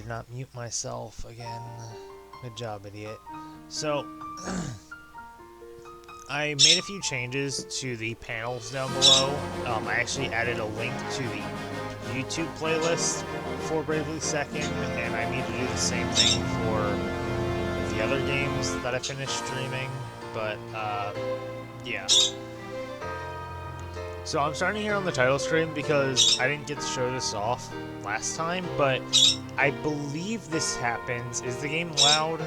did not mute myself again. Good job, idiot. So, I made a few changes to the panels down below. I actually added a link to the YouTube playlist for Bravely Second, and I need to do the same thing for the other games that I finished streaming, but, yeah. So I'm starting here on the title screen because I didn't get to show this off last time, but I believe this happens. Is the game loud?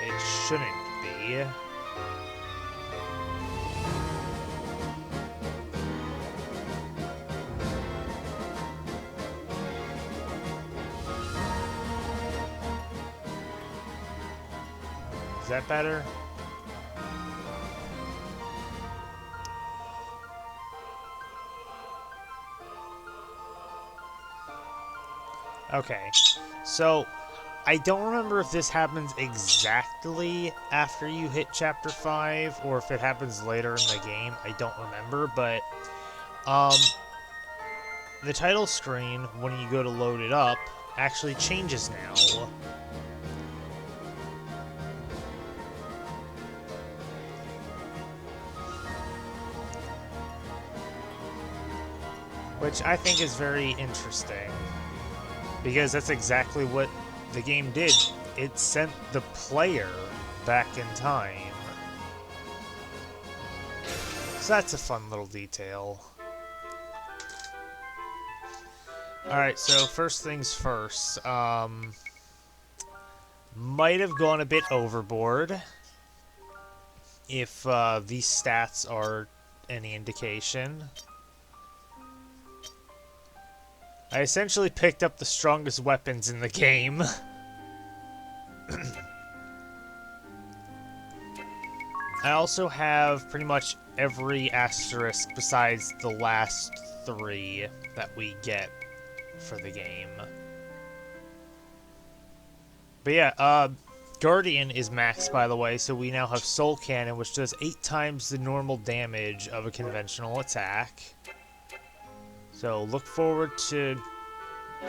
It shouldn't be. Is that better? Okay, so I don't remember if this happens exactly after you hit Chapter 5, or if it happens later in the game. I don't remember, but the title screen, when you go to load it up, actually changes now. Which I think is very interesting, because that's exactly what the game did. It sent the player back in time. So that's a fun little detail. Alright, so first things first. Might have gone a bit overboard, if these stats are any indication. I essentially picked up the strongest weapons in the game. I also have pretty much every asterisk besides the last 3 that we get for the game. But yeah, Guardian is maxed, by the way, so we now have Soul Cannon, which does 8 times the normal damage of a conventional attack. So look forward to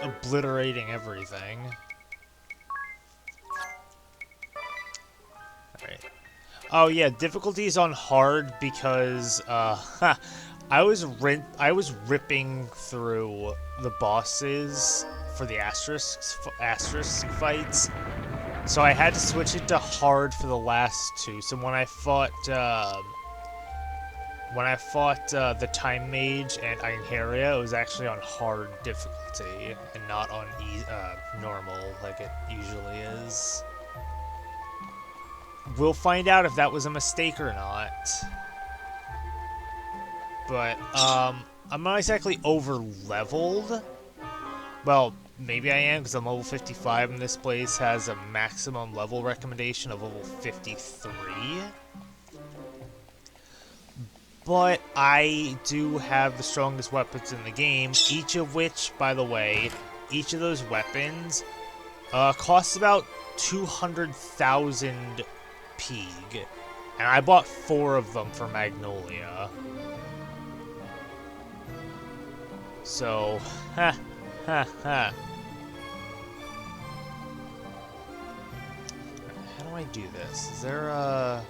obliterating everything. Alright. Oh yeah, difficulty is on hard because I was ripping through the bosses for the asterisk fights, so I had to switch it to hard for the last 2. So when I fought the Time Mage and Einherja, it was actually on hard difficulty and not on normal like it usually is. We'll find out if that was a mistake or not. But, I'm not exactly over-leveled. Well, maybe I am, because I'm level 55, and this place has a maximum level recommendation of level 53. But I do have the strongest weapons in the game, each of which, by the way, each of those weapons costs about 200,000 Peeg. And I bought 4 of them for Magnolia. So, ha, ha, ha. How do I do this? Is there a...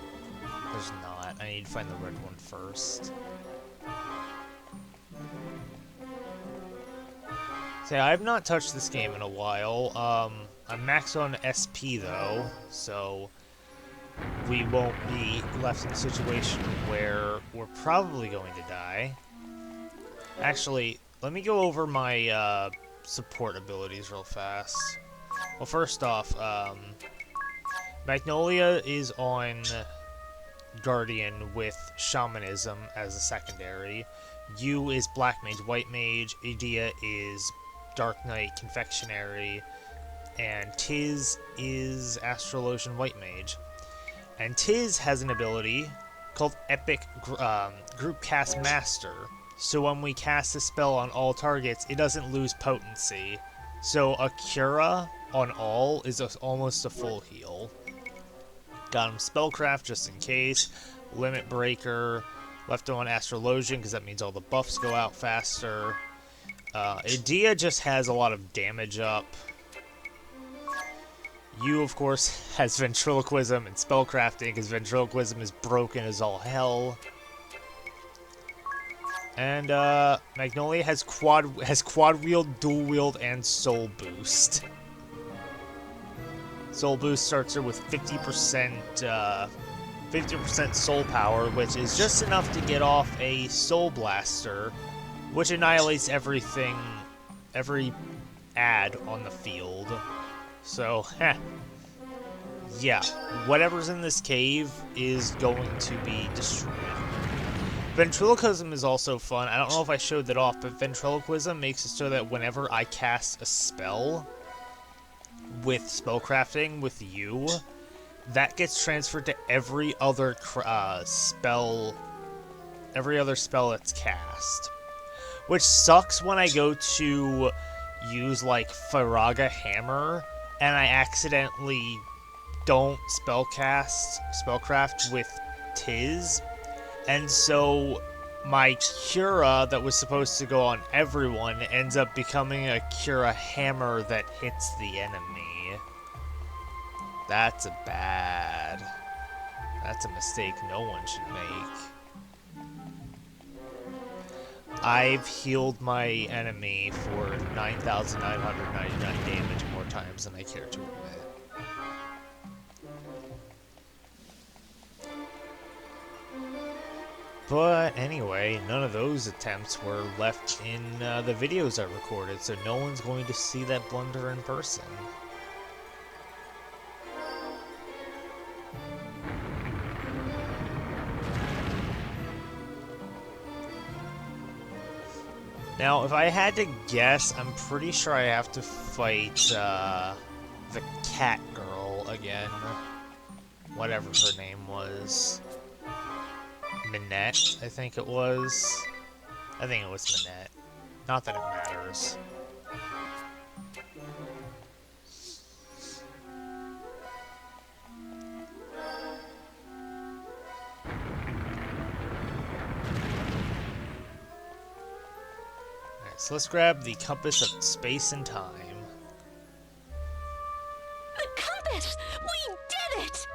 There's not. I need to find the red one first. So I have not touched this game in a while. I'm maxed on SP though, so we won't be left in a situation where we're probably going to die. Actually, let me go over my support abilities real fast. Well, first off, Magnolia is on Guardian with Shamanism as a secondary. Yu is Black Mage, White Mage. Edea is Dark Knight, Confectionary. And Tiz is Astrologian, White Mage. And Tiz has an ability called Epic Group Cast Master. So when we cast a spell on all targets, it doesn't lose potency. So a Cura on all is almost a full heal. Got him Spellcraft just in case. Limit Breaker. Left on Astrologian because that means all the buffs go out faster. Edea just has a lot of damage up. You, of course, has Ventriloquism and Spellcrafting because Ventriloquism is broken as all hell. And Magnolia has quad wield, dual wield, and soul boost. Soul boost starts her with 50% soul power, which is just enough to get off a soul blaster, which annihilates everything, every ad on the field. So, yeah, whatever's in this cave is going to be destroyed. Ventriloquism is also fun. I don't know if I showed that off, but Ventriloquism makes it so that whenever I cast a spell with spellcrafting with you, that gets transferred to every other spell that's cast. Which sucks when I go to use like Firaga Hammer and I accidentally don't spellcraft with Tiz. And so my Cura that was supposed to go on everyone ends up becoming a Cura Hammer that hits the enemy. That's a mistake no one should make. I've healed my enemy for 9,999 damage more times than I care to admit. But anyway, none of those attempts were left in the videos I recorded, so no one's going to see that blunder in person. Now, if I had to guess, I'm pretty sure I have to fight the cat girl again. Whatever her name was. Minette, I think it was. I think it was Minette. Not that it matters. Alright, so let's grab the Compass of Space and Time. The compass! We did it!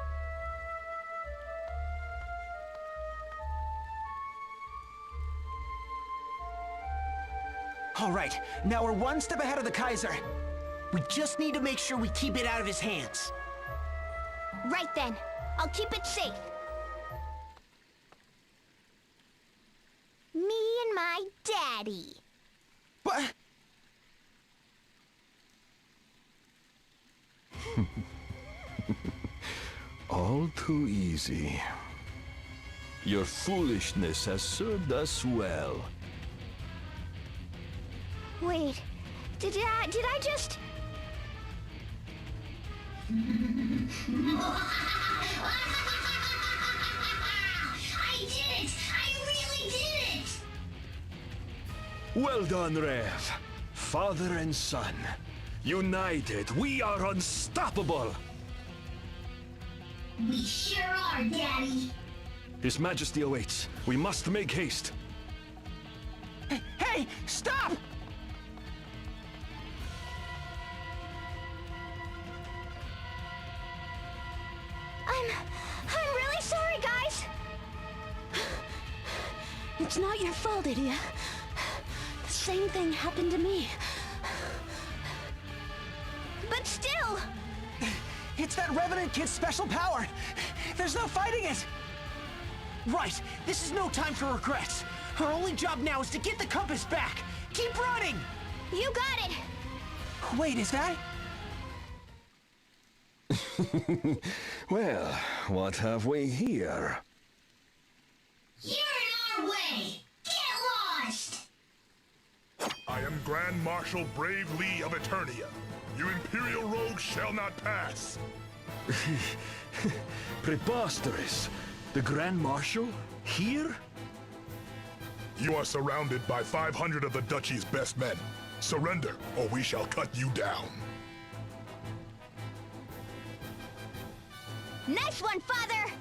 All right, now we're one step ahead of the Kaiser. We just need to make sure we keep it out of his hands. Right then. I'll keep it safe. Me and my daddy. What? All too easy. Your foolishness has served us well. Wait, did I just... I did it! I really did it! Well done, Rev. Father and son. United, we are unstoppable! We sure are, Daddy. His Majesty awaits. We must make haste. Hey, stop! I'm really sorry, guys. It's not your fault, Edea. The same thing happened to me. But still! It's that Revenant kid's special power. There's no fighting it. Right, this is no time for regrets. Our only job now is to get the compass back. Keep running! You got it! Wait, is that? Well, what have we here? You're in our way! Get lost! I am Grand Marshal Brave Lee of Eternia. You Imperial rogues shall not pass. Preposterous. The Grand Marshal? Here? You are surrounded by 500 of the Duchy's best men. Surrender, or we shall cut you down. Nice one, Father!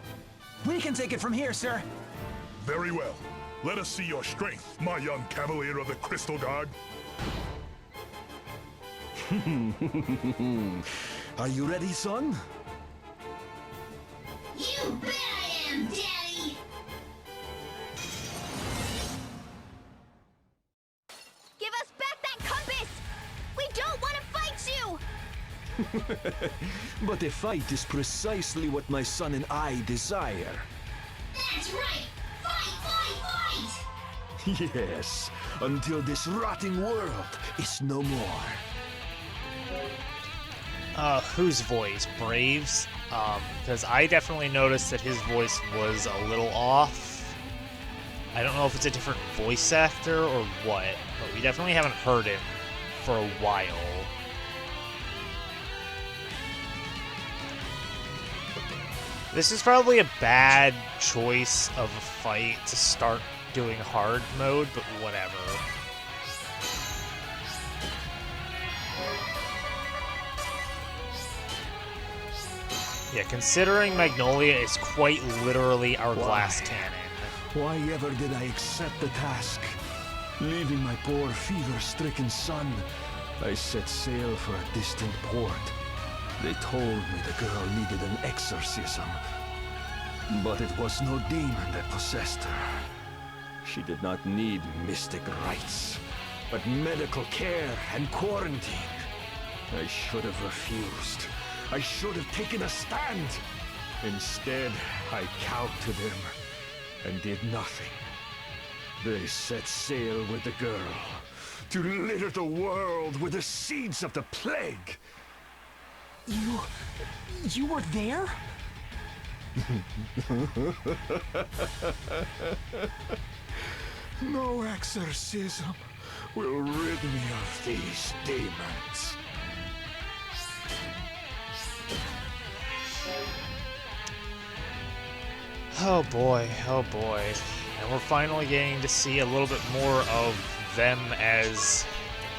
We can take it from here, sir. Very well. Let us see your strength, my young cavalier of the Crystal Guard. Are you ready, son? You bet I am, Daddy! Give us back that compass! We don't want to fight you! But a fight is precisely what my son and I desire. That's right! Fight, fight, fight! Yes, until this rotting world is no more. Whose voice? Brave's? Because I definitely noticed that his voice was a little off. I don't know if it's a different voice actor or what, but we definitely haven't heard him for a while. This is probably a bad choice of a fight to start doing hard mode, but whatever. Yeah, considering Magnolia is quite literally our glass cannon. Why ever did I accept the task? Leaving my poor fever-stricken son, I set sail for a distant port. They told me the girl needed an exorcism, but it was no demon that possessed her. She did not need mystic rites, but medical care and quarantine. I should have refused. I should have taken a stand. Instead, I cowed to them and did nothing. They set sail with the girl to litter the world with the seeds of the plague. You were there? No exorcism will rid me of these demons. Oh boy, oh boy. And we're finally getting to see a little bit more of them as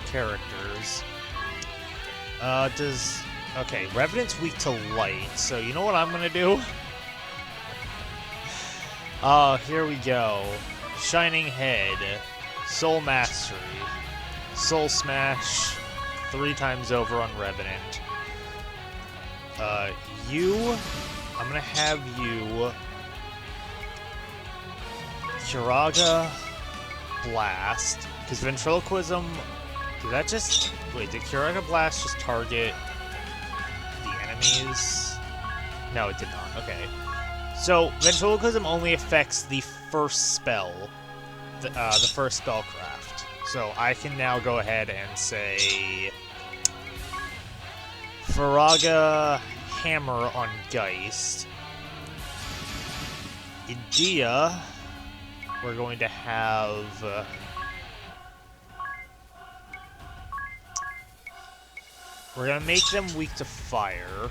characters. Okay, Revenant's weak to light, so you know what I'm gonna do? Here we go. Shining Head, Soul Mastery, Soul Smash, 3 times over on Revenant. I'm gonna have you Curaga Blast, because Ventriloquism, wait, did Curaga Blast just target the enemies? No, it did not, okay. So, Ventriloquism only affects the first spell, the first spellcraft. So I can now go ahead and say Faraga Hammer on Geist. Idea, we're going to have we're gonna make them weak to fire.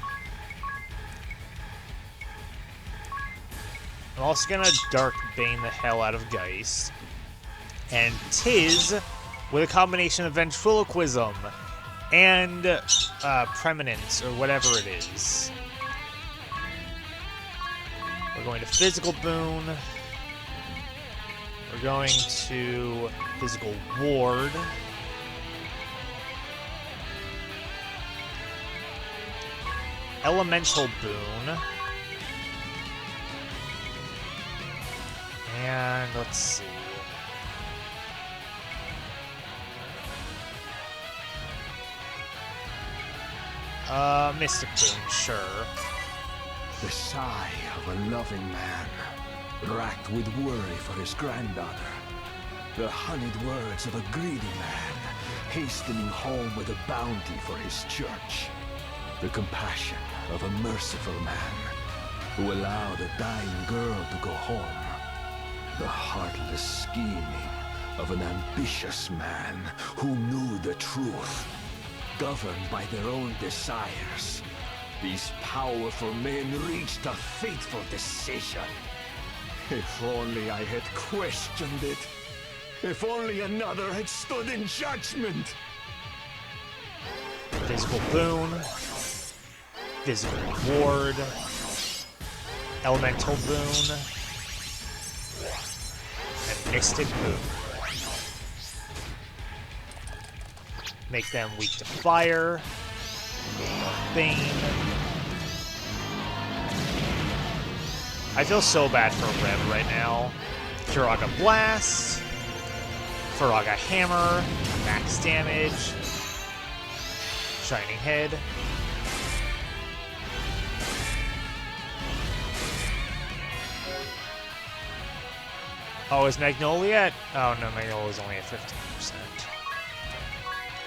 I'm also gonna Dark Bane the hell out of Geist. And Tiz with a combination of Ventriloquism and Preeminence, or whatever it is. We're going to Physical Boon. We're going to Physical Ward. Elemental Boon. And let's see. Mystic Boon, sure. The sigh of a loving man, racked with worry for his granddaughter. The honeyed words of a greedy man, hastening home with a bounty for his church. The compassion of a merciful man, who allowed a dying girl to go home. The heartless scheming of an ambitious man who knew the truth. Governed by their own desires, these powerful men reached a fateful decision. If only I had questioned it. If only another had stood in judgment. Physical Boon. Physical Ward. Elemental Boon. Mystic Move. Make them weak to fire. Bane. I feel so bad for Rev right now. Furaga Blast. Furaga Hammer. Max damage. Shining Head. Oh, is Magnolia at... Oh, no, Magnolia's only at 15%.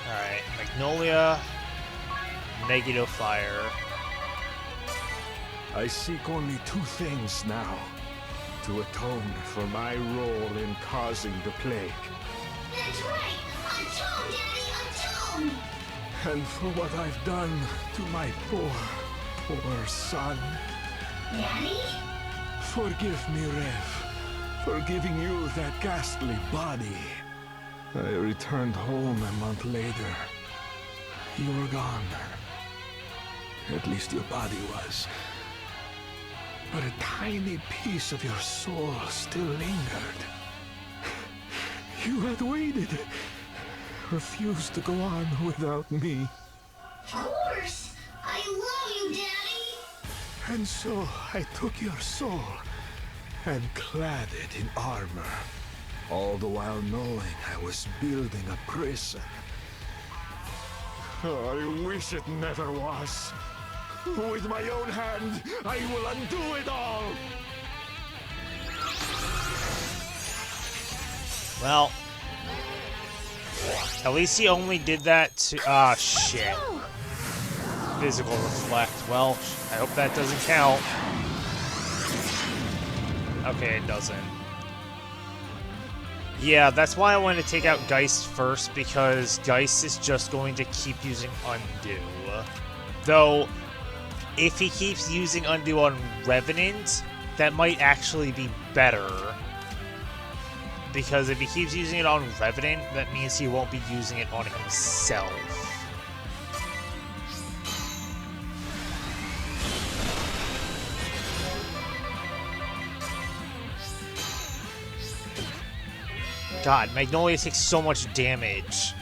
Alright, Magnolia, negative fire. I seek only two things now. To atone for my role in causing the plague. That's right! Atone, Daddy, atone! And for what I've done to my poor son. Daddy? Forgive me, Rev, for giving you that ghastly body. I returned home a month later. You were gone. At least your body was. But a tiny piece of your soul still lingered. You had waited. Refused to go on without me. Of course! I love you, Daddy! And so I took your soul and clad it in armor. All the while knowing I was building a prison. Oh, I wish it never was. With my own hand, I will undo it all! Well, at least he only did that to... Ah, shit. Physical Reflect. Well, I hope that doesn't count. Okay, it doesn't. Yeah, that's why I wanted to take out Geist first, because Geist is just going to keep using Undo. Though, if he keeps using Undo on Revenant, that might actually be better. Because if he keeps using it on Revenant, that means he won't be using it on himself. God, Magnolia takes so much damage.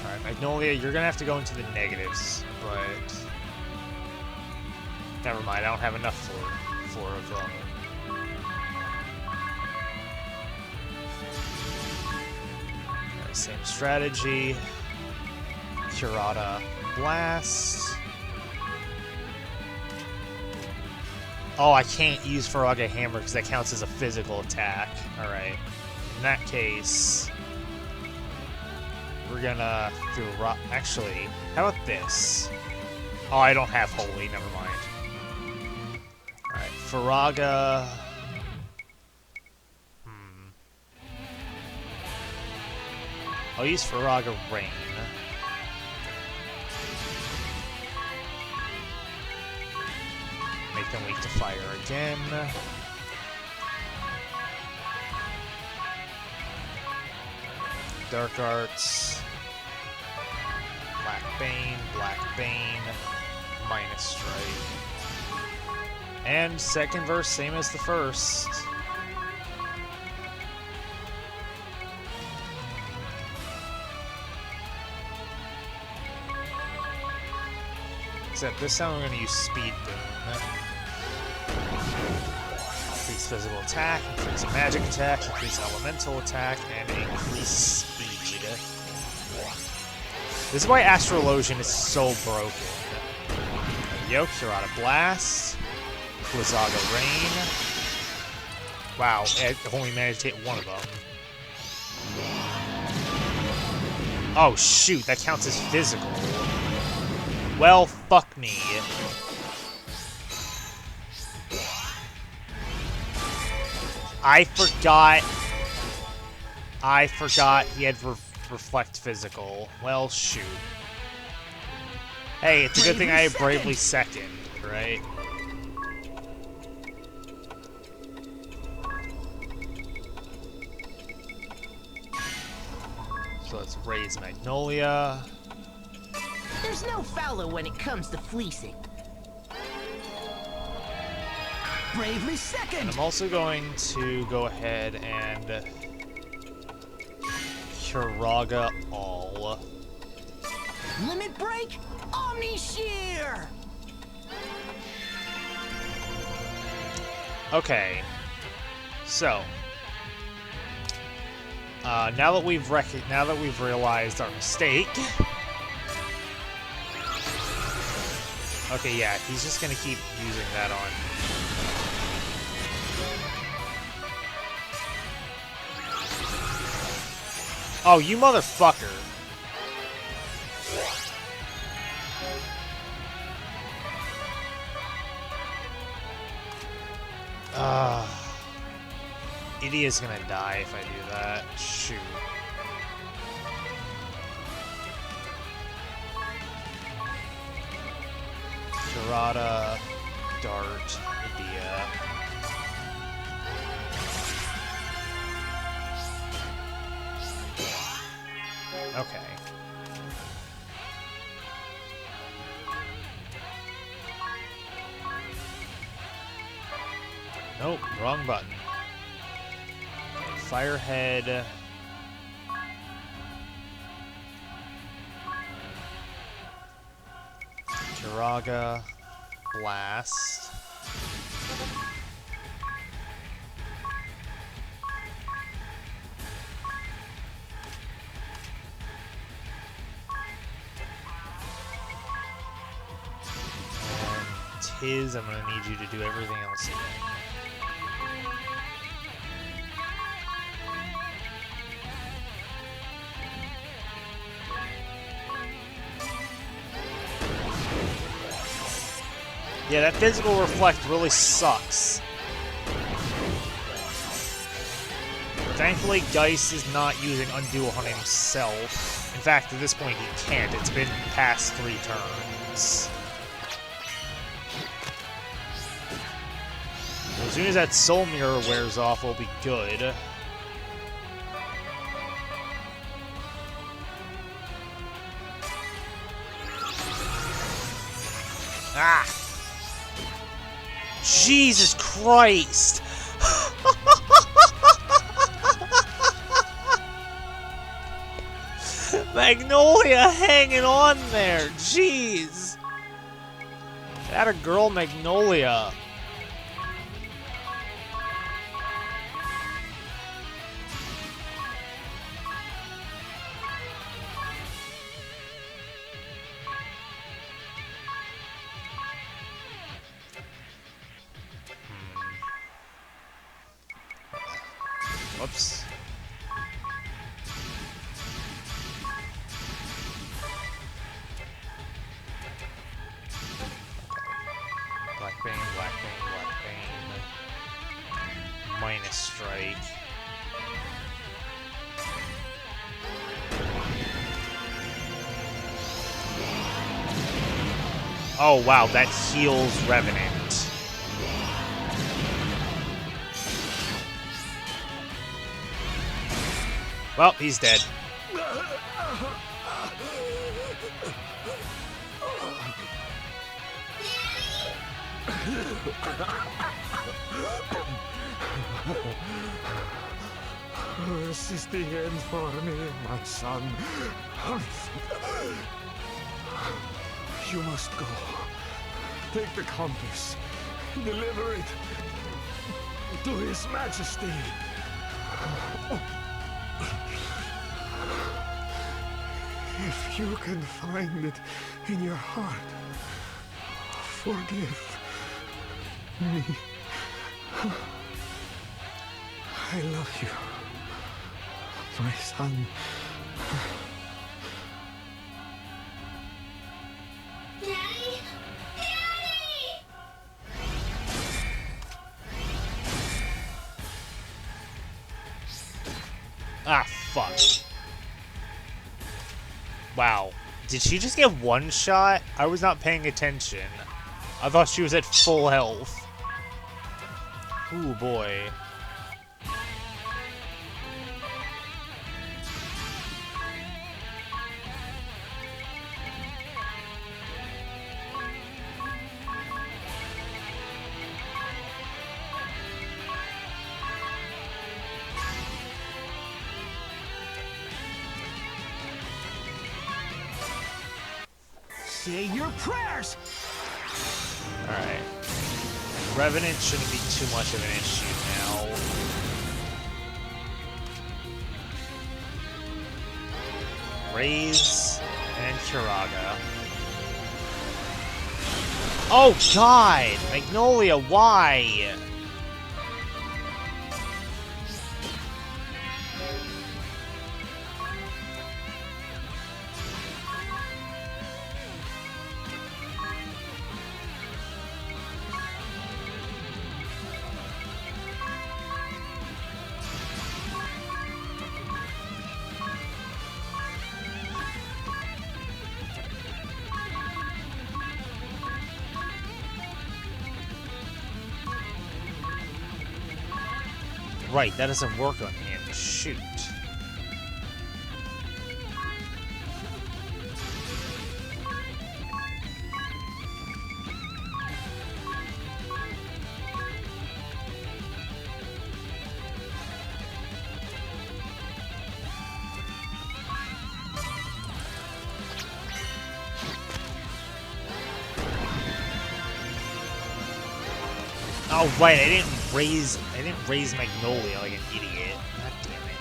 Alright, Magnolia, you're gonna have to go into the negatives, but... Never mind, I don't have enough for four of them. Alright, same strategy. Kurata Blast. Oh, I can't use Furaga Hammer because that counts as a physical attack. Alright. In that case, we're gonna do actually, how about this? Oh, I don't have Holy, never mind. Alright, Furaga. I'll use Furaga Rain. Make them weak to fire again. Dark Arts. Black Bane, minus Strike. And second verse, same as the first. Except this time I'm going to use Speed Boom. Increase physical attack, increase magic attack, increase elemental attack, and increase speed. This is why Astrologian is so broken. Yo, Kurata Blast. Blizzaga Rain. Wow, I only managed to hit one of them. Oh shoot, that counts as physical. Well, fuck me. I forgot he had Reflect Physical. Well, shoot. Hey, it's a good thing I have Bravely Second, right? So let's raise Magnolia. There's no fouler when it comes to fleecing. Bravely second! I'm also going to go ahead and Kuraga all. Limit break, Omni Shear! Okay, so now that we've realized our mistake. Okay, yeah, he's just gonna keep using that on. Oh, you motherfucker! Idiot's gonna die if I do that. Shoot. Kurata, Dart, Idia. Okay. Nope, wrong button. Firehead. Kuraga. Blast. And Tiz, I'm gonna need you to do everything else again. Yeah, that physical reflect really sucks. Thankfully, Geist is not using Undo on himself. In fact, at this point, he can't. It's been past 3 turns. As soon as that Soul Mirror wears off, we'll be good. Ah! Jesus Christ! Magnolia hanging on there! Jeez! That a girl, Magnolia. Whoops. Black Bane, Black Bane, Black Bane. Minus Strike. Oh wow, that heals Revenant. Well, he's dead. This is the end for me, my son. You must go. Take the compass. Deliver it to His Majesty. If you can find it in your heart, forgive me. I love you, my son. Daddy? Daddy! Ah, fuck. Wow. Did she just get one shot? I was not paying attention. I thought she was at full health. Ooh, boy. Say your prayers! Alright. Revenant shouldn't be too much of an issue now. Raise and Kiraga. Oh god! Magnolia, why? Right, that doesn't work on him. Shoot. Oh right, I didn't raise Magnolia like an idiot. God damn it.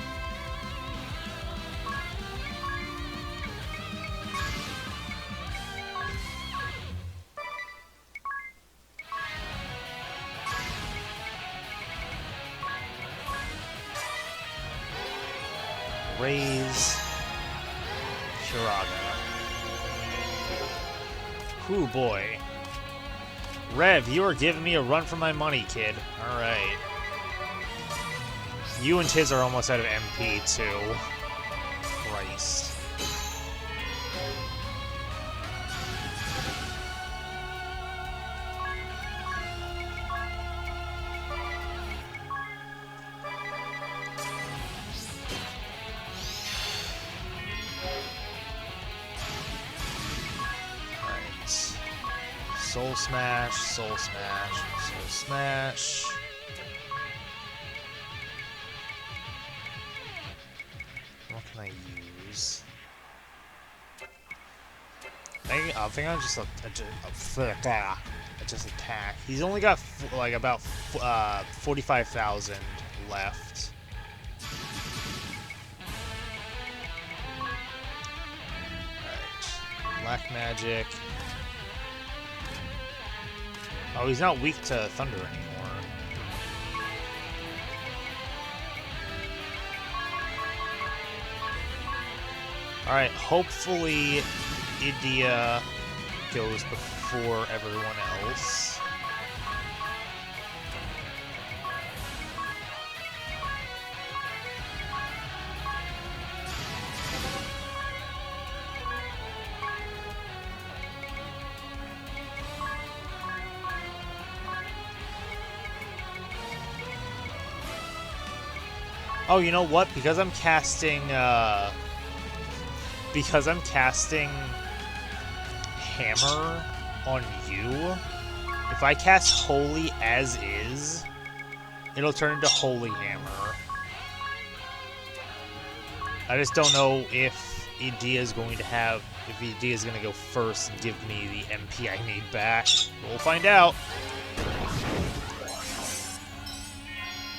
Raise Kiraga. Ooh boy. Rev, you are giving me a run for my money, kid. Alright. You and Tiz are almost out of MP, too. Christ. Soul Smash, Soul Smash, Soul Smash. What can I use? I think I'll just attack. He's only got like about 45,000 left. Alright. Black Magic. Oh, he's not weak to Thunder anymore. Alright, hopefully Idia goes before everyone else. Oh, you know what? Because I'm casting Hammer on you, if I cast Holy as is, it'll turn into Holy Hammer. I just don't know if Idia is going to go first and give me the MP I need back. We'll find out.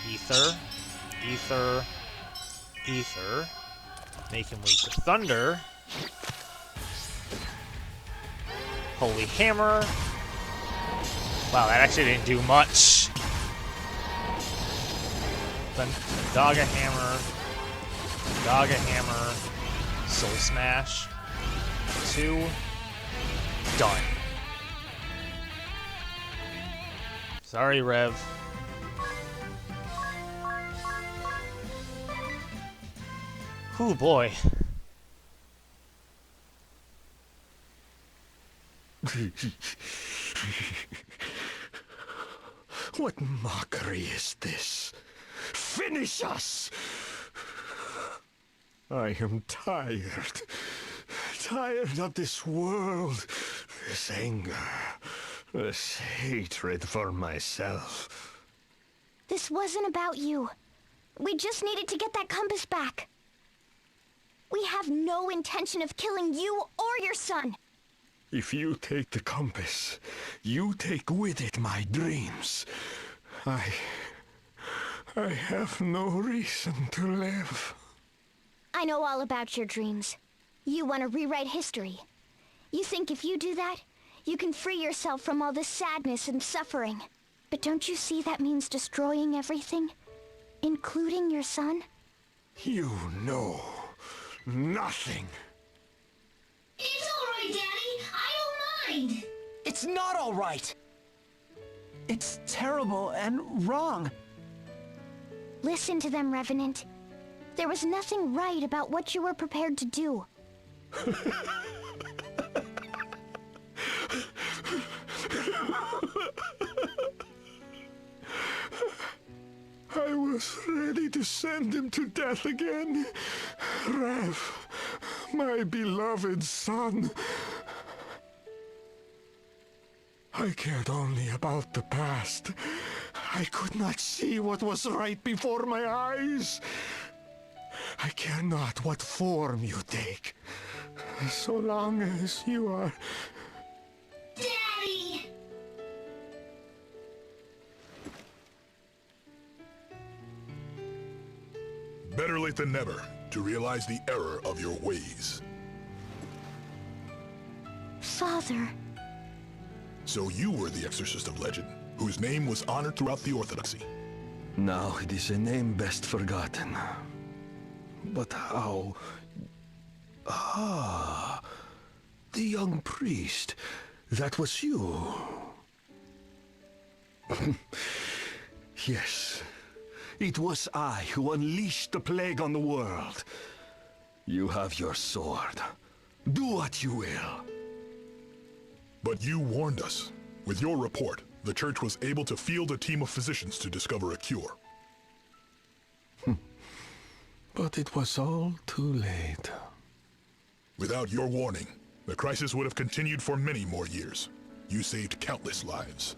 Ether. Ether, Ether, make him weak to Thunder. Holy Hammer. Wow, that actually didn't do much. Then Daga Hammer, Daga Hammer, Soul Smash. 2. Done. Sorry, Rev. Ooh, boy. What mockery is this? Finish us! I am tired. Tired of this world, this anger, this hatred for myself. This wasn't about you. We just needed to get that compass back. We have no intention of killing you or your son. If you take the compass, you take with it my dreams. I have no reason to live. I know all about your dreams. You want to rewrite history. You think if you do that, you can free yourself from all this sadness and suffering. But don't you see that means destroying everything? Including your son? You know nothing. It's alright, Daddy. I don't mind. It's not all right. It's terrible and wrong. Listen to them, Revenant. There was nothing right about what you were prepared to do. I was ready to send him to death again. Rev, my beloved son. I cared only about the past. I could not see what was right before my eyes. I care not what form you take, so long as you are... Daddy! Better late than never to realize the error of your ways. Father. So you were the exorcist of legend, whose name was honored throughout the Orthodoxy. Now it is a name best forgotten. But how... Ah, the young priest. That was you. Yes, it was I who unleashed the plague on the world. You have your sword. Do what you will. But you warned us. With your report, the Church was able to field a team of physicians to discover a cure. But it was all too late. Without your warning, the crisis would have continued for many more years. You saved countless lives.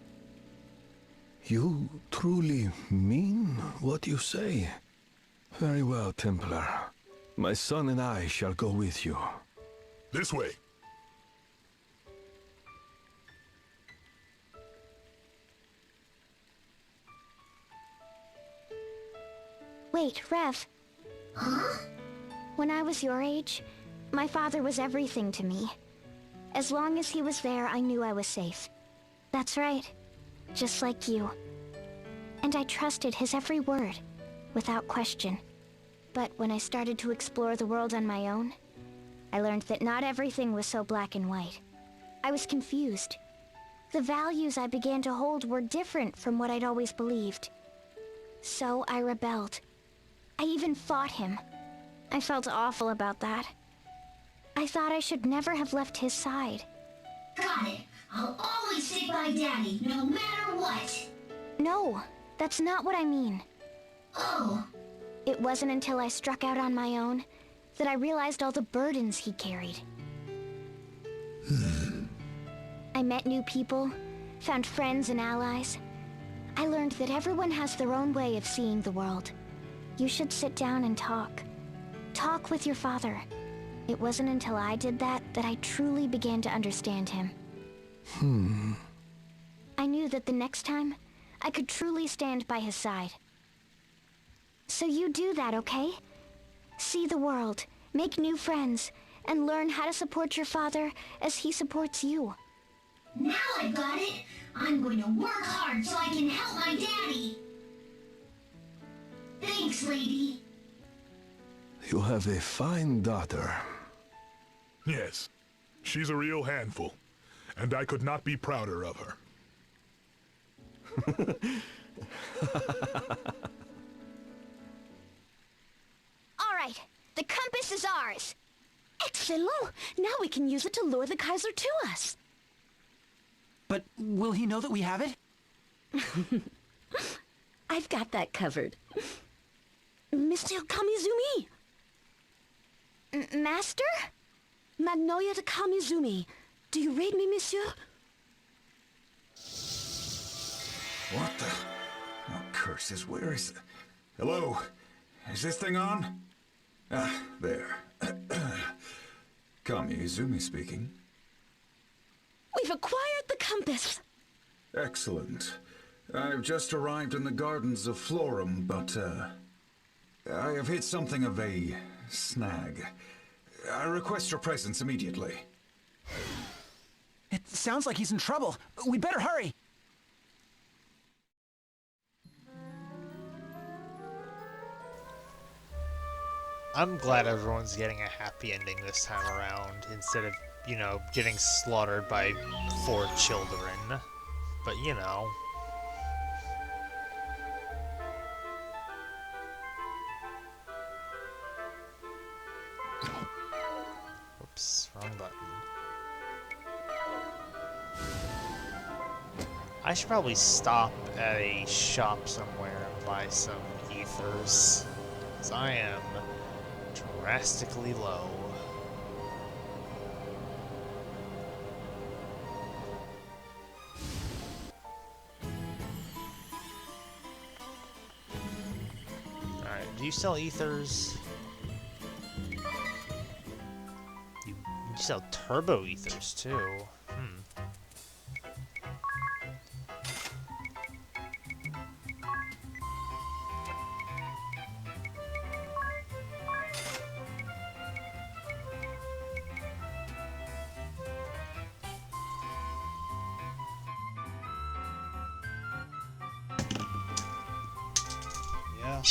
You truly mean what you say? Very well, Templar. My son and I shall go with you. This way. Wait, Rev. Huh? When I was your age, my father was everything to me. As long as he was there, I knew I was safe. That's right. Just like you. And I trusted his every word, without question. But when I started to explore the world on my own, I learned that not everything was so black and white. I was confused. The values I began to hold were different from what I'd always believed. So I rebelled. I even fought him. I felt awful about that. I thought I should never have left his side. Got it. I'll always stick by Daddy, no matter what. No, that's not what I mean. Oh, It wasn't until I struck out on my own that I realized all the burdens he carried. I met new people, found friends and allies. I learned that everyone has their own way of seeing the world. You should sit down and talk. Talk with your father. It wasn't until I did that I truly began to understand him. I knew that the next time, I could truly stand by his side. So you do that, okay? See the world, make new friends, and learn how to support your father as he supports you. now I've got it. I'm going to work hard so I can help my daddy. Thanks, lady. You have a fine daughter. Yes, she's a real handful, and I could not be prouder of her. All right, the compass is ours. Excellent! Now we can use it to lure the Kaiser to us. But will he know that we have it? I've got that covered. Monsieur Kamizumi! Master? Magnolia de Kamizumi. Do you read me, monsieur? What the? Oh, curses, where is... Hello? Is this thing on? Ah, there. Kami Izumi speaking. compass. Excellent. I've just arrived in the gardens of Florum, but, I have hit something of a snag. I request your presence immediately. It sounds like he's in trouble. We better hurry. I'm glad everyone's getting a happy ending this time around, instead of, you know, getting slaughtered by 4 children. But, you know. Oops, wrong button. I should probably stop at a shop somewhere and buy some ethers, because I am drastically low. Alright, do you sell ethers? You sell turbo ethers too. Yeah.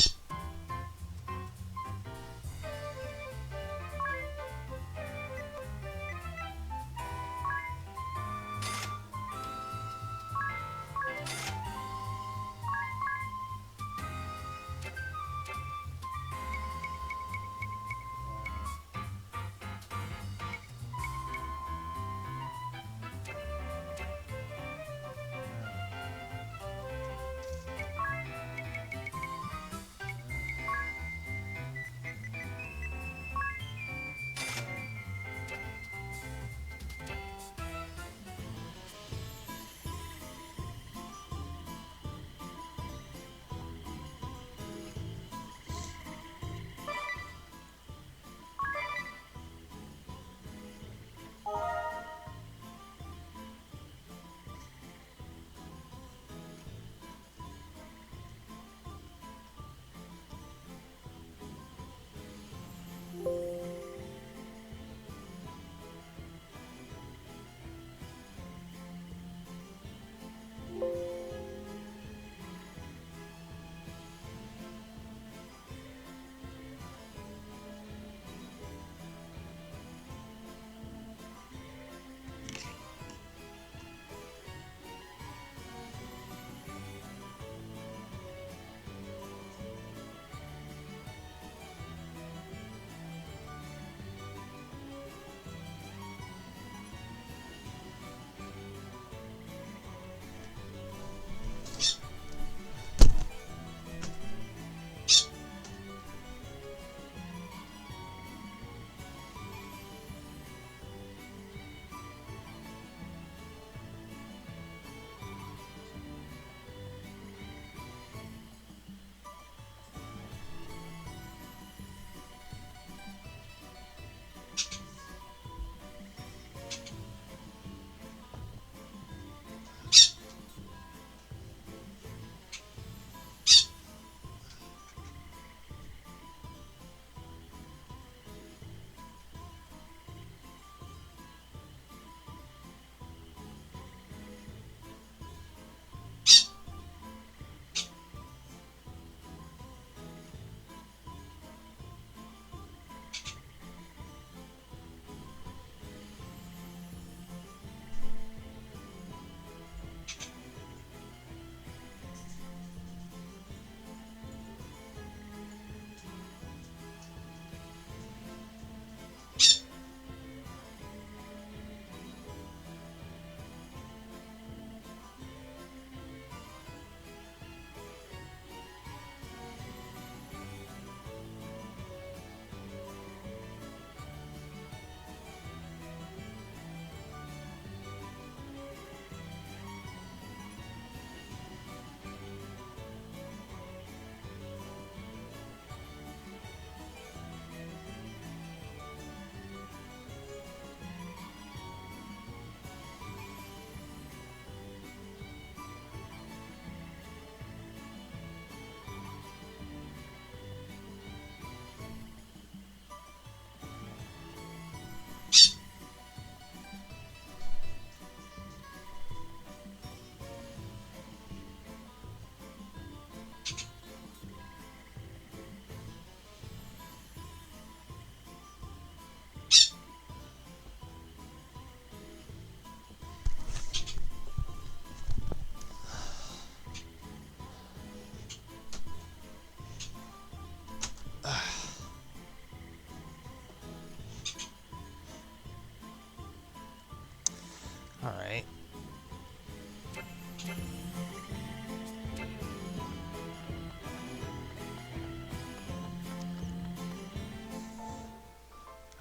Alright.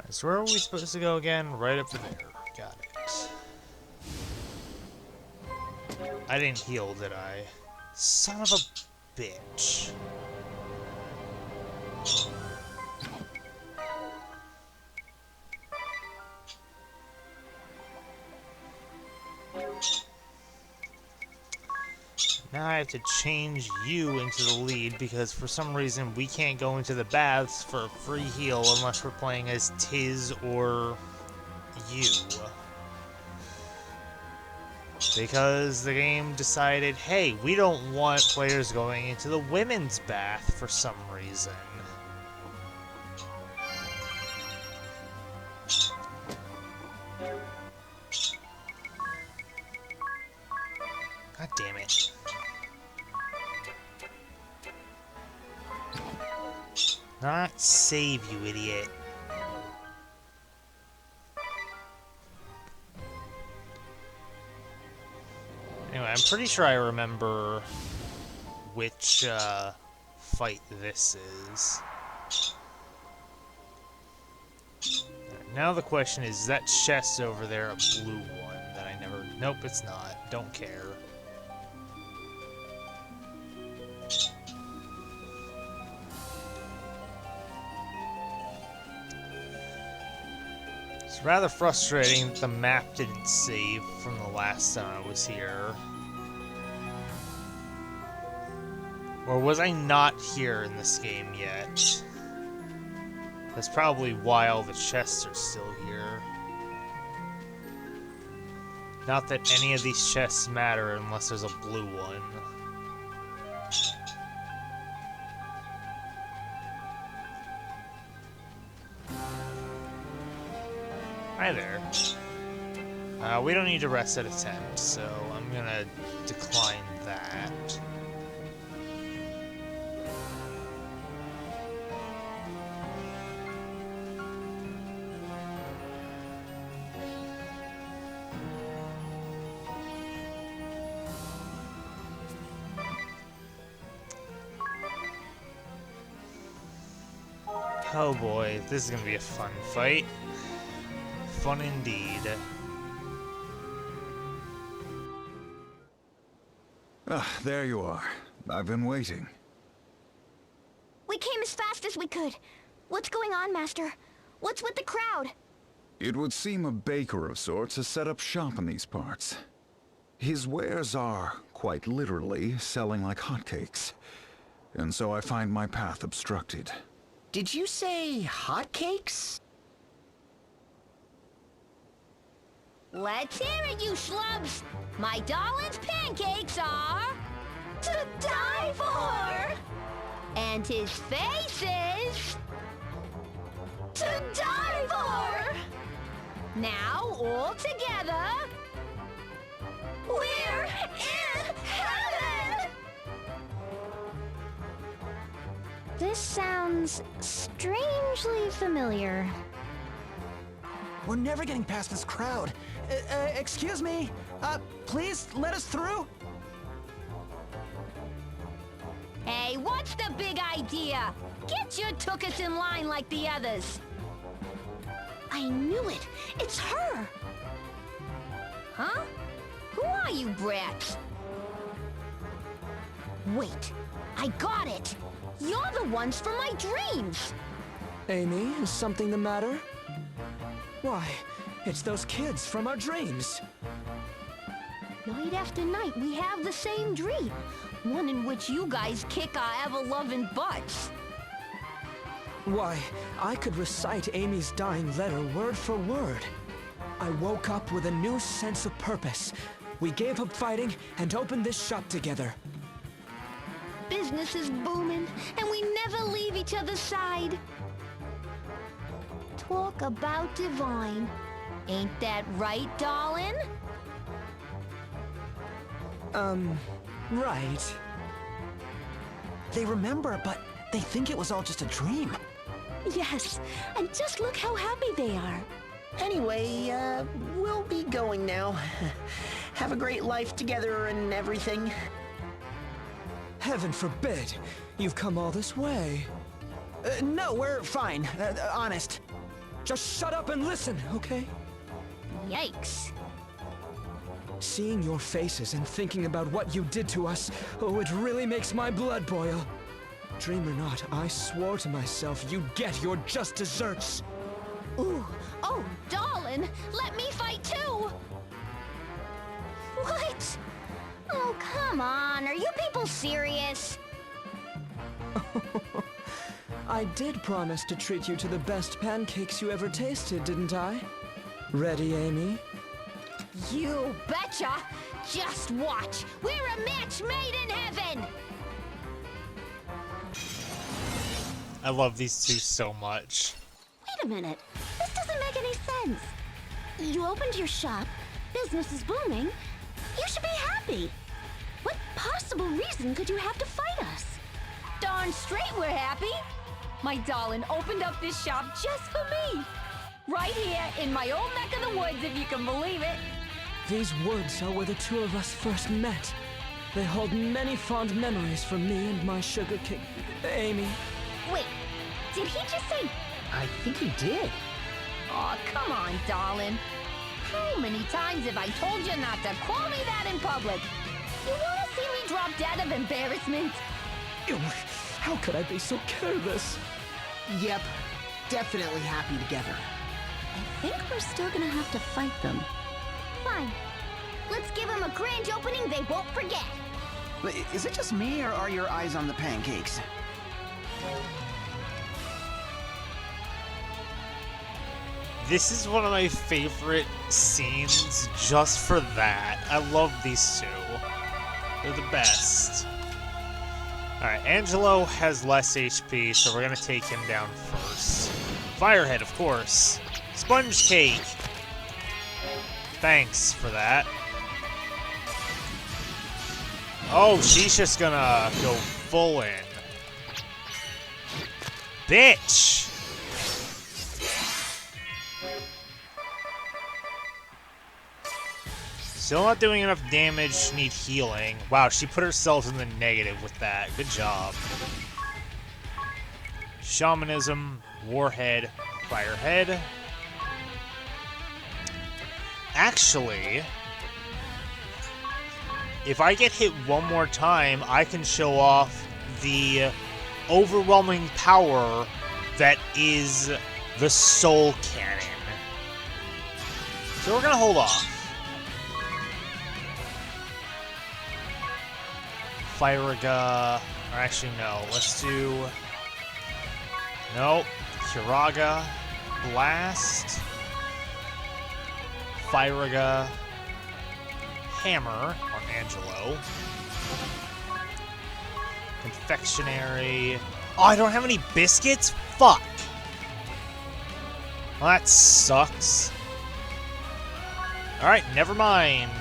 So where are we supposed to go again? Right up there. Got it. I didn't heal, did I? Son of a bitch. Now I have to change you into the lead because for some reason we can't go into the baths for a free heal unless we're playing as Tiz or you. Because the game decided, hey, we don't want players going into the women's bath for some reason. God damn it. Not save, you idiot. Anyway, I'm pretty sure I remember which fight this is. Now the question is that chest over there a blue one that I never... Nope, it's not. Don't care. It's rather frustrating that the map didn't save from the last time I was here. Or was I not here in this game yet? That's probably why all the chests are still here. Not that any of these chests matter unless there's a blue one. Hi there. We don't need to rest at a tent, so I'm gonna decline that. Oh boy, this is gonna be a fun fight. Fun indeed. Ah, there you are. I've been waiting. We came as fast as we could. What's going on, Master? What's with the crowd? It would seem a baker of sorts has set up shop in these parts. His wares are, quite literally, selling like hotcakes. And so I find my path obstructed. Did you say hotcakes? Let's hear it, you schlubs! My darling's pancakes are... to die for! And his face is... to die for! Now, all together... we're in heaven! This sounds strangely familiar. We're never getting past this crowd. Excuse me? Please let us through? Hey, what's the big idea? Get your tuchus in line like the others. I knew it! It's her! Huh? Who are you brats? Wait, I got it! You're the ones from my dreams! Amy, is something the matter? Why, it's those kids from our dreams. Night after night, we have the same dream. One in which you guys kick our ever-loving butts. Why, I could recite Amy's dying letter word for word. I woke up with a new sense of purpose. We gave up fighting and opened this shop together. Business is booming, and we never leave each other's side. Talk about divine. Ain't that right, darling? Right. They remember, but they think it was all just a dream. Yes, and just look how happy they are. Anyway, we'll be going now. Have a great life together and everything. Heaven forbid! You've come all this way. No, we're fine. Honest. Just shut up and listen, okay? Yikes. Seeing your faces and thinking about what you did to us, oh, it really makes my blood boil. Dream or not, I swore to myself you'd get your just desserts. Ooh, oh, darling, let me fight too! What? Oh, come on. Are you people serious? I did promise to treat you to the best pancakes you ever tasted, didn't I? Ready, Amy? You betcha! Just watch! We're a match made in heaven! I love these two so much. Wait a minute. This doesn't make any sense. You opened your shop, business is booming. You should be happy. What possible reason could you have to fight us? Darn straight we're happy! My darling opened up this shop just for me! Right here in my old neck of the woods, if you can believe it! These woods are where the two of us first met. They hold many fond memories for me and my sugar king, Amy. Wait, did he just say... I think he did. Aw, come on, darling. How many times have I told you not to call me that in public? You wanna see me drop dead of embarrassment? Ew, how could I be so careless? Yep, definitely happy together. I think we're still gonna have to fight them. Fine. Let's give them a grand opening they won't forget. Is it just me, or are your eyes on the pancakes? This is one of my favorite scenes just for that. I love these two. They're the best. Alright, Angelo has less HP, so we're gonna take him down first. Firehead, of course. Sponge Cake! Thanks for that. Oh, she's just gonna go full in. Bitch! Still not doing enough damage, need healing. Wow, she put herself in the negative with that. Good job. Shamanism, Warhead, Firehead. Actually, if I get hit one more time, I can show off the overwhelming power that is the Soul Cannon. So we're gonna hold off. Firaga, or actually no, let's do, nope, Kiraga, Blast, Firaga, Hammer on Angelo, Confectionery, oh I don't have any biscuits? Fuck! Well that sucks. Alright, never mind,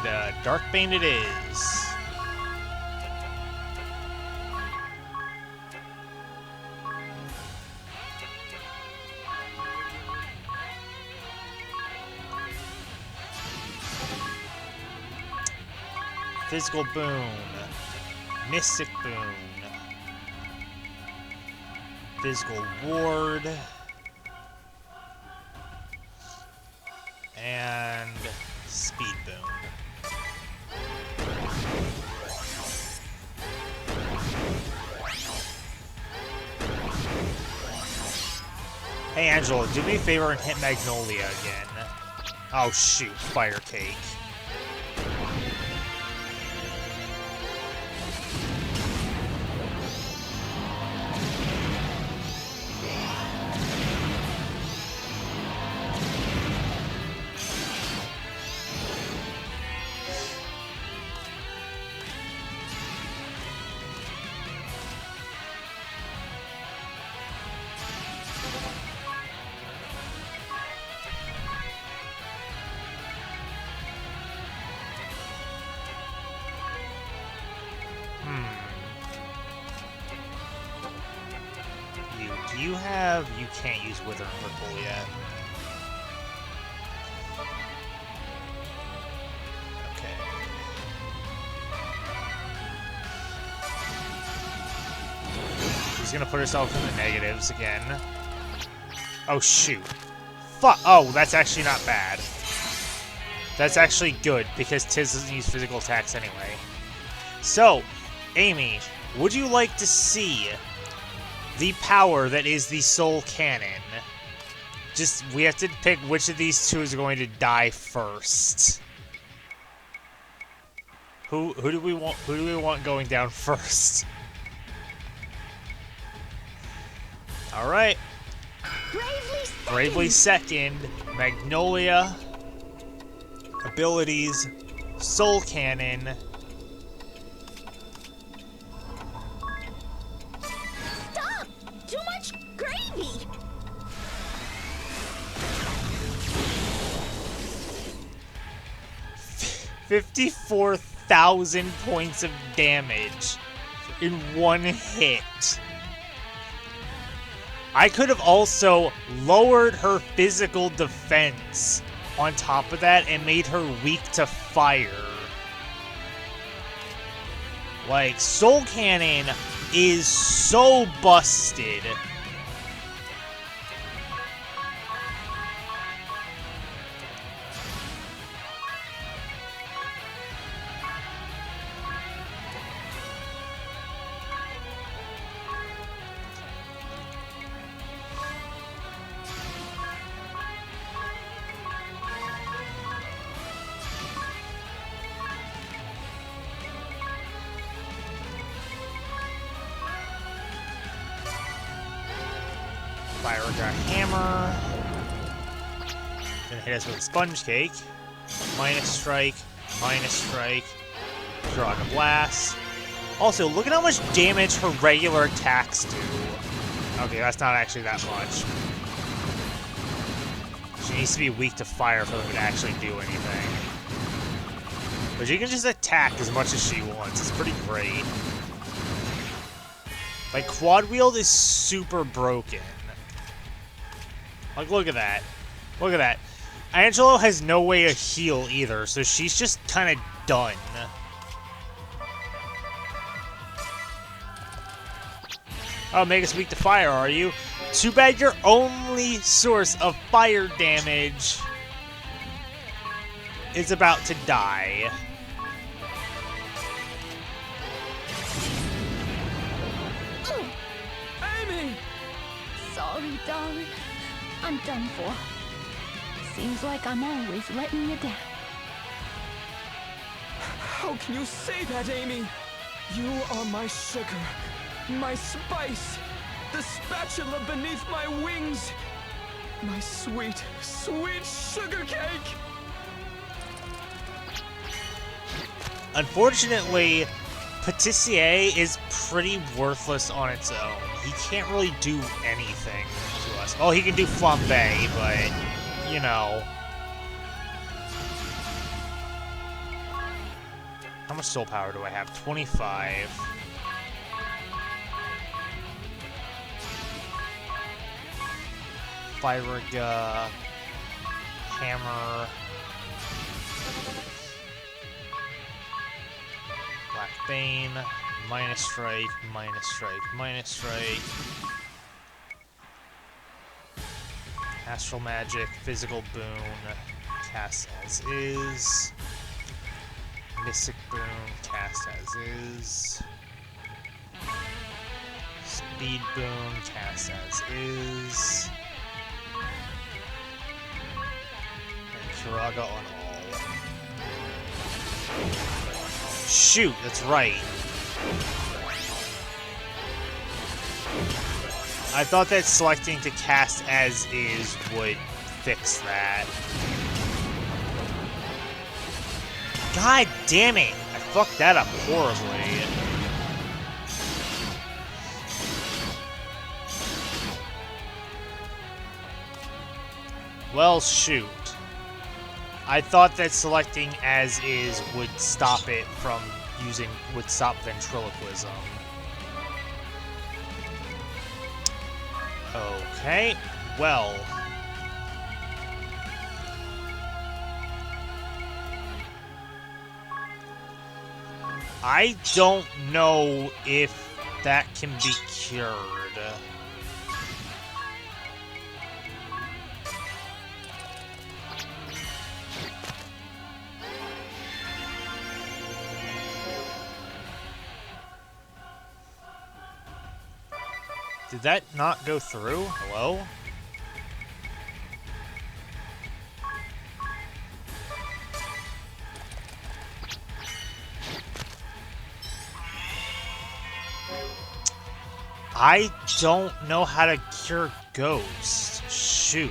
Darkbane it is. Physical Boon, Mystic Boon, Physical Ward, and Speed Boon. Hey Angelo, do me a favor and hit Magnolia again. Oh shoot, Fire Cake. You can't use Wither and Ripple yet. Okay. She's gonna put herself in the negatives again. Oh, shoot. Fuck. Oh, that's actually not bad. That's actually good, because Tiz doesn't use physical attacks anyway. So, Amy, would you like to see the power that is the Soul Cannon? Just, we have to pick which of these two is going to die first. Who do we want going down first? Alright. Bravely second. Magnolia. Abilities. Soul Cannon. Stop! Too much gravy! $54,000 points of damage in one hit. I could have also lowered her physical defense on top of that and made her weak to fire. Like, Soul Cannon is so busted. Fire Gun Hammer. Then hit us with a Sponge Cake. Minus Strike. Minus Strike. Draga Blast. Also, look at how much damage her regular attacks do. Okay, that's not actually that much. She needs to be weak to fire for them to actually do anything. But she can just attack as much as she wants. It's pretty great. Like, Quad Wield is super broken. Like, look at that. Look at that. Angelo has no way to heal either, so she's just kind of done. Oh, make us weak to fire, are you? Too bad your only source of fire damage is about to die. Amy! Sorry, darling. I'm done for. Seems like I'm always letting you down. How can you say that, Amy? You are my sugar, my spice, the spatula beneath my wings, my sweet, sweet sugar cake! Unfortunately, Patissier is pretty worthless on its own. He can't really do anything to us. Oh, he can do flambe, but, you know. How much soul power do I have? 25. Firaga. Hammer. Black Bane. Minus strike, minus strike, minus strike. Astral Magic, Physical Boon, cast as is. Mystic Boon, cast as is. Speed Boon, cast as is. And Kiraga on all. Shoot, that's right. I thought that selecting to cast as is would fix that. God damn it! I fucked that up horribly. Well, shoot. I thought that selecting as is would stop it from would stop ventriloquism. Okay, well. I don't know if that can be cured. Did that not go through? Hello? I don't know how to cure ghosts. Shoot.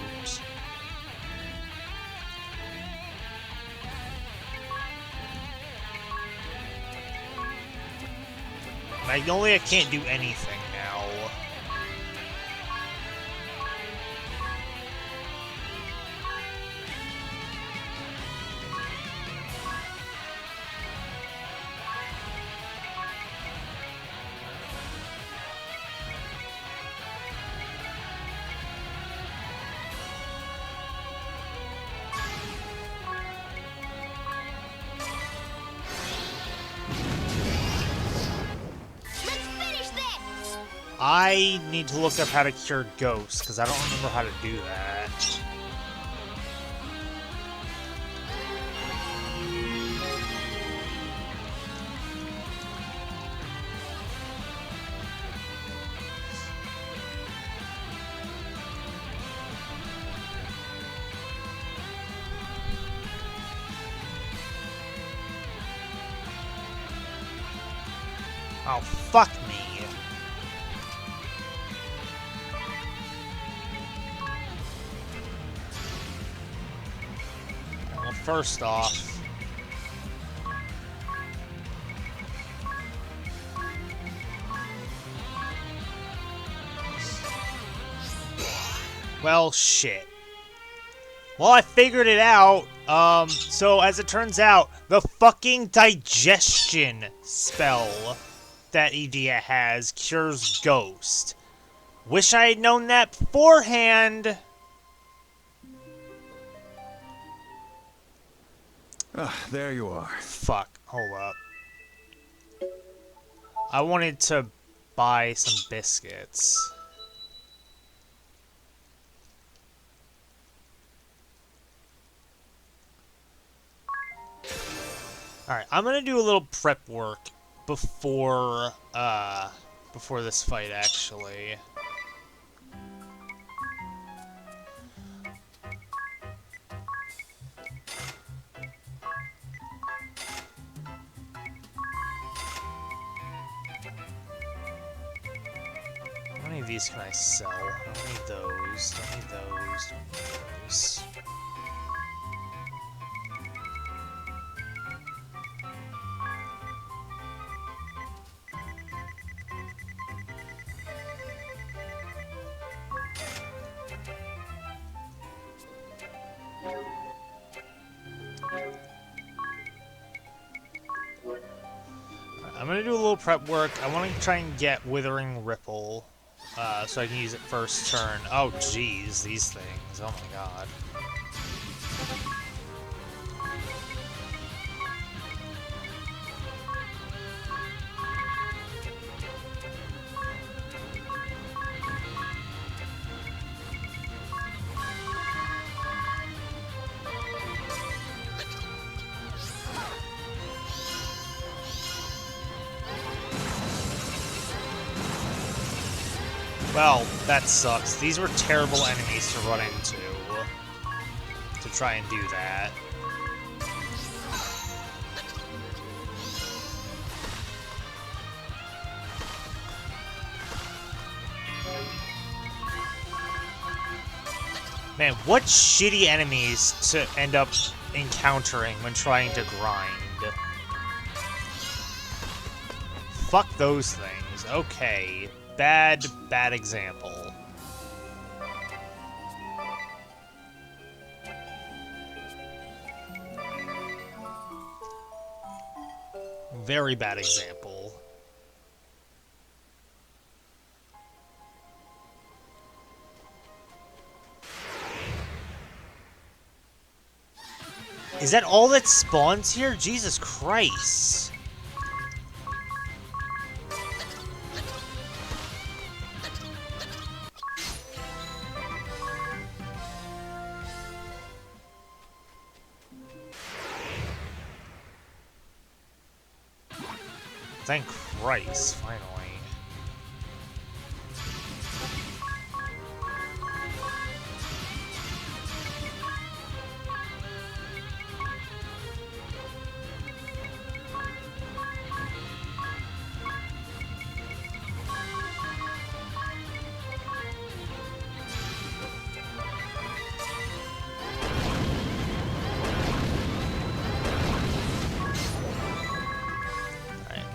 Magnolia can't do anything now. I need to look up how to cure ghosts, because I don't remember how to do that. Oh, fuck me. Well, first off... Well, shit. Well, I figured it out. So as it turns out, the fucking digestion spell that Edea has cures ghost. Wish I had known that beforehand. There you are. Fuck, hold up. I wanted to buy some biscuits. Alright, I'm gonna do a little prep work before this fight, actually. How many of these can I sell? I don't need those, don't need those, don't need those. I'm gonna do a little prep work. I want to try and get Withering Ripple, so I can use it first turn. Oh, jeez, these things. Oh my god. Well, that sucks. These were terrible enemies to run into, to try and do that. Man, what shitty enemies to end up encountering when trying to grind. Fuck those things. Okay. Bad example. Very bad example. Is that all that spawns here? Jesus Christ. thank Christ, finally.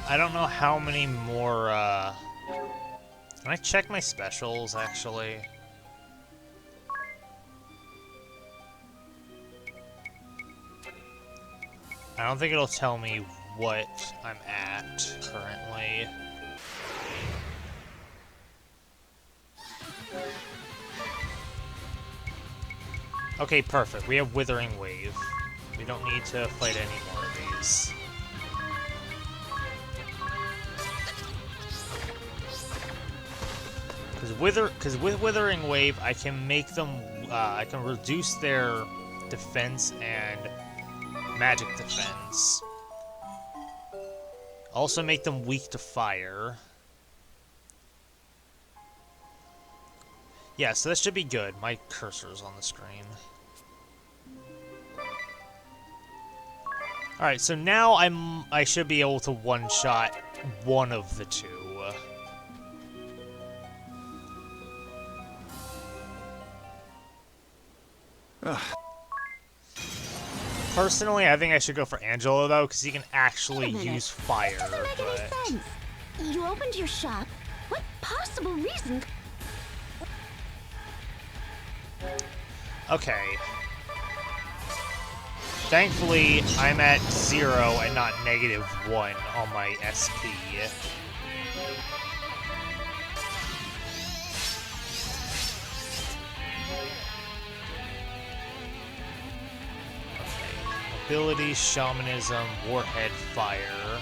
I don't know how many more, Can I check my specials, actually? I don't think it'll tell me what I'm at currently. Okay, perfect. We have Withering Wave. We don't need to fight any more of these. Because with Withering Wave, I can make them, I can reduce their defense and magic defense. Also make them weak to fire. Yeah, so that should be good. My cursor's on the screen. Alright, so now I should be able to one-shot one of the two. Personally, I think I should go for Angelo, though, because he can actually use fire. That doesn't make any sense. You opened your shop. What possible reason? Okay. Thankfully, I'm at 0 and not -1 on my SP. Abilities, Shamanism, Warhead, Fire.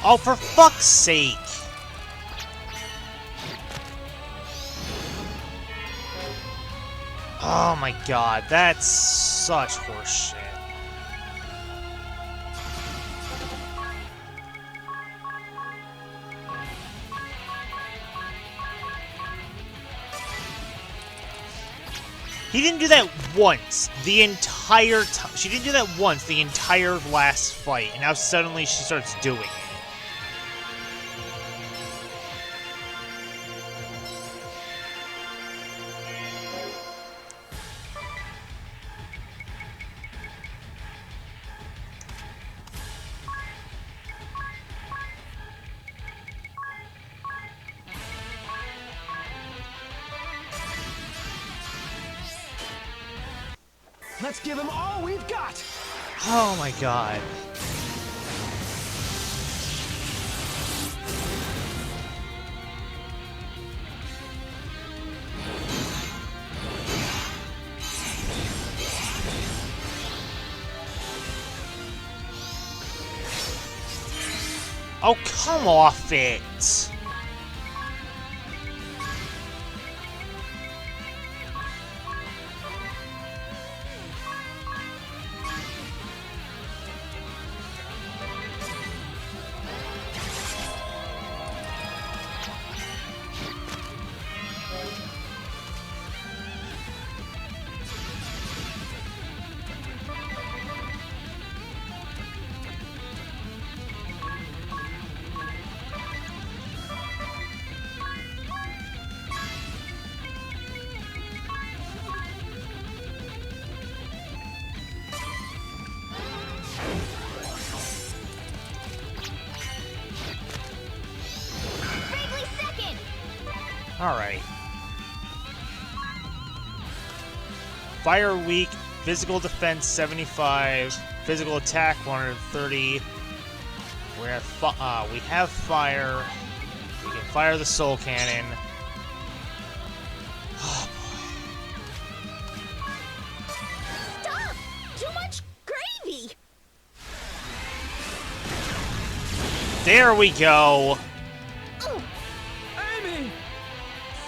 Oh, for fuck's sake! Oh my god, that's such horseshit. He didn't do that once the entire time. She didn't do that once the entire last fight, and now suddenly she starts doing it. Let's give him all we've got! Oh my god. Oh, come off it! Alright. Fire weak, physical defense 75, physical attack 130. We have fire. We can fire the soul cannon. There we go. Amy!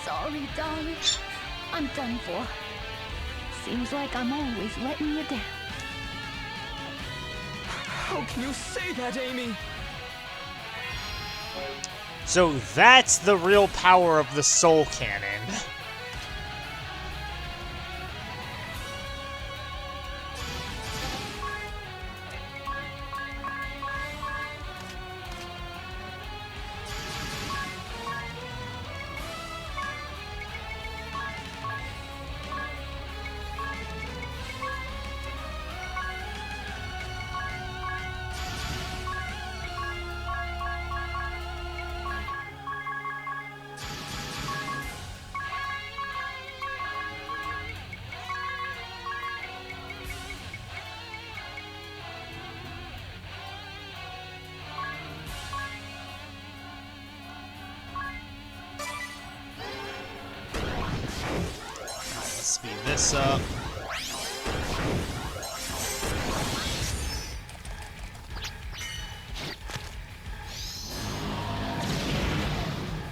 Sorry, darling. I'm done for. Seems like I'm always letting you down. How can you say that, Amy? So that's the real power of the Soul Cannon. Speed this up.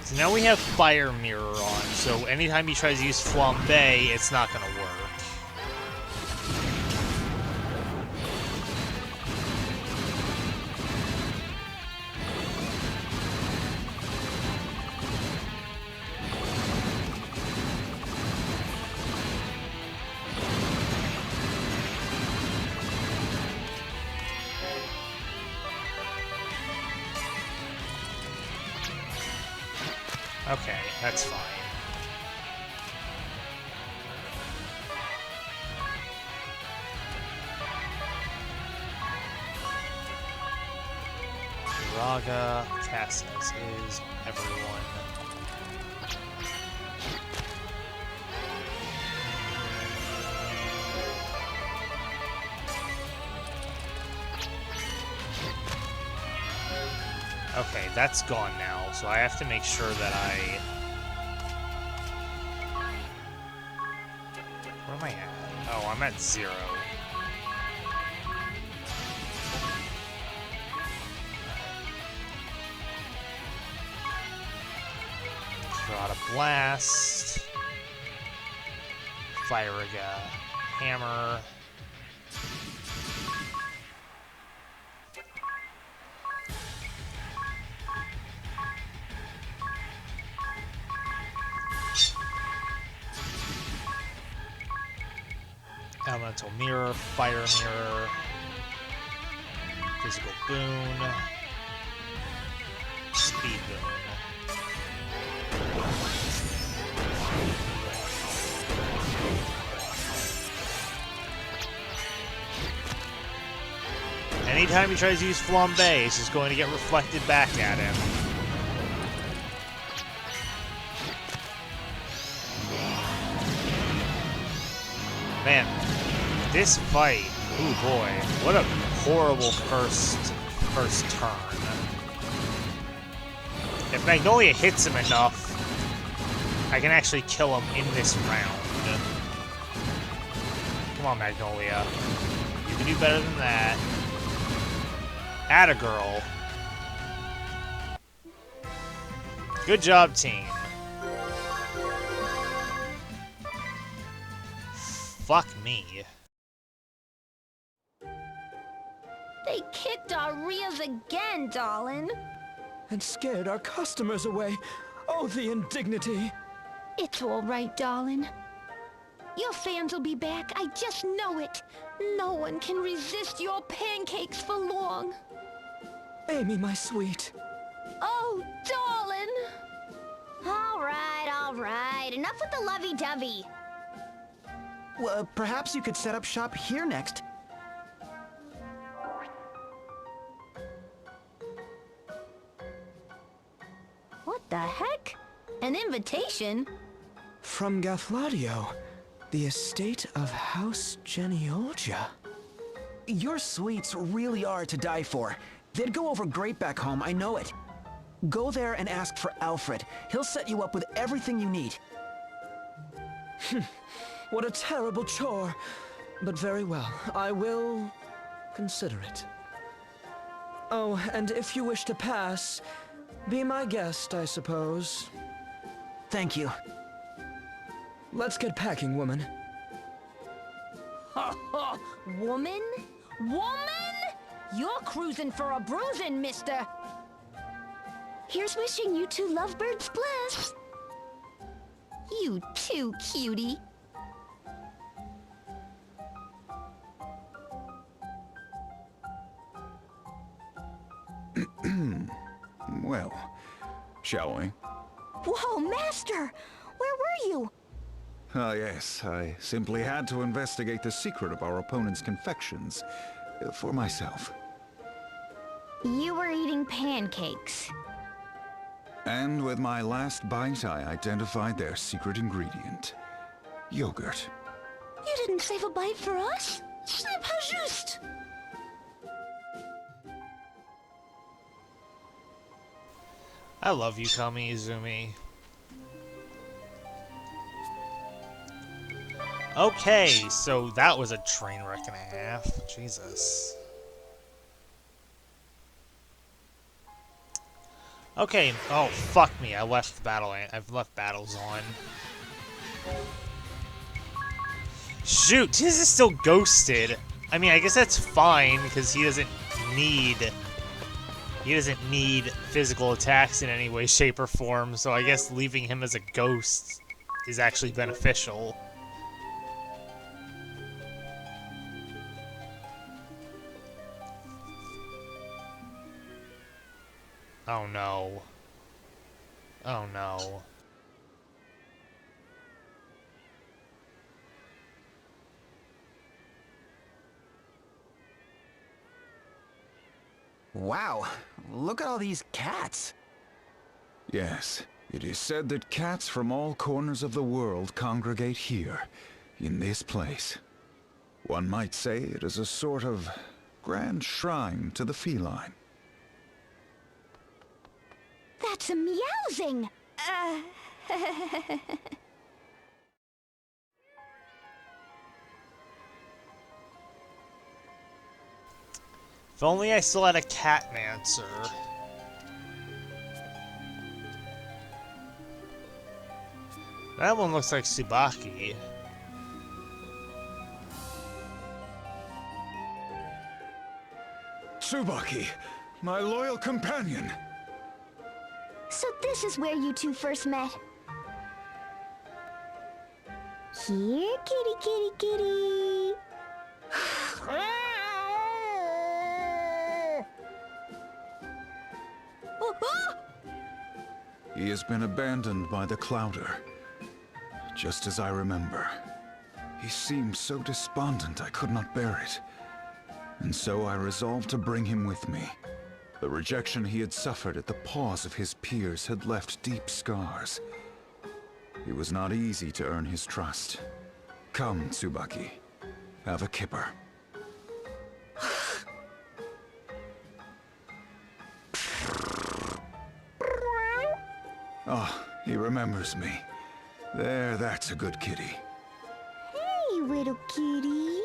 So now we have Fire Mirror on, so anytime he tries to use Flambe, it's not gonna work. Okay, that's fine. Raga, cast as is, everyone. Okay, that's gone now, so I have to make sure that I... Where am I at? Oh, I'm at 0. Got a blast. Fire-Raga. Hammer. Elemental Mirror, Fire Mirror, Physical Boon, Speed Boon. Anytime he tries to use Flambe, it's just going to get reflected back at him. Man, this fight, ooh boy, what a horrible first turn. If Magnolia hits him enough, I can actually kill him in this round. Come on, Magnolia. You can do better than that. Atta girl. Good job, team. Fuck me. They kicked our rears again, darling. And scared our customers away. Oh, the indignity. It's all right, darling. Your fans will be back. I just know it. No one can resist your pancakes for long. Amy, my sweet. Oh, darling. All right. Enough with the lovey-dovey. Well, perhaps you could set up shop here next. What the heck? An invitation? From Gafladio, the estate of House Genealgia. Your sweets really are to die for. They'd go over great back home, I know it. Go there and ask for Alfred. He'll set you up with everything you need. What a terrible chore. But very well, I will consider it. Oh, and if you wish to pass, be my guest, I suppose. Thank you. Let's get packing, woman. Woman? Woman? You're cruising for a bruising, mister. Here's wishing you two lovebirds bliss. You too, cutie. Well, shall we? Whoa, Master! Where were you? Ah, yes, I simply had to investigate the secret of our opponent's confections for myself. You were eating pancakes. And with my last bite, I identified their secret ingredient. Yogurt. You didn't save a bite for us? C'est pas juste! I love you, Kami Izumi. Okay, so that was a train wreck and a half. Jesus. Okay, oh fuck me, I left the battle. I've left battles on. Shoot, this is still ghosted. I mean, I guess that's fine because he doesn't need physical attacks in any way, shape, or form. So I guess leaving him as a ghost is actually beneficial. Oh no. Oh no. Wow, look at all these cats. Yes, it is said that cats from all corners of the world congregate here, in this place. One might say it is a sort of grand shrine to the feline. That's a meowsing! If only I still had a Catmancer. That one looks like Tsubaki. Tsubaki, my loyal companion. So this is where you two first met. Here, kitty, kitty, kitty. He has been abandoned by the Clouder, just as I remember. He seemed so despondent I could not bear it, and so I resolved to bring him with me. The rejection he had suffered at the paws of his peers had left deep scars. It was not easy to earn his trust. Come, Tsubaki. Have a kipper. Oh, he remembers me. There, that's a good kitty. Hey, little kitty.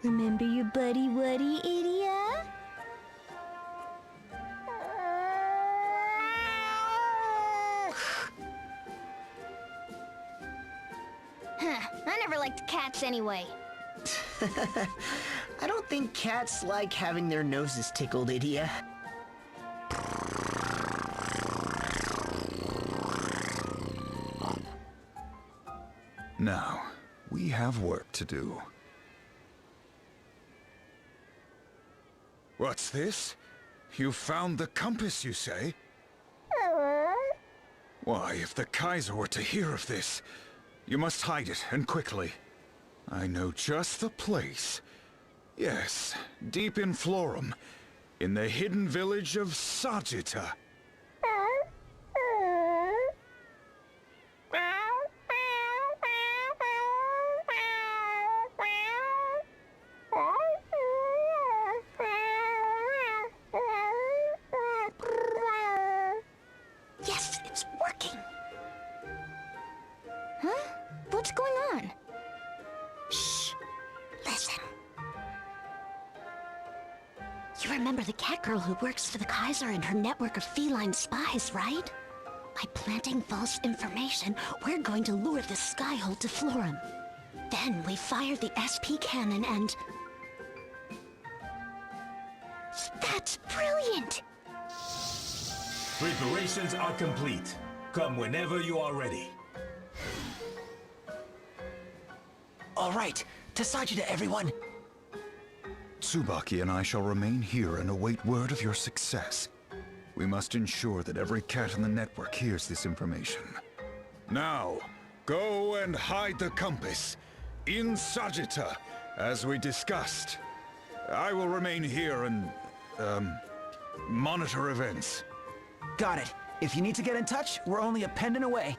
Remember your buddy Waddy, idiot? I never liked cats anyway. I don't think cats like having their noses tickled, idiot. Now, we have work to do. What's this? You found the compass, you say? Why, if the Kaiser were to hear of this, you must hide it, and quickly. I know just the place. Yes, deep in Florum, in the hidden village of Sagitta. Yes, it's working. Huh? What's going on? Shh. Listen. You remember the cat girl who works for the Kaiser and her network of feline spies, right? By planting false information, we're going to lure the Skyhold to Florum. Then we fire the SP cannon and... That's brilliant! Preparations are complete. Come whenever you are ready. All right, to Sajida, everyone. Tsubaki and I shall remain here and await word of your success. We must ensure that every cat in the network hears this information. Now, go and hide the compass in Sagitta, as we discussed. I will remain here and, monitor events. Got it. If you need to get in touch, we're only a pendant away.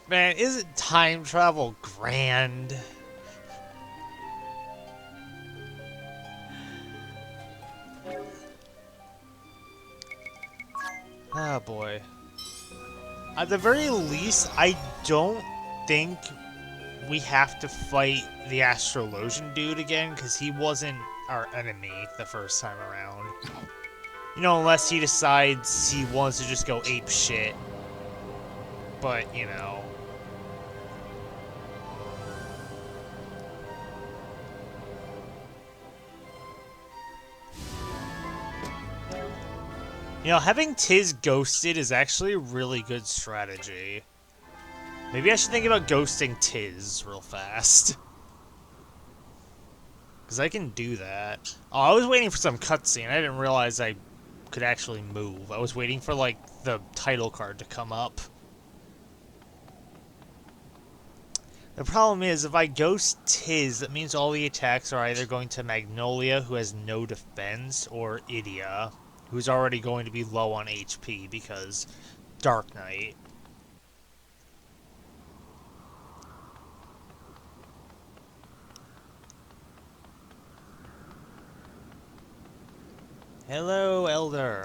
Man, isn't time travel grand? Oh boy. At the very least, I don't think we have to fight the Astrologian dude again, because he wasn't our enemy the first time around. You know, unless he decides he wants to just go ape shit. But, you know. You know, having Tiz ghosted is actually a really good strategy. Maybe I should think about ghosting Tiz real fast. Because I can do that. Oh, I was waiting for some cutscene. I didn't realize I could actually move. I was waiting for, like, the title card to come up. The problem is, if I ghost Tiz, that means all the attacks are either going to Magnolia, who has no defense, or Idia, who's already going to be low on HP because Dark Knight. Hello, Elder.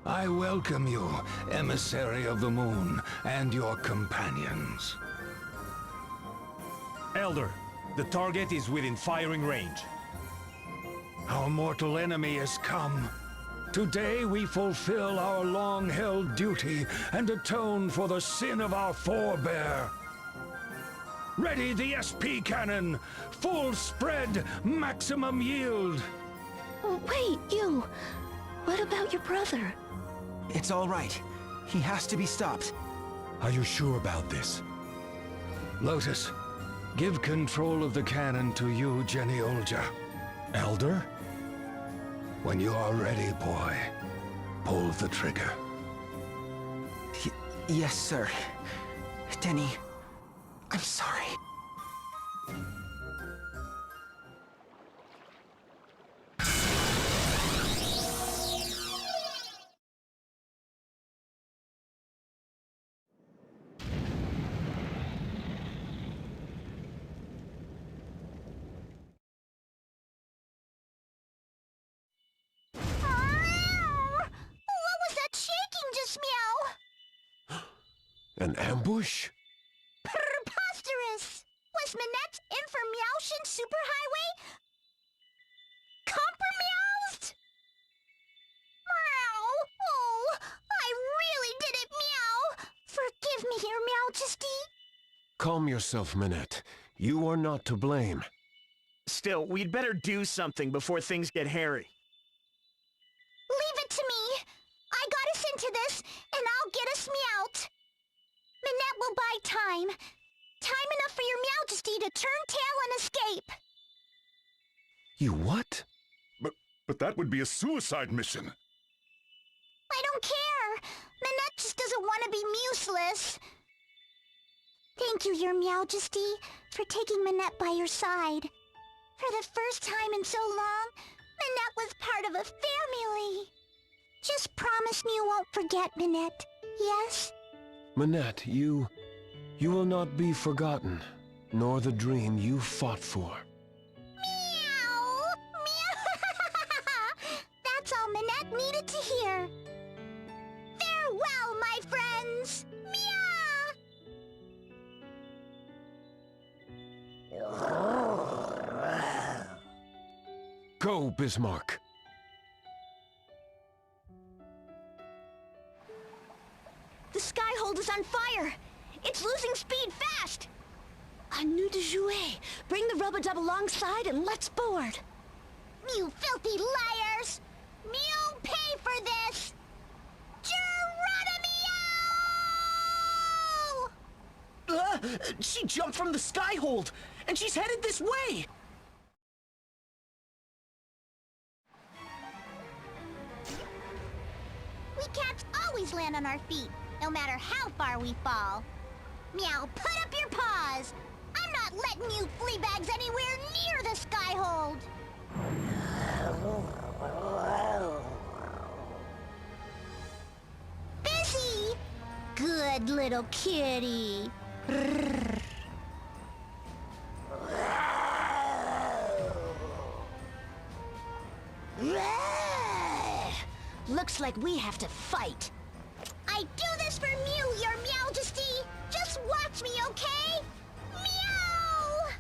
I welcome you, emissary of the moon, and your companions. Elder, the target is within firing range. Our mortal enemy has come. Today we fulfill our long-held duty and atone for the sin of our forebear. Ready the SP cannon! Full spread, maximum yield! Oh, wait, you! What about your brother? It's all right. He has to be stopped. Are you sure about this? Lotus, give control of the cannon to you, Genioja. Elder? When you are ready, boy, pull the trigger. Yes, sir. Denny, I'm sorry. An ambush? Preposterous! Was Minette's Information Superhighway compromised? Meow! Oh, I really did it, meow! Forgive me, Your Majesty. Calm yourself, Minette. You are not to blame. Still, we'd better do something before things get hairy. Leave it to me. I got us into this, and I'll get us meowed. Minette will buy time. Time enough for Your Majesty to turn tail and escape. You what? But that would be a suicide mission. I don't care. Minette just doesn't want to be useless. Thank you, Your Majesty, for taking Minette by your side. For the first time in so long, Minette was part of a family. Just promise me you won't forget, Minette, yes? Minette, you will not be forgotten, nor the dream you fought for. Meow! Meow! That's all Minette needed to hear. Farewell, my friends! Meow! Go, Bismarck. The Skyhold is on fire! It's losing speed fast! A nous de jouer! Bring the rub-a-dub alongside and let's board! You filthy liars! Mew pay for this! Geronimo! She jumped from the Skyhold, and she's headed this way! We cats always land on our feet, no matter how far we fall. Meow, put up your paws! I'm not letting you flea bags anywhere near the Skyhold! Busy! Good little kitty. Looks like we have to fight. I do this for Mew, your Meowjesty! Just watch me, okay? Meow!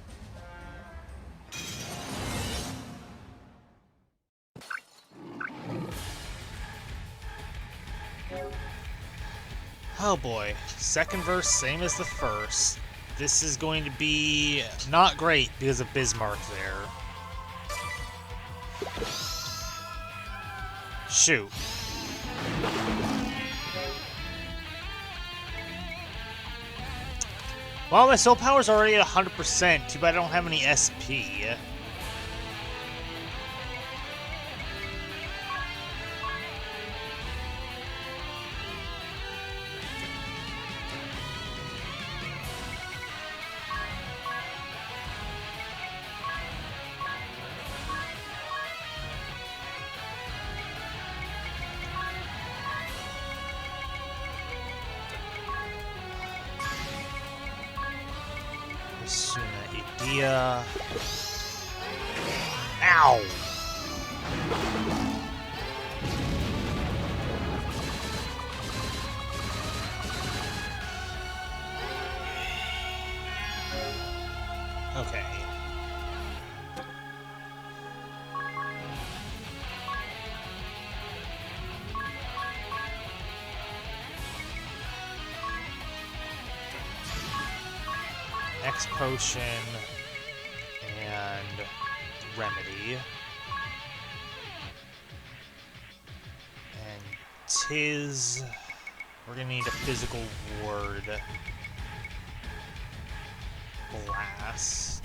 Oh boy. Second verse, same as the first. This is going to be not great because of Bismarck there. Shoot. Well, my soul power's already at 100%. Too bad I don't have any SP. Idea. Ow! Okay. X potion and remedy. And Tiz, we're gonna need a physical ward. Blast.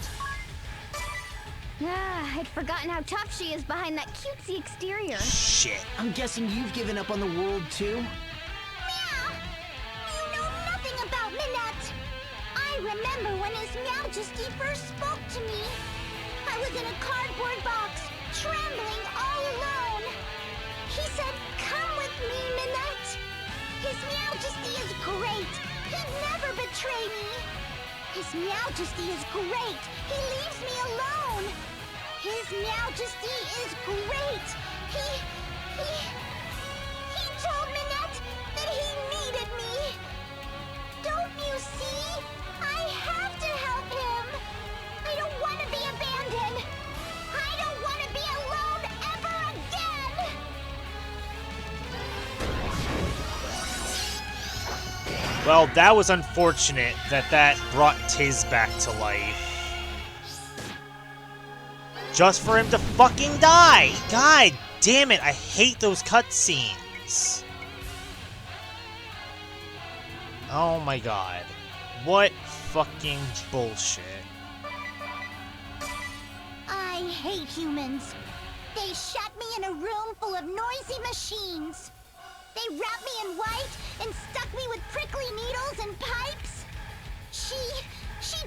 I'd forgotten how tough she is behind that cutesy exterior. Shit. I'm guessing you've given up on the world too? Meow! You know nothing about Minette! I remember when His Majesty first spoke to me. I was in a cardboard box, trembling all alone. He said, "Come with me, Minette. His Majesty is great. He'd never betray me. His Majesty is great. He leaves me alone. His Majesty is great. He told Minette that he needed me. Don't you see? I have to help him. I don't want to be abandoned. I don't want to be alone ever again. Well, that was unfortunate that brought Tiz back to life. Just for him to fucking die! God damn it, I hate those cutscenes. Oh my god. What fucking bullshit. I hate humans. They shut me in a room full of noisy machines. They wrapped me in white and stuck me with prickly needles and pipes. She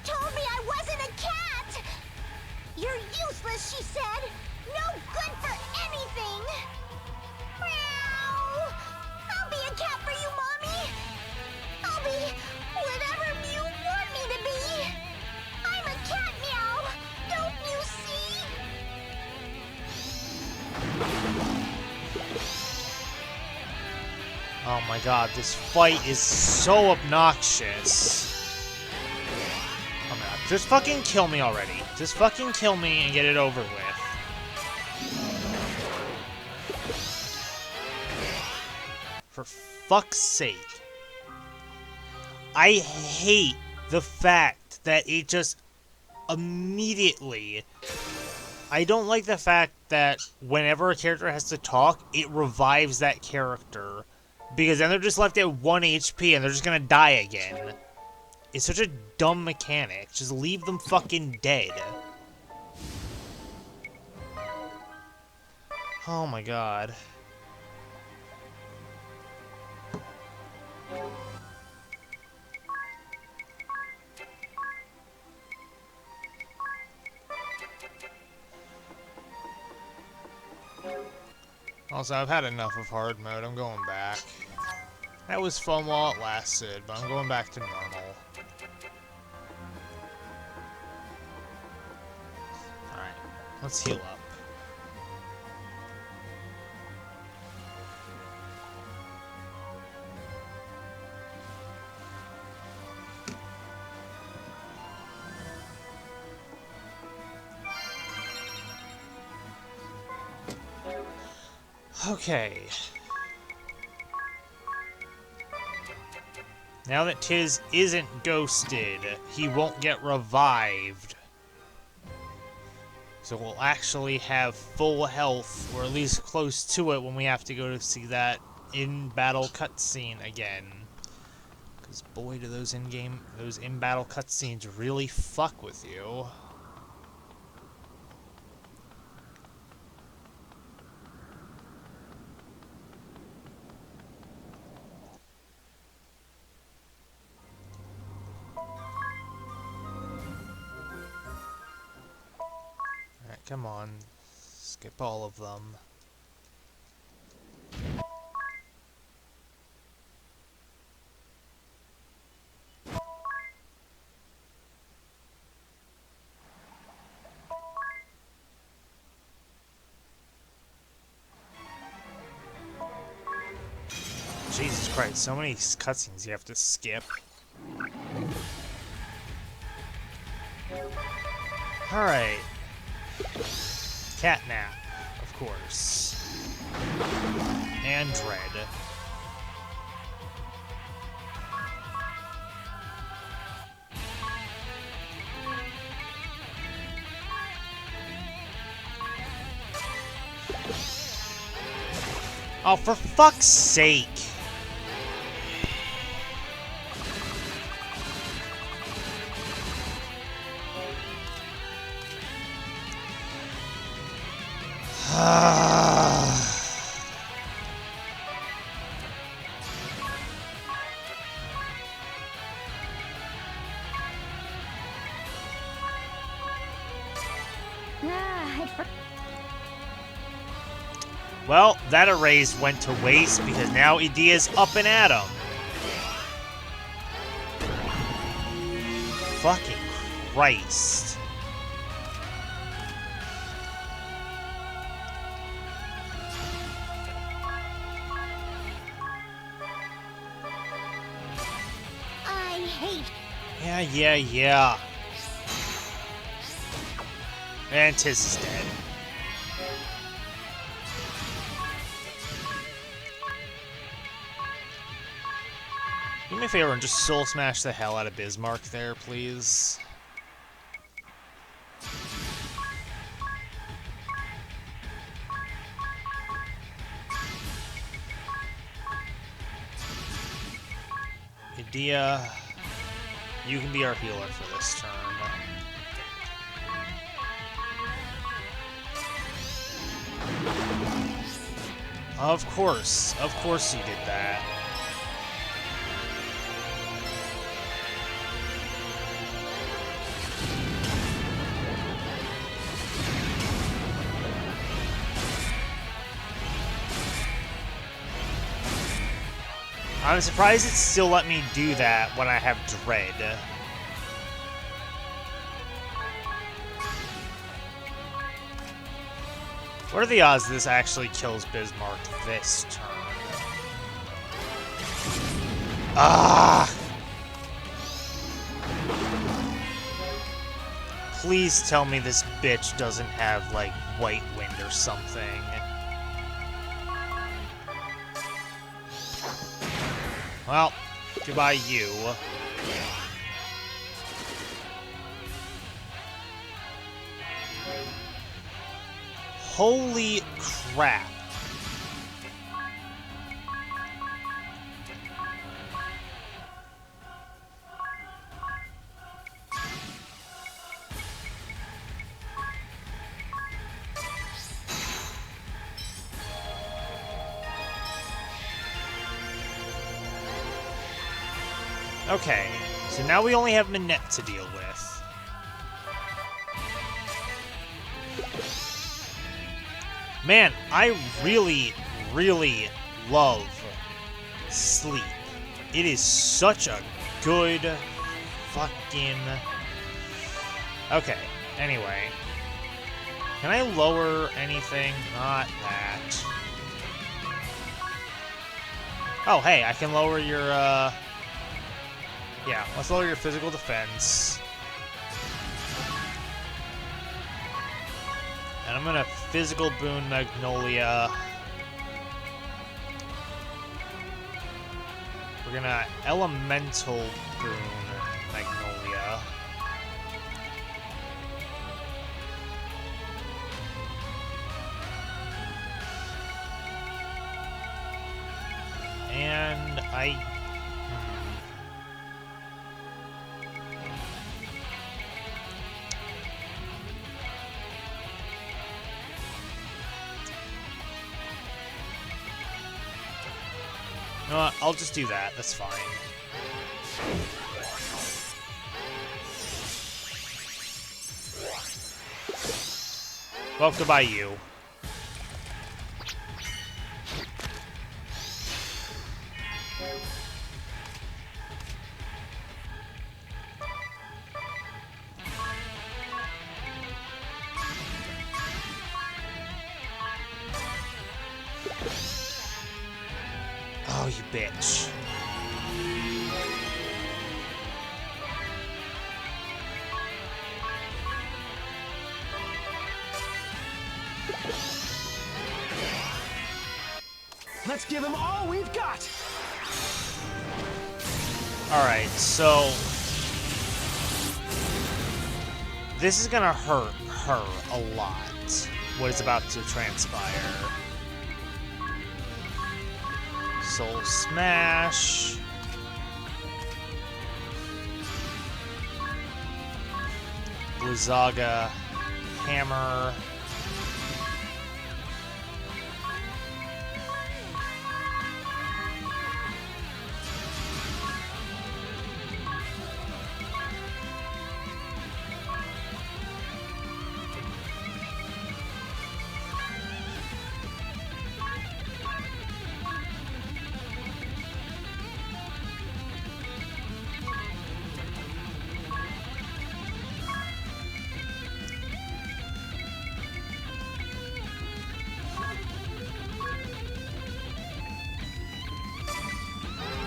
told me I wasn't a cat. You're useless, she said. No good for anything. Meow. I'll be a cat for you, Mommy. I'll be whatever you want me to be. I'm a cat, Meow. Don't you see? Oh my god, this fight is so obnoxious. I'm gonna Just fucking kill me already. Just fucking kill me and get it over with. For fuck's sake. I hate the fact that it just immediately... I don't like the fact that whenever a character has to talk, it revives that character. Because then they're just left at 1 HP and they're just gonna die again. It's such a dumb mechanic. Just leave them fucking dead. Oh my god. Also, I've had enough of hard mode. I'm going back. That was fun while it lasted, but I'm going back to normal. Alright, let's heal up. Okay. Now that Tiz isn't ghosted, he won't get revived. So we'll actually have full health, or at least close to it, when we have to go to see that in-battle cutscene again. Because boy, do those in-battle cutscenes really fuck with you. Come on, skip all of them. Jesus Christ, so many cutscenes you have to skip. Alright. Catnap, of course. And Dread. Oh, for fuck's sake! Well, that erase went to waste because now Idea's up and at him. Fucking Christ. I hate... Yeah. And Tiz is dead. Do me a favor and just soul smash the hell out of Bismarck there, please. Idea, you can be our healer for this turn. Of course you did that. I'm surprised it still let me do that when I have Dread. What are the odds this actually kills Bismarck this turn? Ah! Please tell me this bitch doesn't have, like, white wind or something. Well, goodbye, you. Holy crap. Okay, so now we only have Minette to deal with. Man, I really, really love sleep. It is such a good fucking... Okay, anyway. Can I lower anything? Not that. Oh, hey, I can lower your, Yeah, let's lower your physical defense. And I'm gonna physical boon Magnolia. We're gonna elemental boon Magnolia. And you know what? I'll just do that. That's fine. Well, goodbye, you. Oh, you bitch. Let's give him all we've got! Alright, so... this is gonna hurt her a lot, what is about to transpire. Soul Smash. Blizzaga Hammer.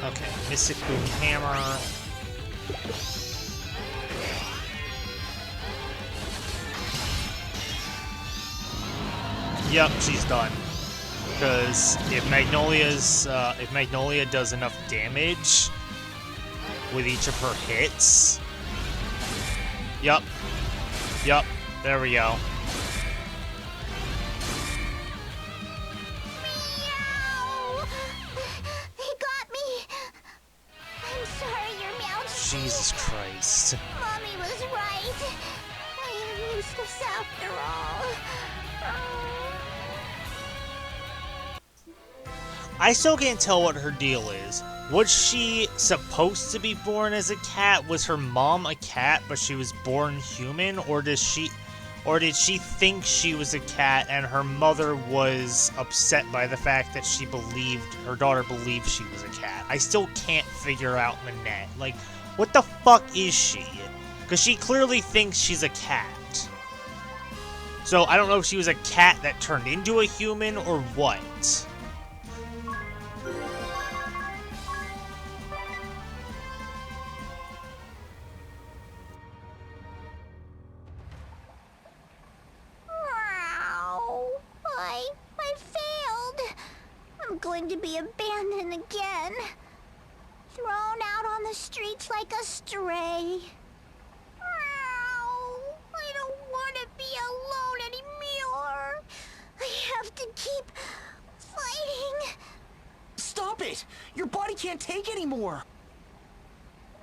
Okay, Mystic Boom Hammer. Yep, she's done. Because if Magnolia does enough damage with each of her hits, yep, there we go. Jesus Christ. Mommy was right. I am useless after all. I still can't tell what her deal is. Was she supposed to be born as a cat? Was her mom a cat, but she was born human? Or did she think she was a cat and her mother was upset by the fact that her daughter believed she was a cat? I still can't figure out Minette. Like, what the fuck is she? Because she clearly thinks she's a cat. So I don't know if she was a cat that turned into a human or what. going to be abandoned again. Thrown out on the streets like a stray. I don't want to be alone anymore. I have to keep fighting. Stop it! Your body can't take anymore!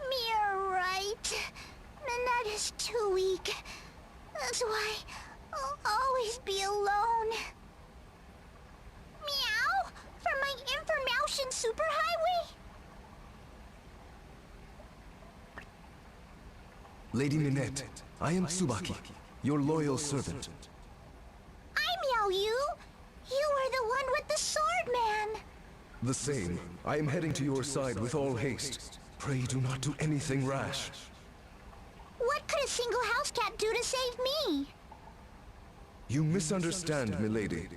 You're right. Minette is too weak. That's why I'll always be alone. Meow! From my Information Superhighway? Lady Minette, I am Tsubaki, your loyal servant. I meow you! You are the one with the sword, man! The same. I am heading to your side with all haste. Pray do not do anything rash. What could a single house cat do to save me? You misunderstand, milady.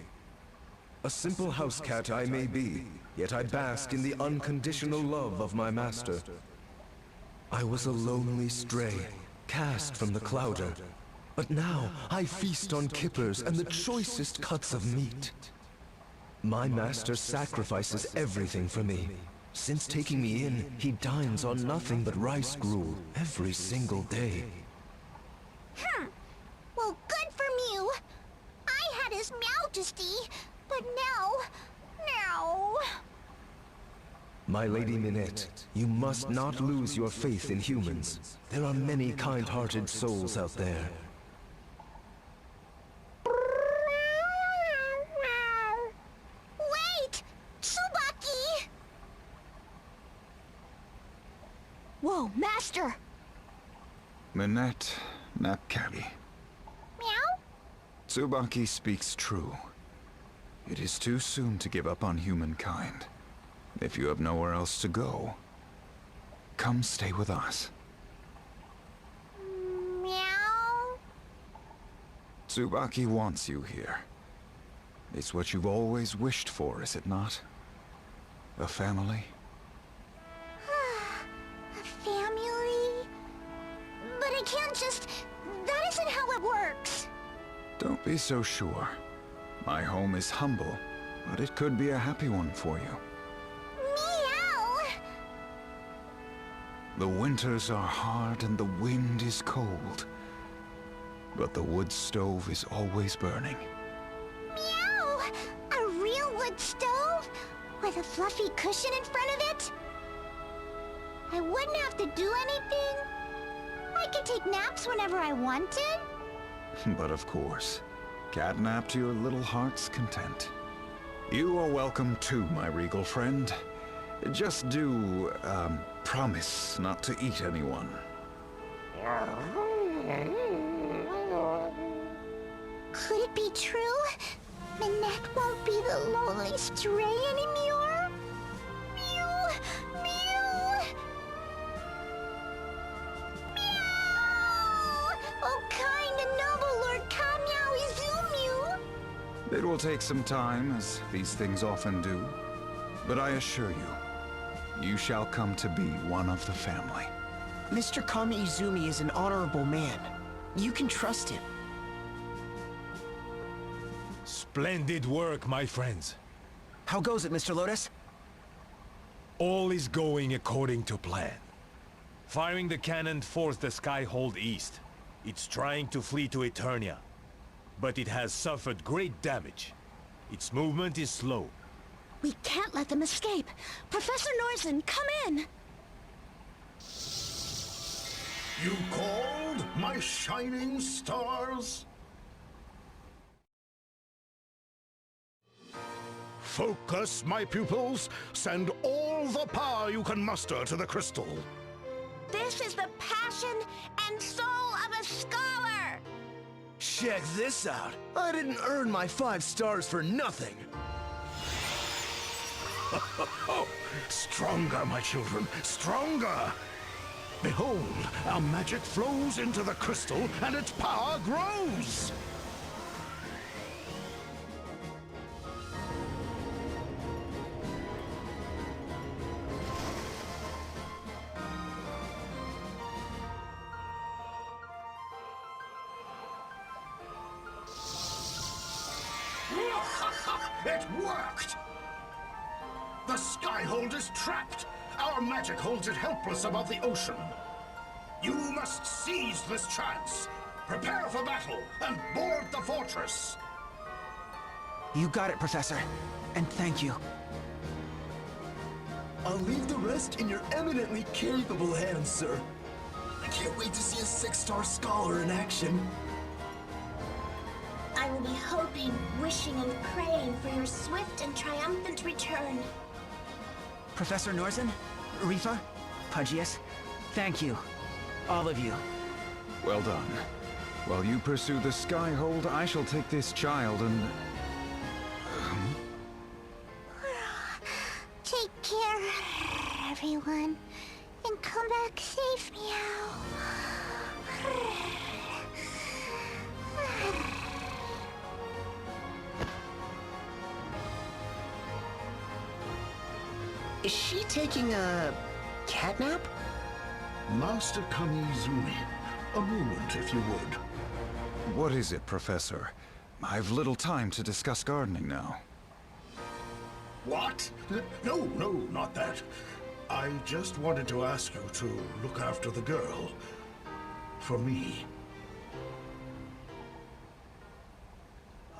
A simple house cat I may be, yet I bask in the unconditional love of my master. I was a lonely stray, cast from the Clouder. But now I feast on kippers and the choicest cuts of meat. My master sacrifices everything for me. Since taking me in, he dines on nothing but rice gruel every single day. Well, good for Mew. I had his Majesty, but now... My Lady Minette, you must not lose your faith in humans. There are many kind-hearted souls out there. Wait! Tsubaki! Whoa, Master! Minette Napcabby. Meow? Tsubaki speaks true. It is too soon to give up on humankind. If you have nowhere else to go, come stay with us. Meow? Tsubaki wants you here. It's what you've always wished for, is it not? A family? A family? But I can't just... That isn't how it works. Don't be so sure. My home is humble, but it could be a happy one for you. Meow! The winters are hard and the wind is cold. But the wood stove is always burning. Meow! A real wood stove? With a fluffy cushion in front of it? I wouldn't have to do anything? I could take naps whenever I wanted? But of course, catnap to your little heart's content. You are welcome too, my regal friend. Just do, promise not to eat anyone. Could it be true? Minette won't be the lonely stray anymore? Mew! Mew! Meow! Oh, kind and noble Lord Kamyao Izumyu! It will take some time, as these things often do. But I assure you, you shall come to be one of the family. Mr. Kami Izumi is an honorable man. You can trust him. Splendid work, my friends. How goes it, Mr. Lotus? All is going according to plan. Firing the cannon forced the Skyhold east. It's trying to flee to Eternia, but it has suffered great damage. Its movement is slow. We can't let them escape. Professor Norzen, come in! You called, my shining stars? Focus, my pupils. Send all the power you can muster to the crystal. This is the passion and soul of a scholar! Check this out. I didn't earn my 5 stars for nothing. Stronger, my children, stronger! Behold, our magic flows into the crystal and its power grows! It worked! The Skyhold is trapped! Our magic holds it helpless above the ocean. You must seize this chance. Prepare for battle and board the fortress. You got it, Professor. And thank you. I'll leave the rest in your eminently capable hands, sir. I can't wait to see a 6-star scholar in action. I will be hoping, wishing, and praying for your swift and triumphant return. Professor Norzen, Rifa, Pudgius, thank you. All of you. Well done. While you pursue the Skyhold, I shall take this child and... Take care, everyone. And come back safe, Meow. Is she taking a cat nap? Master Kamizumi, a moment if you would. What is it, Professor? I've little time to discuss gardening now. What? No, not that. I just wanted to ask you to look after the girl. For me.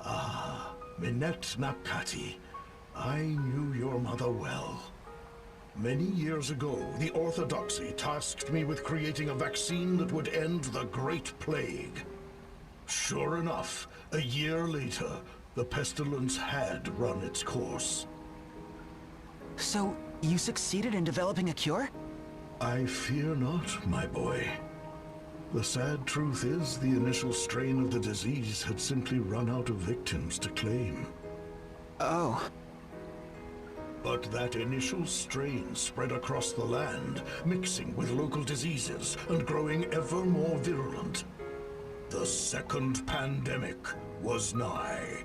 Ah, Minette Napkati. I knew your mother well. Many years ago, the Orthodoxy tasked me with creating a vaccine that would end the Great Plague. Sure enough, a year later, the pestilence had run its course. So, you succeeded in developing a cure? I fear not, my boy. The sad truth is, the initial strain of the disease had simply run out of victims to claim. Oh. But that initial strain spread across the land, mixing with local diseases and growing ever more virulent. The second pandemic was nigh.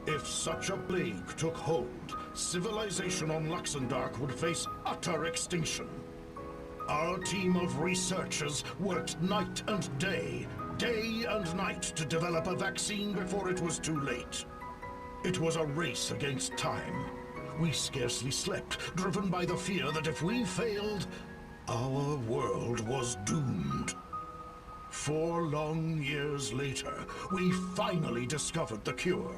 If such a plague took hold, civilization on Luxendark would face utter extinction. Our team of researchers worked night and day and night to develop a vaccine before it was too late. It was a race against time. We scarcely slept, driven by the fear that if we failed, our world was doomed. 4 long years later, we finally discovered the cure.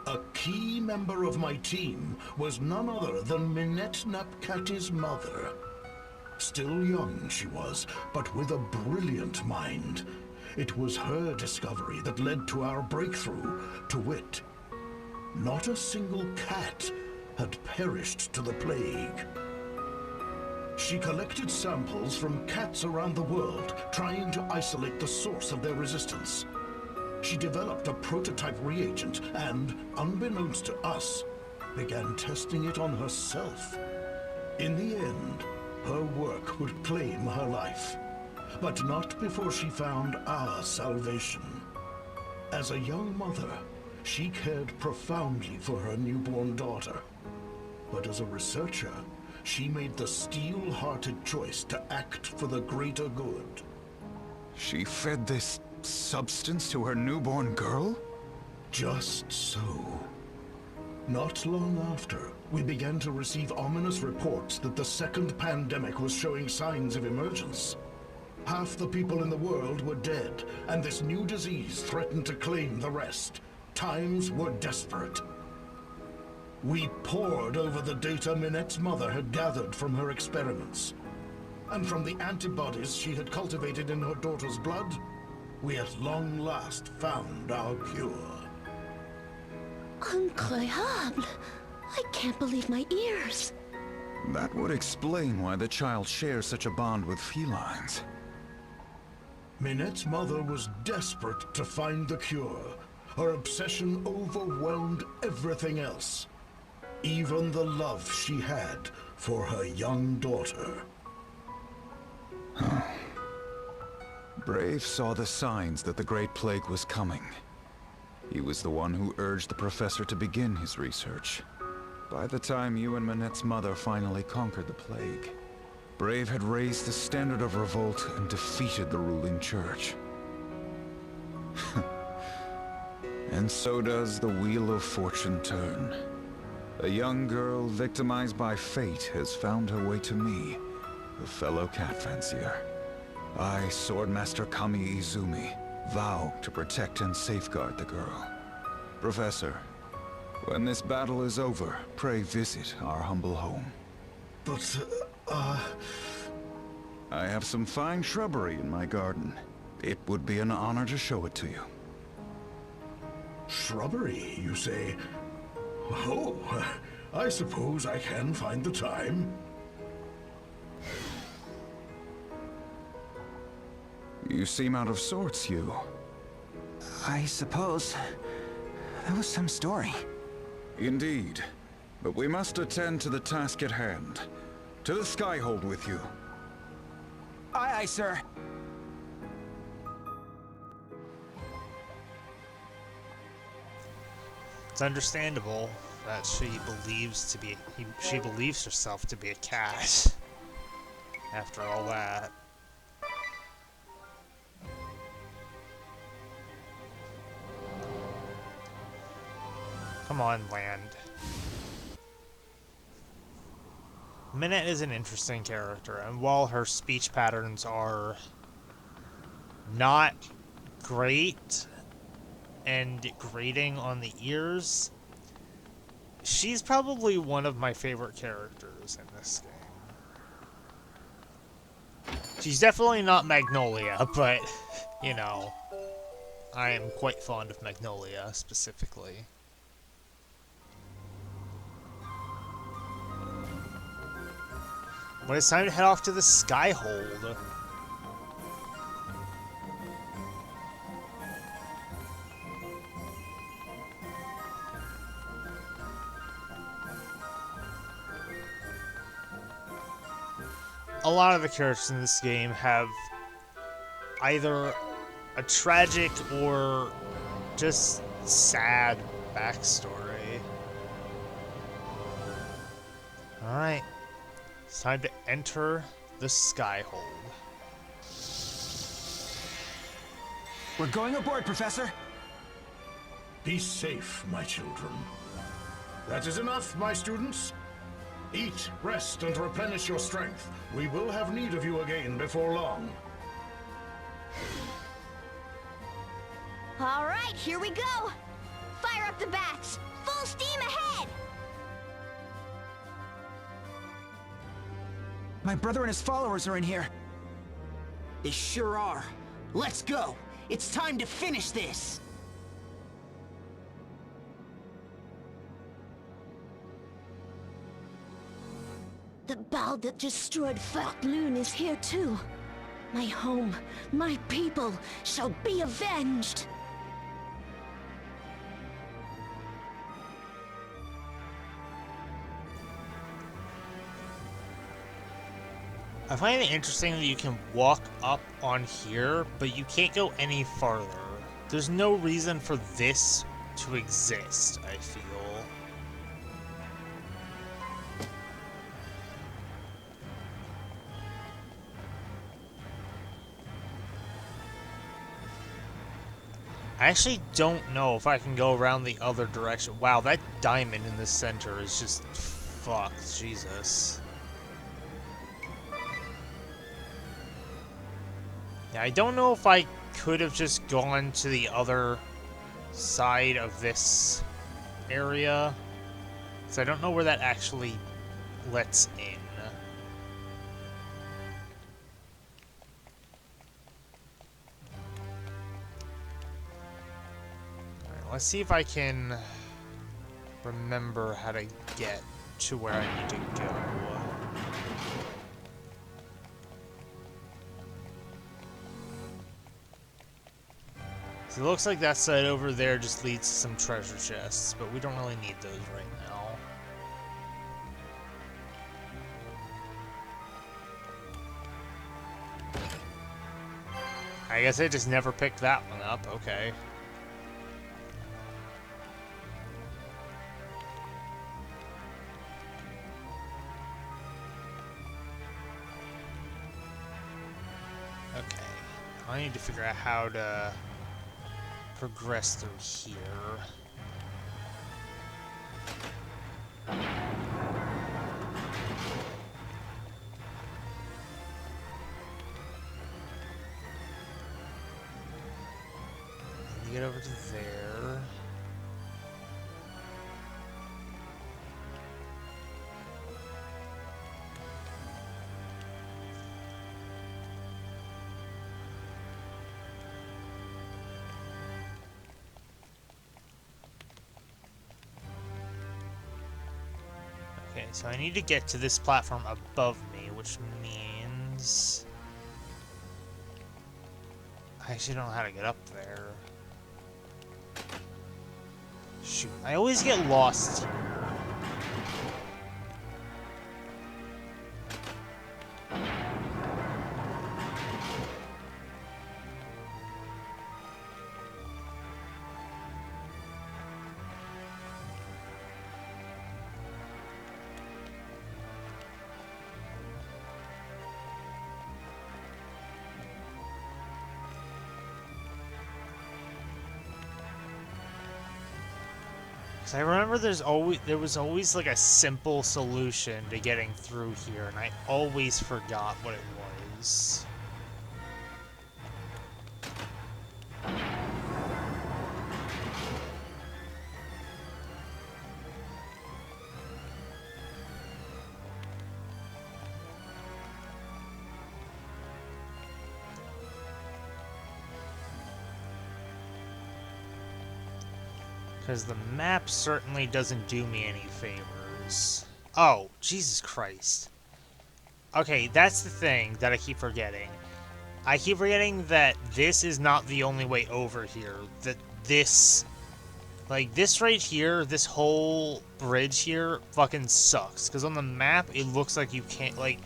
A key member of my team was none other than Minette Napkati's mother. Still young she was, but with a brilliant mind. It was her discovery that led to our breakthrough, to wit. Not a single cat had perished to the plague. She collected samples from cats around the world, trying to isolate the source of their resistance. She developed a prototype reagent and, unbeknownst to us, began testing it on herself. In the end, her work would claim her life, but not before she found our salvation. As a young mother, she cared profoundly for her newborn daughter. But as a researcher, she made the steel-hearted choice to act for the greater good. She fed this substance to her newborn girl? Just so. Not long after, we began to receive ominous reports that the second pandemic was showing signs of emergence. Half the people in the world were dead, and this new disease threatened to claim the rest. Times were desperate. We pored over the data Minette's mother had gathered from her experiments. And from the antibodies she had cultivated in her daughter's blood, we at long last found our cure. Incroyable! I can't believe my ears. That would explain why the child shares such a bond with felines. Minette's mother was desperate to find the cure. Her obsession overwhelmed everything else. Even the love she had for her young daughter. Brave saw the signs that the Great Plague was coming. He was the one who urged the professor to begin his research. By the time you and Minette's mother finally conquered the plague, Brave had raised the standard of revolt and defeated the ruling church. And so does the Wheel of Fortune turn. A young girl victimized by fate has found her way to me, a fellow cat fancier. I, Swordmaster Kami Izumi, vow to protect and safeguard the girl. Professor, when this battle is over, pray visit our humble home. But, I have some fine shrubbery in my garden. It would be an honor to show it to you. Shrubbery, you say? Oh, I suppose I can find the time. You seem out of sorts, you. I suppose that was some story. Indeed. But we must attend to the task at hand. To the Skyhold with you. Aye, aye, sir. It's understandable that she believes herself to be a cat. After all that. Come on, land. Minette is an interesting character, and while her speech patterns are not great and grating on the ears, she's probably one of my favorite characters in this game. She's definitely not Magnolia, but, you know, I am quite fond of Magnolia, specifically. But it's time to head off to the Skyhold. A lot of the characters in this game have either a tragic or just sad backstory. Alright. It's time to enter the Skyhold. We're going aboard, Professor. Be safe, my children. That is enough, my students. Eat, rest, and replenish your strength. We will have need of you again before long. All right, here we go. Fire up the bats. Full steam ahead. My brother and his followers are in here. They sure are. Let's go. It's time to finish this. The Bald that destroyed Fartloon is here too. My home, my people shall be avenged. I find it interesting that you can walk up on here, but you can't go any farther. There's no reason for this to exist, I feel. I actually don't know if I can go around the other direction. Wow, that diamond in the center is just fucked. Jesus. Yeah, I don't know if I could have just gone to the other side of this area. So I don't know where that actually lets in. Alright, let's see if I can remember how to get to where I need to go. So it looks like that side over there just leads to some treasure chests, but we don't really need those right now. I guess I just never picked that one up, okay. Okay, I need to figure out how to progress through here. Get over to there. Okay, so I need to get to this platform above me, which means I actually don't know how to get up there. Shoot, I always get lost here. I remember there was always like a simple solution to getting through here, and I always forgot what it was. Because the map certainly doesn't do me any favors. Oh, Jesus Christ. Okay, that's the thing that I keep forgetting. I keep forgetting that this is not the only way over here. That this... Like, this right here, this whole bridge here fucking sucks. Because on the map, it looks like you can't, like...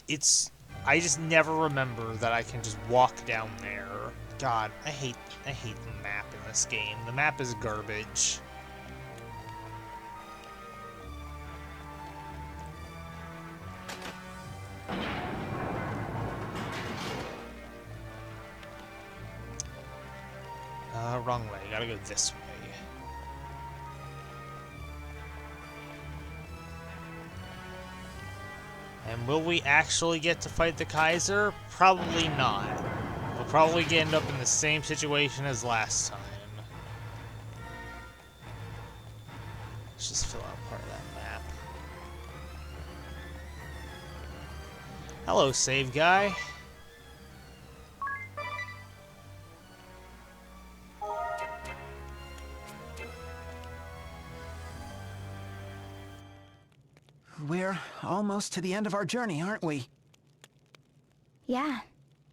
It's... I just never remember that I can just walk down there. God, I hate the map in this game. The map is garbage. Wrong way. Gotta go this way. And will we actually get to fight the Kaiser? Probably not. We'll probably end up in the same situation as last time. Let's just fill out part of that map. Hello, save guy. We're almost to the end of our journey, aren't we? Yeah.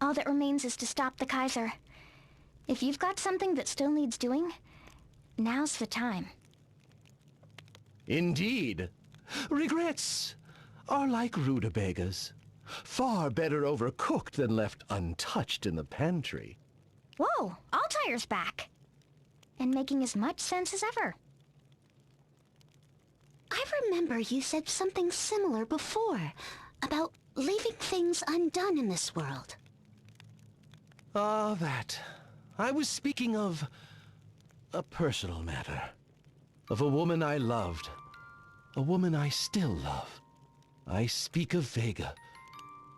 All that remains is to stop the Kaiser. If you've got something that still needs doing, now's the time. Indeed. Regrets are like rutabagas. Far better overcooked than left untouched in the pantry. Whoa, Altire's back. And making as much sense as ever. I remember you said something similar before, about leaving things undone in this world. Ah, that. I was speaking of a personal matter. Of a woman I loved. A woman I still love. I speak of Vega.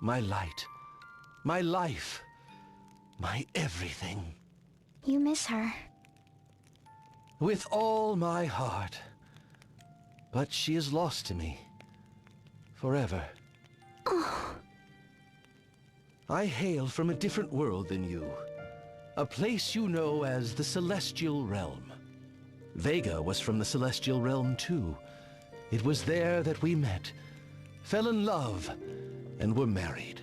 My light. My life. My everything. You miss her. With all my heart. But she is lost to me. Forever. Oh. I hail from a different world than you. A place you know as the Celestial Realm. Vega was from the Celestial Realm too. It was there that we met, fell in love, and were married.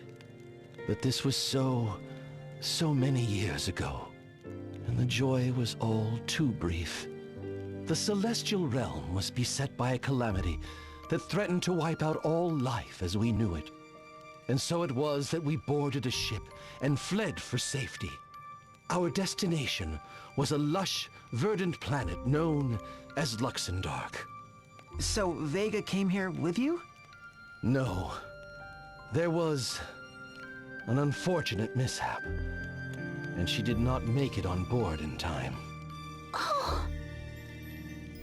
But this was so many years ago. And the joy was all too brief. The Celestial Realm was beset by a calamity that threatened to wipe out all life as we knew it. And so it was that we boarded a ship and fled for safety. Our destination was a lush, verdant planet known as Luxendark. So Vega came here with you? No. There was an unfortunate mishap, and she did not make it on board in time. Oh.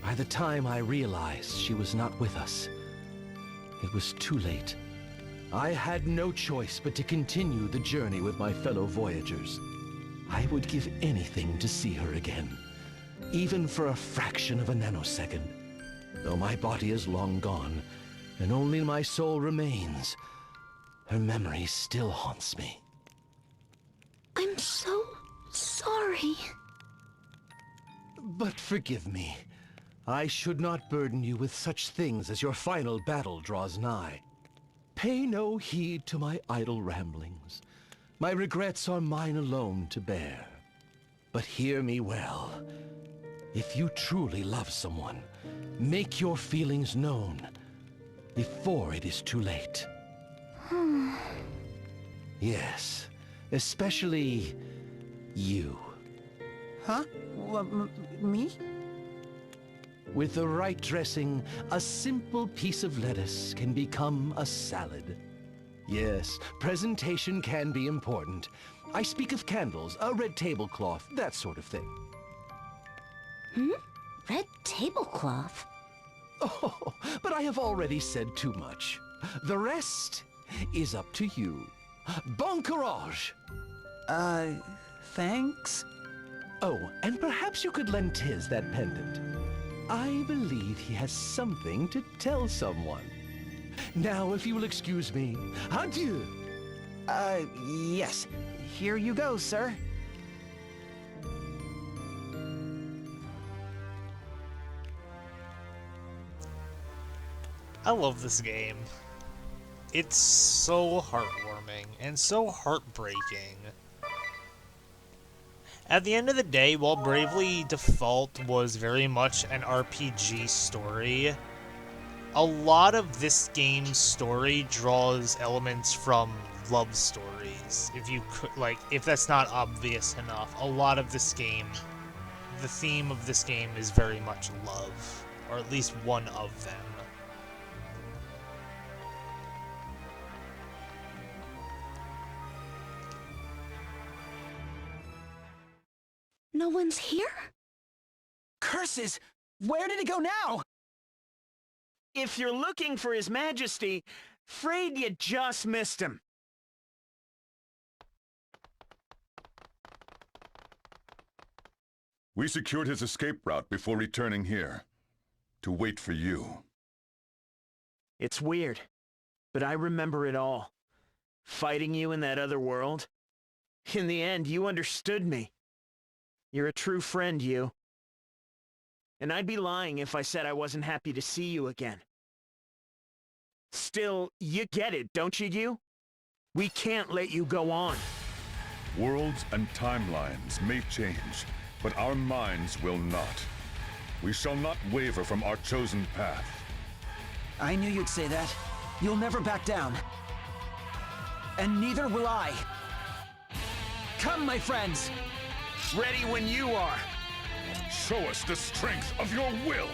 By the time I realized she was not with us, it was too late. I had no choice but to continue the journey with my fellow voyagers. I would give anything to see her again, even for a fraction of a nanosecond. Though my body is long gone, and only my soul remains, her memory still haunts me. I'm so sorry. But forgive me. I should not burden you with such things as your final battle draws nigh. Pay no heed to my idle ramblings. My regrets are mine alone to bear. But hear me well. If you truly love someone, make your feelings known before it is too late. Yes, especially you. Huh? Me? With the right dressing, a simple piece of lettuce can become a salad. Yes, presentation can be important. I speak of candles, a red tablecloth, that sort of thing. Red tablecloth? Oh, but I have already said too much. The rest is up to you. Bon courage! Thanks? Oh, and perhaps you could lend Tiz that pendant. I believe he has something to tell someone. Now, if you will excuse me, adieu! Yes. Here you go, sir. I love this game. It's so heartwarming and so heartbreaking. At the end of the day, while Bravely Default was very much an RPG story, a lot of this game's story draws elements from love stories. If you could, if that's not obvious enough, a lot of this game, the theme of this game is very much love, or at least one of them. No one's here? Curses! Where did it go now? If you're looking for His Majesty, afraid you just missed him. We secured his escape route before returning here, to wait for you. It's weird, but I remember it all. Fighting you in that other world. In the end, you understood me. You're a true friend, you. And I'd be lying if I said I wasn't happy to see you again. Still, you get it, don't you? We can't let you go on. Worlds and timelines may change, but our minds will not. We shall not waver from our chosen path. I knew you'd say that. You'll never back down. And neither will I. Come, my friends! Ready when you are. Show us the strength of your will!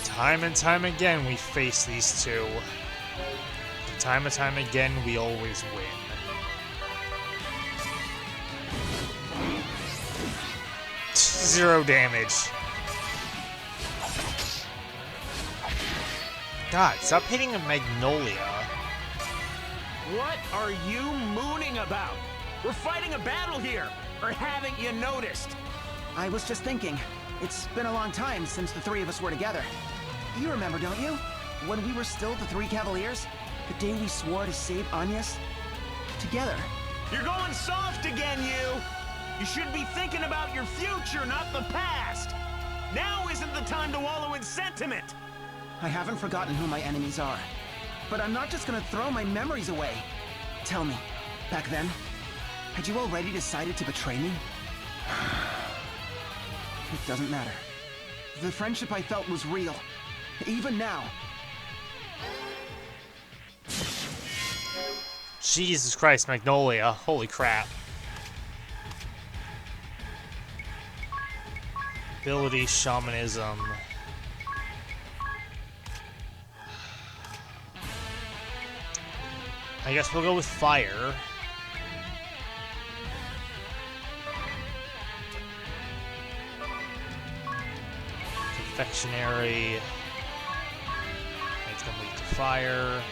Time and time again, we face these two. Time and time again, we always win. Zero damage. God, stop hitting a Magnolia. What are you mooning about? We're fighting a battle here, or haven't you noticed? I was just thinking. It's been a long time since the three of us were together. You remember, don't you? When we were still the Three Cavaliers? The day we swore to save Agnes? Together. You're going soft again, you! You should be thinking about your future, not the past! Now isn't the time to wallow in sentiment! I haven't forgotten who my enemies are. But I'm not just gonna throw my memories away. Tell me, back then, had you already decided to betray me? It doesn't matter. The friendship I felt was real. Even now. Jesus Christ, Magnolia. Holy crap. Ability, Shamanism. I guess we'll go with Fire. Confectionery. It's gonna lead to fire.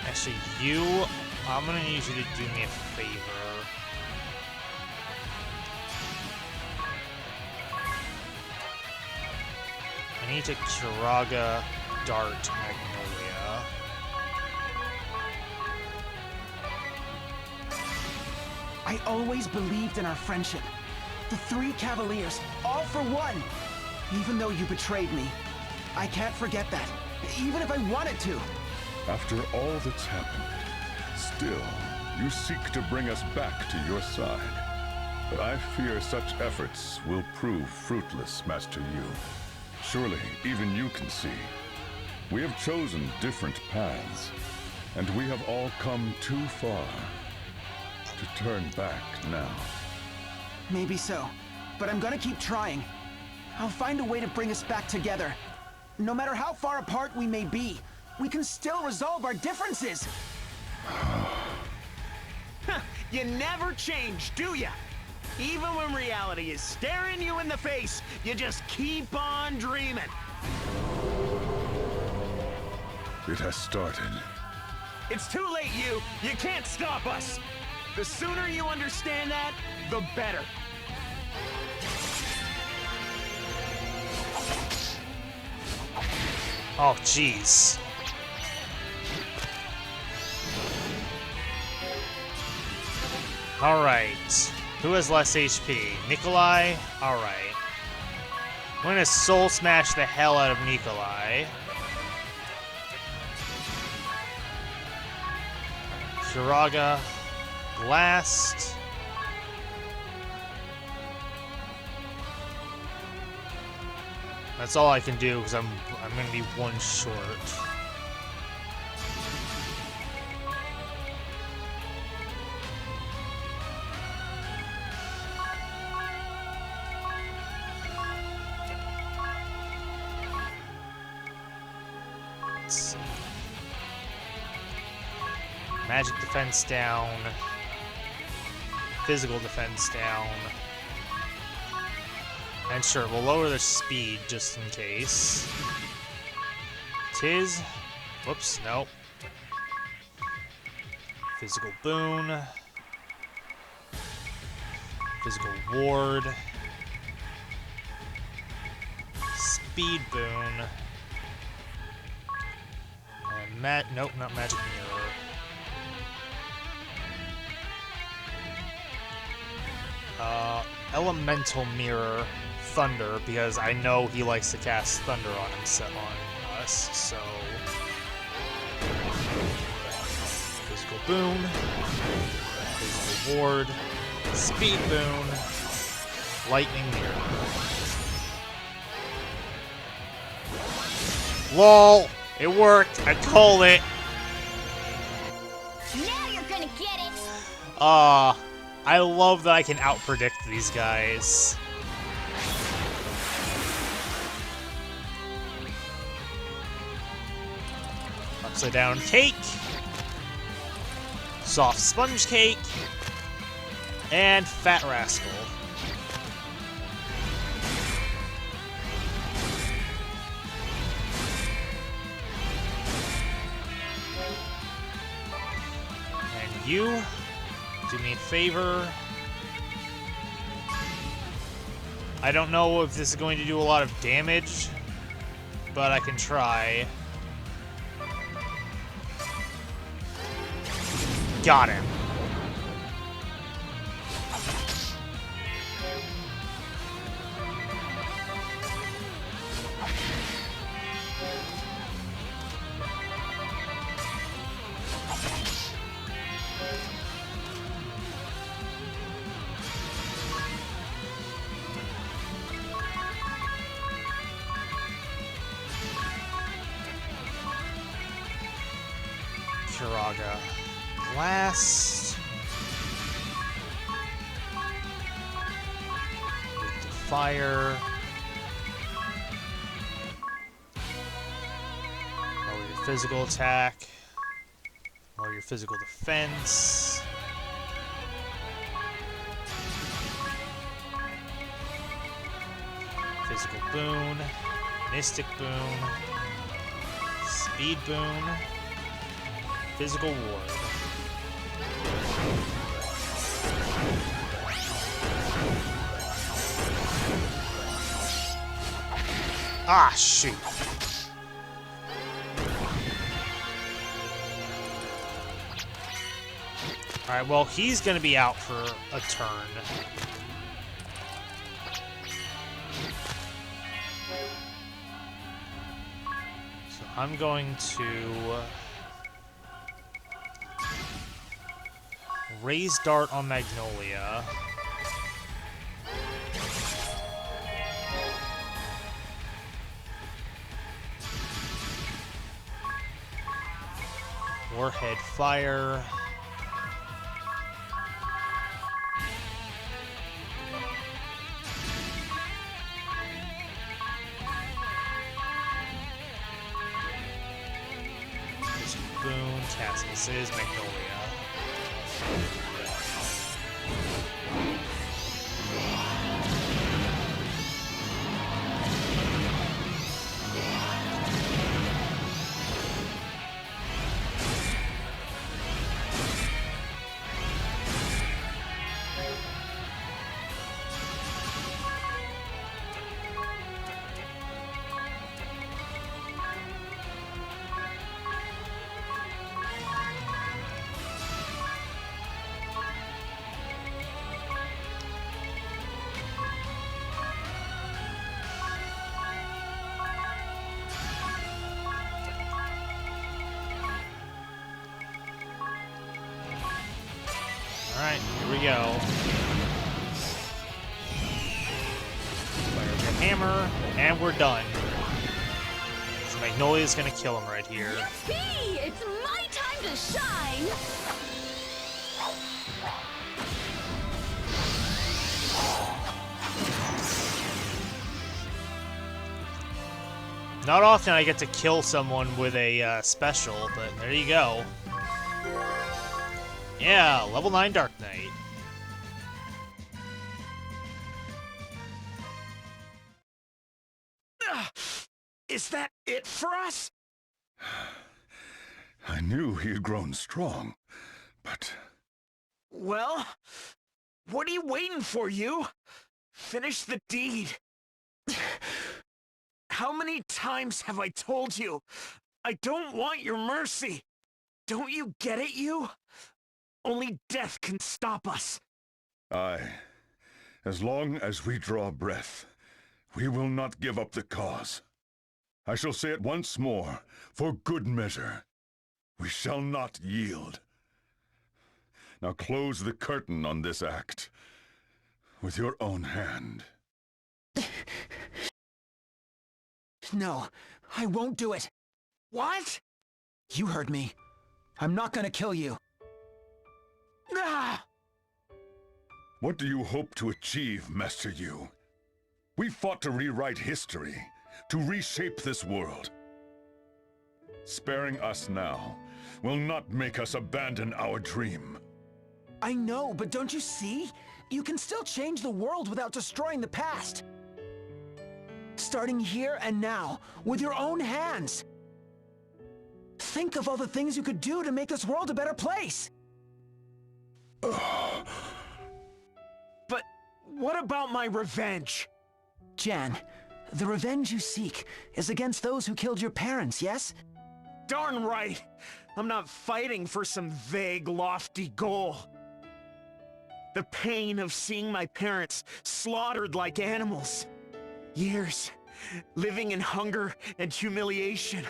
Actually, I'm gonna need you to do me a favor. I need to Kiraga Dart Magnolia. I always believed in our friendship. The 3 Cavaliers, all for one. Even though you betrayed me, I can't forget that, even if I wanted to. After all that's happened, still, you seek to bring us back to your side. But I fear such efforts will prove fruitless, Master Yu. Surely, even you can see. We have chosen different paths, and we have all come too far to turn back now. Maybe so, but I'm gonna keep trying. I'll find a way to bring us back together. No matter how far apart we may be, we can still resolve our differences. You never change, do ya? Even when reality is staring you in the face, you just keep on dreaming. It has started. It's too late, you. You can't stop us. The sooner you understand that, the better. Oh, jeez. Alright. Who has less HP? Nikolai? Alright. I'm gonna Soul Smash the hell out of Nikolai. Kiraga. Blast. That's all I can do because I'm gonna be one short. Let's see. Magic defense down. Physical defense down. And sure, we'll lower the speed just in case. Tiz. Whoops, nope. Physical boon. Physical ward. Speed boon. And nope, not magic mirror. Elemental mirror. Thunder, because I know he likes to cast Thunder on himself, on us, so... Physical boon. Physical ward. Speed boon. Lightning mirror. LOL! It worked! I called it! Now you're gonna get it! I love that I can outpredict these guys. Upside down cake, soft sponge cake, and fat rascal. And you, do me a favor. I don't know if this is going to do a lot of damage, but I can try. Got him. Kiraga. Blast. Lead to fire. Lower your physical attack. Lower your physical defense. Physical boon, mystic boon, speed boon, physical ward. Ah, shoot. Alright, well, he's gonna be out for a turn. So I'm going to raise Dart on Magnolia. Warhead fire. Boon, cast misses, Magnolia. Alright, here we go. Fire the hammer, and we're done. So Magnolia's gonna kill him right here. Yippee! It's my time to shine! Not often I get to kill someone with a special, but there you go. Yeah, level 9 Dark Knight. Is that it for us? I knew he had grown strong, but... Well, what are you waiting for, you? Finish the deed. How many times have I told you? I don't want your mercy. Don't you get it, you? Only death can stop us. Aye. As long as we draw breath, we will not give up the cause. I shall say it once more, for good measure. We shall not yield. Now close the curtain on this act with your own hand. No, I won't do it. What? You heard me. I'm not gonna kill you. Ah! What do you hope to achieve, Master Yu? We fought to rewrite history, to reshape this world. Sparing us now will not make us abandon our dream. I know, but don't you see? You can still change the world without destroying the past. Starting here and now, with your own hands. Think of all the things you could do to make this world a better place. But what about my revenge? Jan, the revenge you seek is against those who killed your parents, yes? Darn right! I'm not fighting for some vague, lofty goal. The pain of seeing my parents slaughtered like animals. Years, living in hunger and humiliation.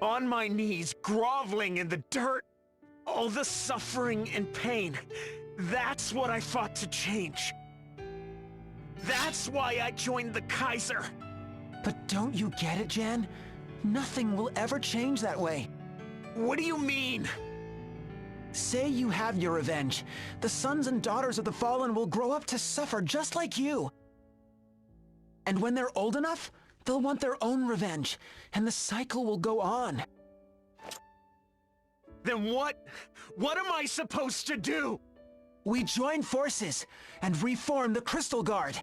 On my knees, groveling in the dirt. All the suffering and pain. That's what I fought to change. That's why I joined the Kaiser. But don't you get it, Jan? Nothing will ever change that way. What do you mean? Say you have your revenge. The sons and daughters of the Fallen will grow up to suffer just like you. And when they're old enough, they'll want their own revenge, and the cycle will go on. Then what am I supposed to do? We join forces and reform the Crystal Guard.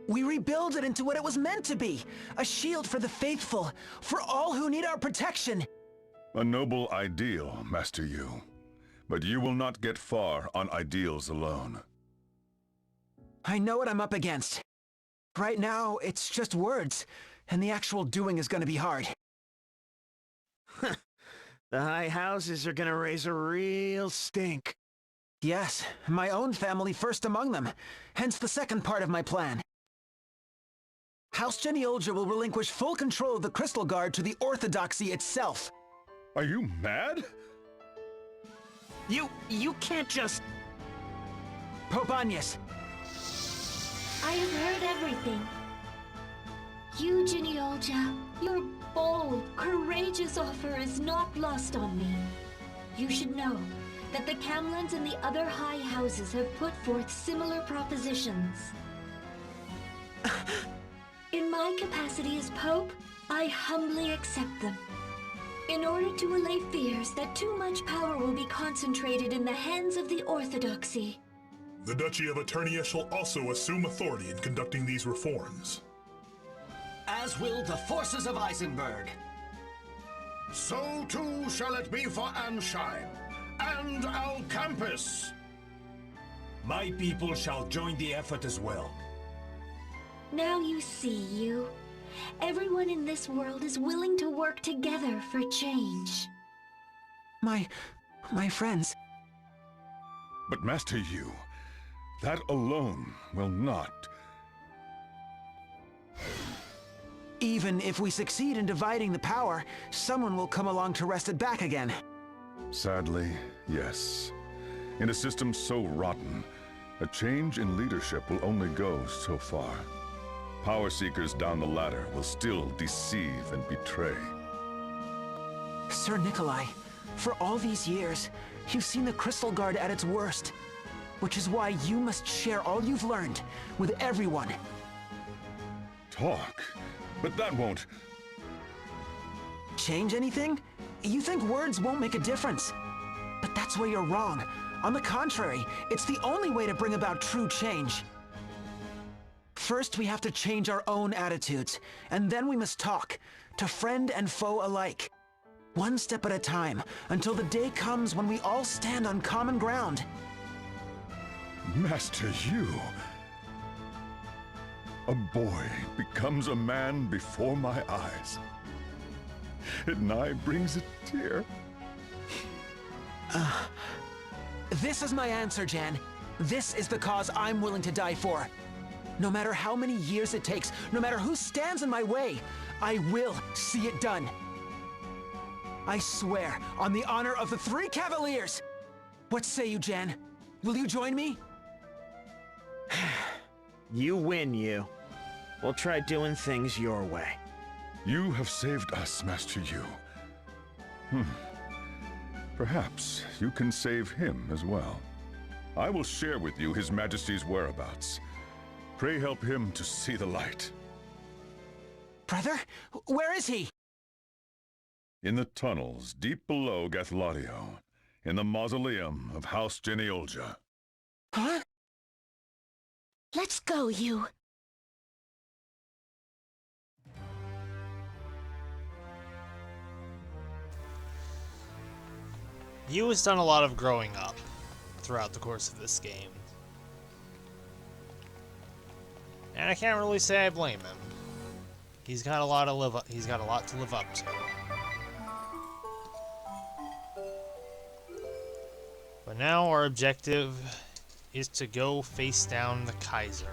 We rebuild it into what it was meant to be. A shield for the faithful, for all who need our protection. A noble ideal, Master Yu. But you will not get far on ideals alone. I know what I'm up against. Right now, it's just words, and the actual doing is gonna be hard. The high houses are gonna raise a real stink. Yes, my own family first among them, hence the second part of my plan. House Genealja will relinquish full control of the Crystal Guard to the Orthodoxy itself. Are you mad? You can't just... Pope Agnes. I have heard everything. You, Genealja, your bold, courageous offer is not lost on me. You should know that the Camlands and the other high houses have put forth similar propositions. In my capacity as Pope, I humbly accept them. In order to allay fears that too much power will be concentrated in the hands of the Orthodoxy. The Duchy of Eternia shall also assume authority in conducting these reforms. As will the forces of Eisenberg. So too shall it be for Ansheim and Alcampus. My people shall join the effort as well. Now you see, you. Everyone in this world is willing to work together for change. My friends. But Master Yu, that alone will not. Even if we succeed in dividing the power, someone will come along to wrest it back again. Sadly, yes. In a system so rotten, a change in leadership will only go so far. Power seekers down the ladder will still deceive and betray. Sir Nikolai, for all these years, you've seen the Crystal Guard at its worst. Which is why you must share all you've learned with everyone. Talk? But that won't... Change anything? You think words won't make a difference. But that's where you're wrong. On the contrary, it's the only way to bring about true change. First, we have to change our own attitudes, and then we must talk, to friend and foe alike. One step at a time, until the day comes when we all stand on common ground. Master Yu... A boy becomes a man before my eyes. It nigh brings a tear. This is my answer, Jan. This is the cause I'm willing to die for. No matter how many years it takes, no matter who stands in my way, I will see it done. I swear, on the honor of the 3 Cavaliers! What say you, Jan? Will you join me? You win, you. We'll try doing things your way. You have saved us, Master Yu. Perhaps you can save him as well. I will share with you His Majesty's whereabouts. Pray help him to see the light. Brother? Where is he? In the tunnels deep below Gathladio, in the mausoleum of House Genealja. Huh? Let's go, you. Yu has done a lot of growing up throughout the course of this game. And I can't really say I blame him. He's got a lot to live up to. But now our objective is to go face down the Kaiser.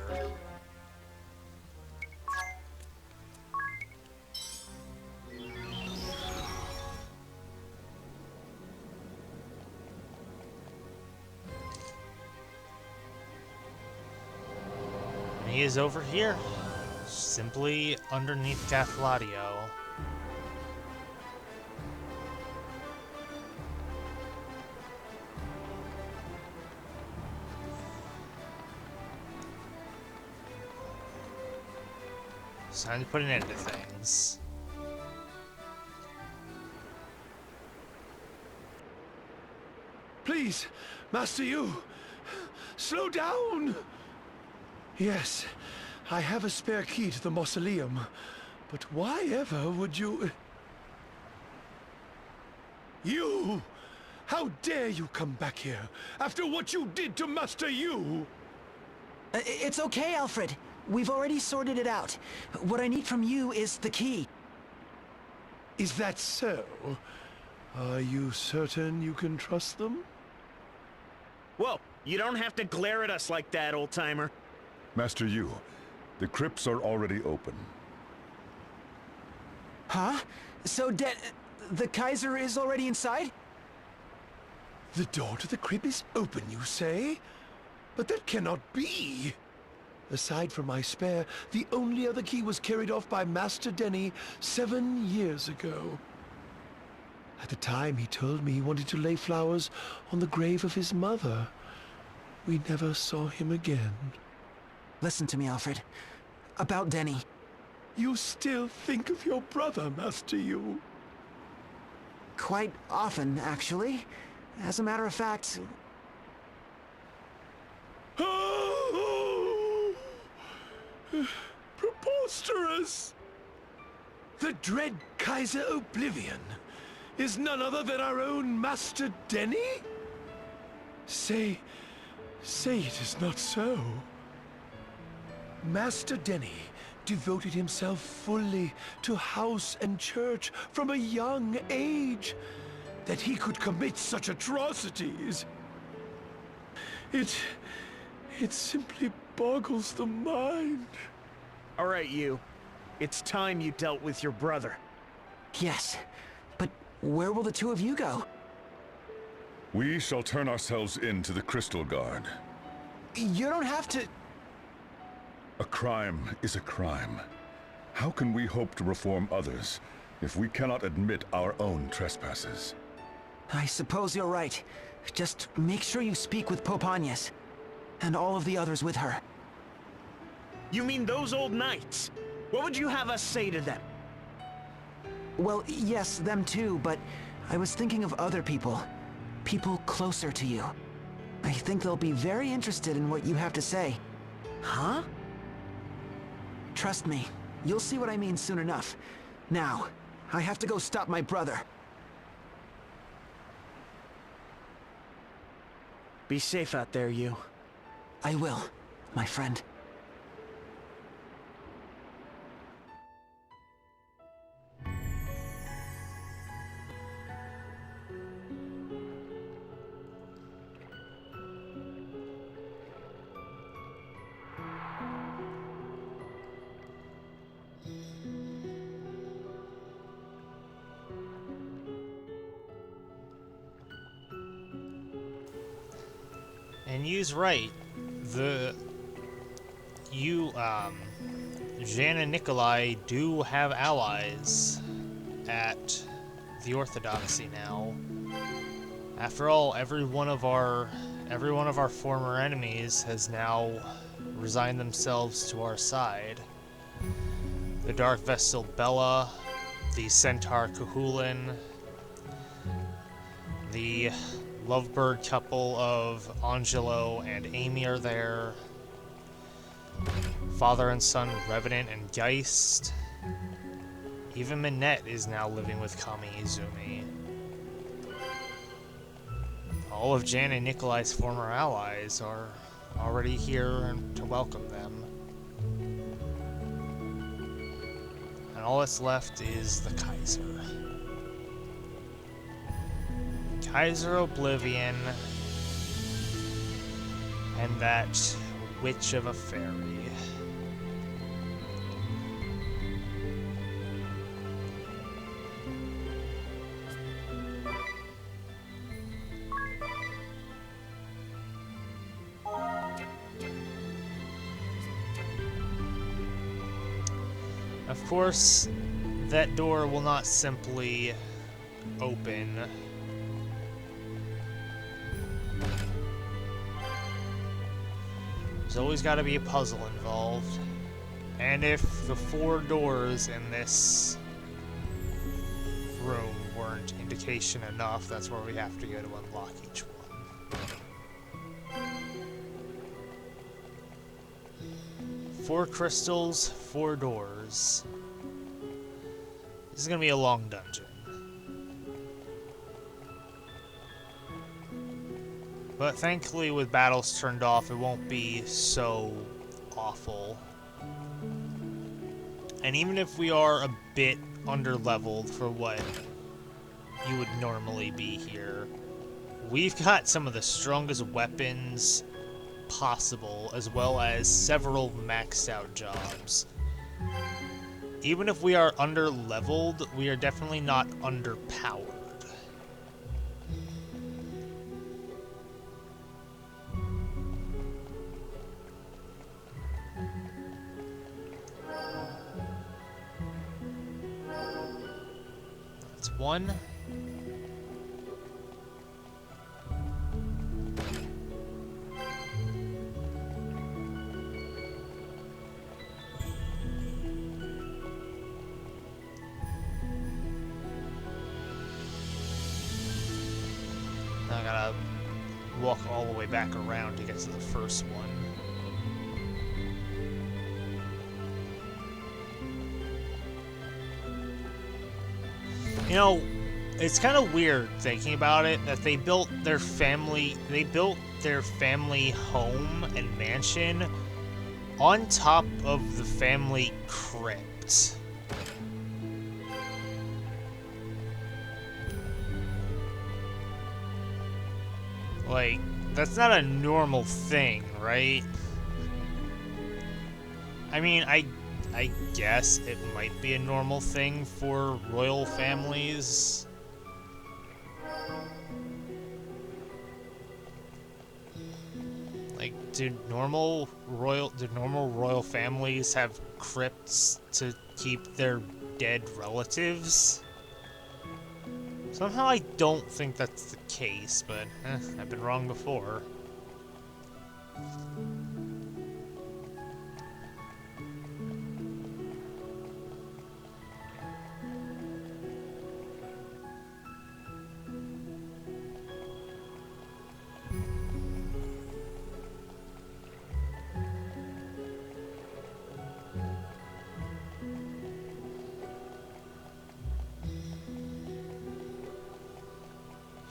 And he is over here, simply underneath Gathladio. It's time to put an end to things. Please, Master Yu, slow down. Yes, I have a spare key to the mausoleum, but why ever would you... You! How dare you come back here, after what you did to Master Yu? It's okay, Alfred. We've already sorted it out. What I need from you is the key. Is that so? Are you certain you can trust them? Whoa, you don't have to glare at us like that, old-timer. Master Yu, the crypts are already open. Huh? So the Kaiser is already inside? The door to the crypt is open, you say? But that cannot be! Aside from my spare, the only other key was carried off by Master Denny 7 years ago. At the time, he told me he wanted to lay flowers on the grave of his mother. We never saw him again. Listen to me, Alfred. About Denny. You still think of your brother, Master Yu? Quite often, actually. As a matter of fact... Preposterous! The dread Kaiser Oblivion is none other than our own Master Denny? Say it is not so. Master Denny devoted himself fully to house and church from a young age. That he could commit such atrocities. It simply boggles the mind. All right, you. It's time you dealt with your brother. Yes, but where will the two of you go? We shall turn ourselves in to the Crystal Guard. You don't have to... A crime is a crime. How can we hope to reform others if we cannot admit our own trespasses? I suppose you're right. Just make sure you speak with Pope Agnes. And all of the others with her. You mean those old knights? What would you have us say to them? Well, yes, them too, but I was thinking of other people. People closer to you. I think they'll be very interested in what you have to say. Huh? Trust me, you'll see what I mean soon enough. Now, I have to go stop my brother. Be safe out there, you. I will, my friend. And you's right. Jan and Nikolai do have allies at the Orthodoxy now. After all, every one of our former enemies has now resigned themselves to our side. The Dark Vestal Bella, the Centaur Kahulin, the Lovebird couple of Angelo and Amy are there. Father and son Revenant and Geist. Even Minette is now living with Kami Izumi. All of Jan and Nikolai's former allies are already here to welcome them. And all that's left is the Kaiser. Kaiser Oblivion, and that witch of a fairy. Of course, that door will not simply open. There's always got to be a puzzle involved. And if the 4 doors in this room weren't indication enough, that's where we have to go to unlock each one. 4 crystals, 4 doors. This is gonna be a long dungeon. But thankfully, with battles turned off, it won't be so awful. And even if we are a bit under-leveled for what you would normally be here, we've got some of the strongest weapons possible, as well as several maxed-out jobs. Even if we are under-leveled, we are definitely not underpowered. That's 1. Now I gotta walk all the way back around to get to the first one. You know, it's kind of weird thinking about it that they built their family home and mansion on top of the family crypt. Like, that's not a normal thing, right? I mean, I guess it might be a normal thing for royal families. Like, do normal royal families have crypts to keep their dead relatives? Somehow I don't think that's the case, but I've been wrong before.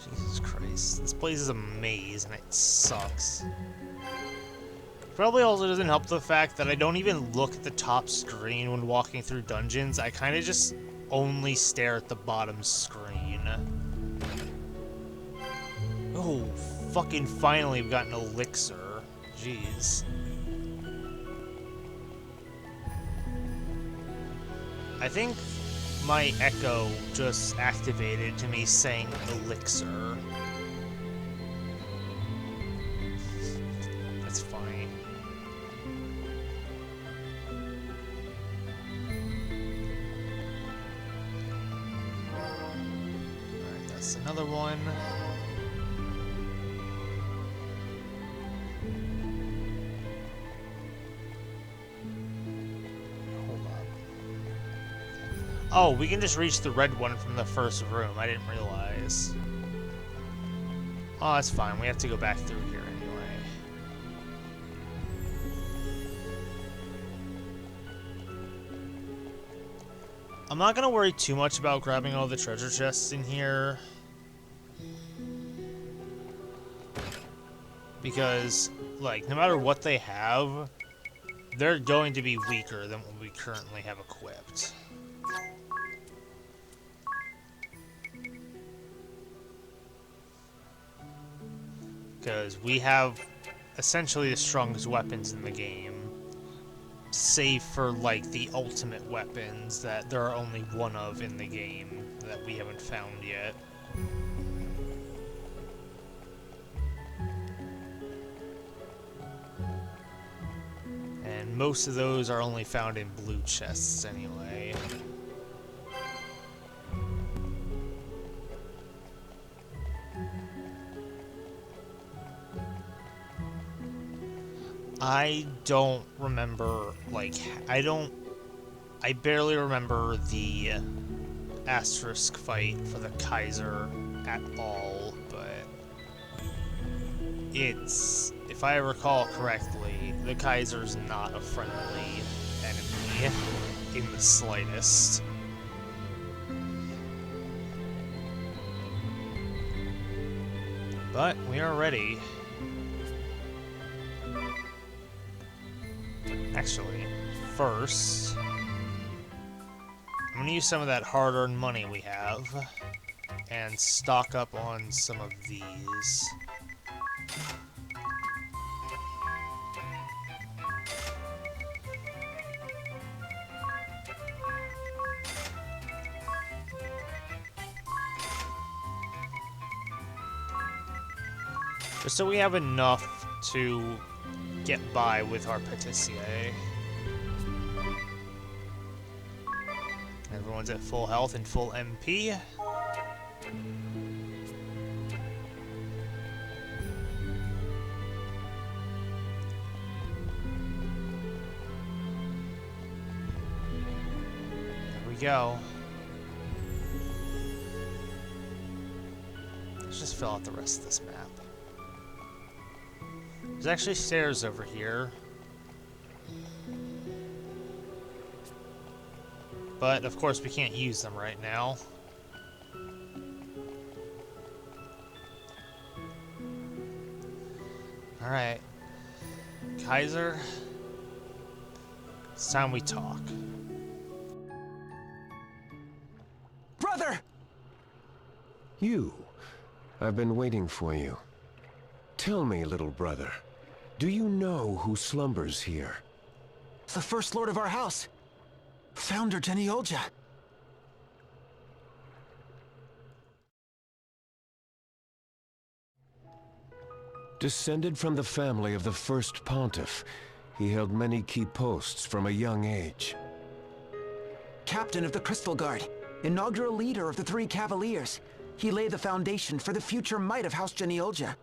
Jesus Christ, this place is a maze and it sucks. Probably also doesn't help the fact that I don't even look at the top screen when walking through dungeons. I kind of just only stare at the bottom screen. Oh, fucking finally we've got an elixir. Jeez. I think my echo just activated to me saying elixir. That's fine. Alright, that's another one. Oh, we can just reach the red one from the first room. I didn't realize. Oh, that's fine. We have to go back through here anyway. I'm not gonna worry too much about grabbing all the treasure chests in here, because, like, no matter what they have, they're going to be weaker than what we currently have equipped. Because we have essentially the strongest weapons in the game, save for, like, the ultimate weapons that there are only one of in the game that we haven't found yet. And most of those are only found in blue chests anyway. I don't remember, like, I barely remember the asterisk fight for the Kaiser at all, but it if I recall correctly, the Kaiser's not a friendly enemy in the slightest. But we are ready. Actually, first, I'm gonna use some of that hard-earned money we have and stock up on some of these. Just so we have enough to get by with our Patissier. Everyone's at full health and full MP. There we go. Let's just fill out the rest of this map. There's actually stairs over here. But, of course, we can't use them right now. Alright. Kaiser. It's time we talk. Brother! You. I've been waiting for you. Tell me, little brother. Do you know who slumbers here? The First Lord of our house. Founder Geniolja. Descended from the family of the first pontiff, he held many key posts from a young age. Captain of the Crystal Guard, inaugural leader of the Three Cavaliers. He laid the foundation for the future might of House Geniolja.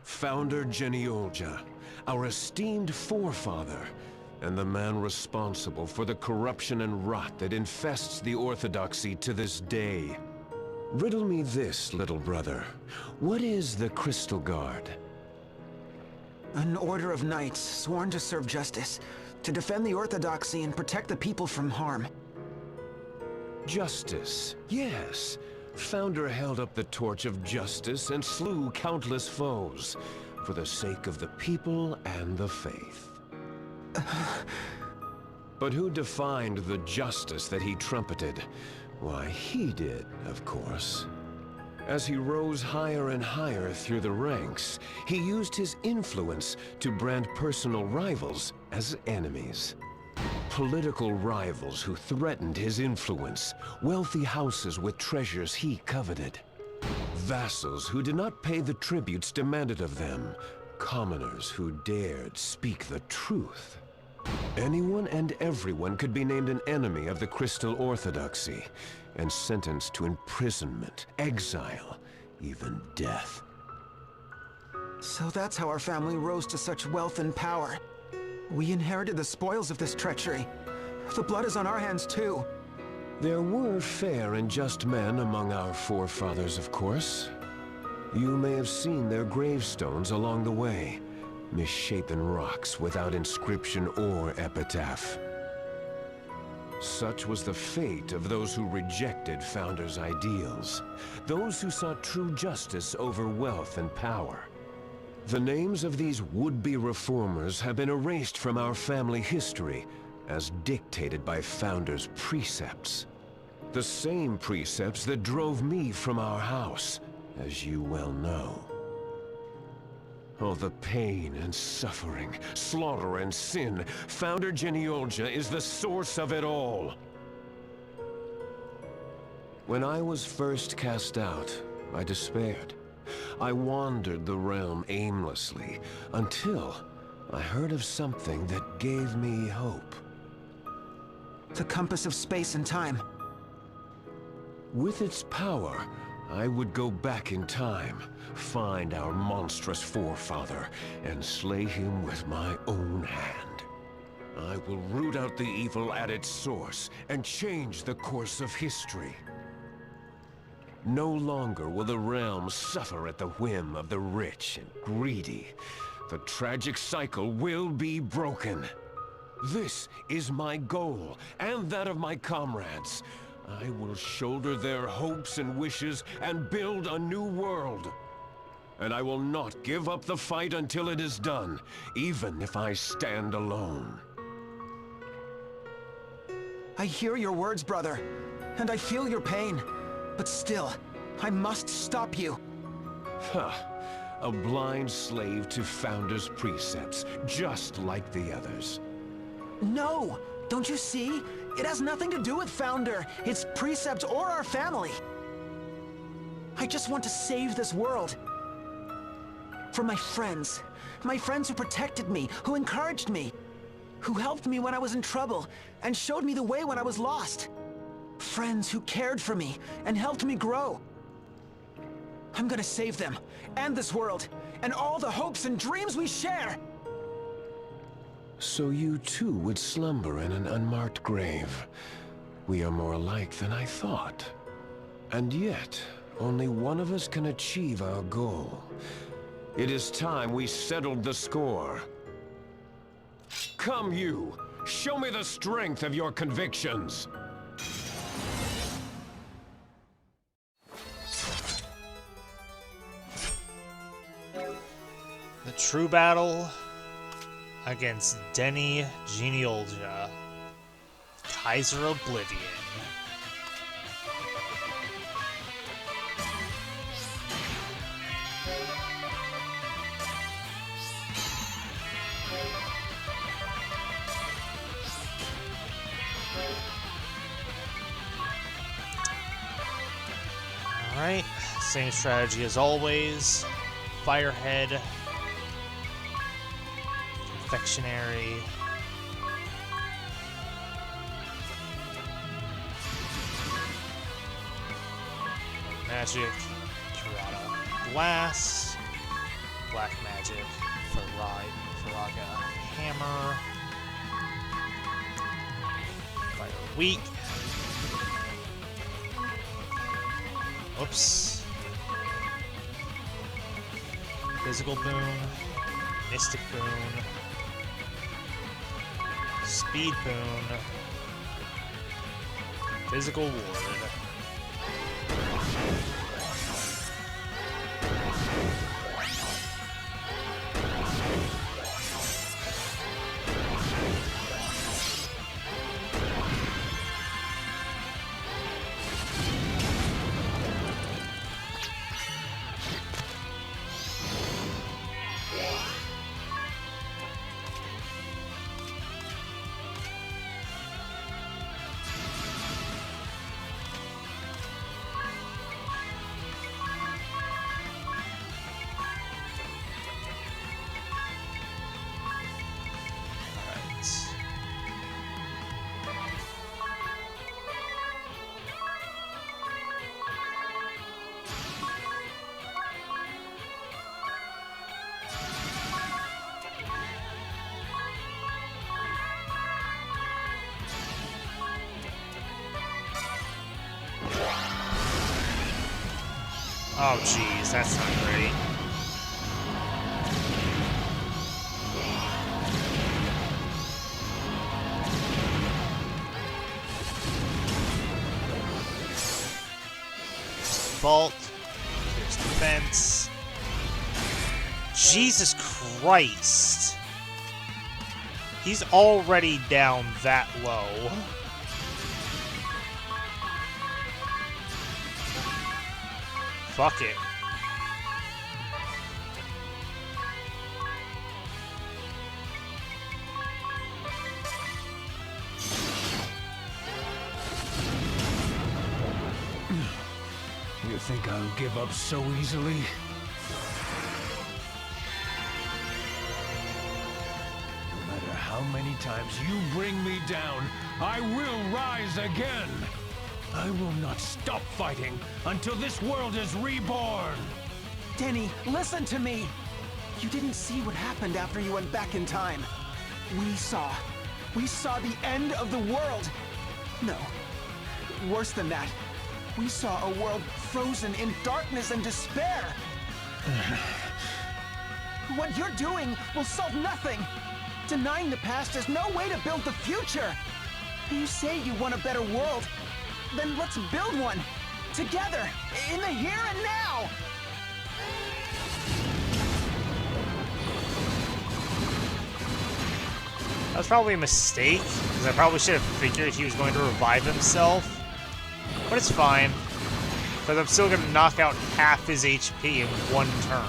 Founder Geniolja, our esteemed forefather, and the man responsible for the corruption and rot that infests the Orthodoxy to this day. Riddle me this, little brother. What is the Crystal Guard? An order of knights sworn to serve justice, to defend the Orthodoxy and protect the people from harm. Justice, yes. Founder held up the torch of justice and slew countless foes for the sake of the people and the faith. But who defined the justice that he trumpeted? Why, he did, of course. As he rose higher and higher through the ranks, he used his influence to brand personal rivals as enemies. Political rivals who threatened his influence, wealthy houses with treasures he coveted, vassals who did not pay the tributes demanded of them, commoners who dared speak the truth. Anyone and everyone could be named an enemy of the Crystal Orthodoxy and sentenced to imprisonment, exile, even death. So that's how our family rose to such wealth and power. We inherited the spoils of this treachery. The blood is on our hands, too. There were fair and just men among our forefathers, of course. You may have seen their gravestones along the way. Misshapen rocks without inscription or epitaph. Such was the fate of those who rejected Founder's ideals. Those who sought true justice over wealth and power. The names of these would-be reformers have been erased from our family history, as dictated by Founder's precepts. The same precepts that drove me from our house, as you well know. Oh, the pain and suffering, slaughter and sin. Founder Geniolja is the source of it all. When I was first cast out, I despaired. I wandered the realm aimlessly, until I heard of something that gave me hope. The compass of space and time. With its power, I would go back in time, find our monstrous forefather, and slay him with my own hand. I will root out the evil at its source, and change the course of history. No longer will the realm suffer at the whim of the rich and greedy. The tragic cycle will be broken. This is my goal, and that of my comrades. I will shoulder their hopes and wishes and build a new world. And I will not give up the fight until it is done, even if I stand alone. I hear your words, brother, and I feel your pain. But still, I must stop you. Huh. A blind slave to Founder's precepts, just like the others. No! Don't you see? It has nothing to do with Founder, its precepts, or our family. I just want to save this world. For my friends who protected me, who encouraged me, who helped me when I was in trouble, and showed me the way when I was lost. Friends who cared for me and helped me grow. I'm gonna save them, and this world, and all the hopes and dreams we share! So you too would slumber in an unmarked grave. We are more alike than I thought. And yet, only one of us can achieve our goal. It is time we settled the score. Come you! Show me the strength of your convictions! The true battle against Denny Genealogia, Kaiser Oblivion. Alright, same strategy as always. Firehead, Confectionery, Magic, Kurata Glass, Black Magic, Faraga Hammer, Fire Weak, whoops, Physical Boon, Mystic Boon, Speed Boon, Physical Ward. Oh geez, that's not great. Vault. Here's defense. Jesus Christ. He's already down that low. Fuck it. You think I'll give up so easily? No matter how many times you bring me down, I will rise again! I will not stop fighting until this world is reborn! Denny, listen to me! You didn't see what happened after you went back in time. We saw the end of the world! No, worse than that. We saw a world frozen in darkness and despair. What you're doing will solve nothing. Denying the past is no way to build the future. You say you want a better world. Then let's build one. Together, in the here and now. That was probably a mistake, because I probably should have figured he was going to revive himself. But it's fine, because I'm still going to knock out half his HP in one turn.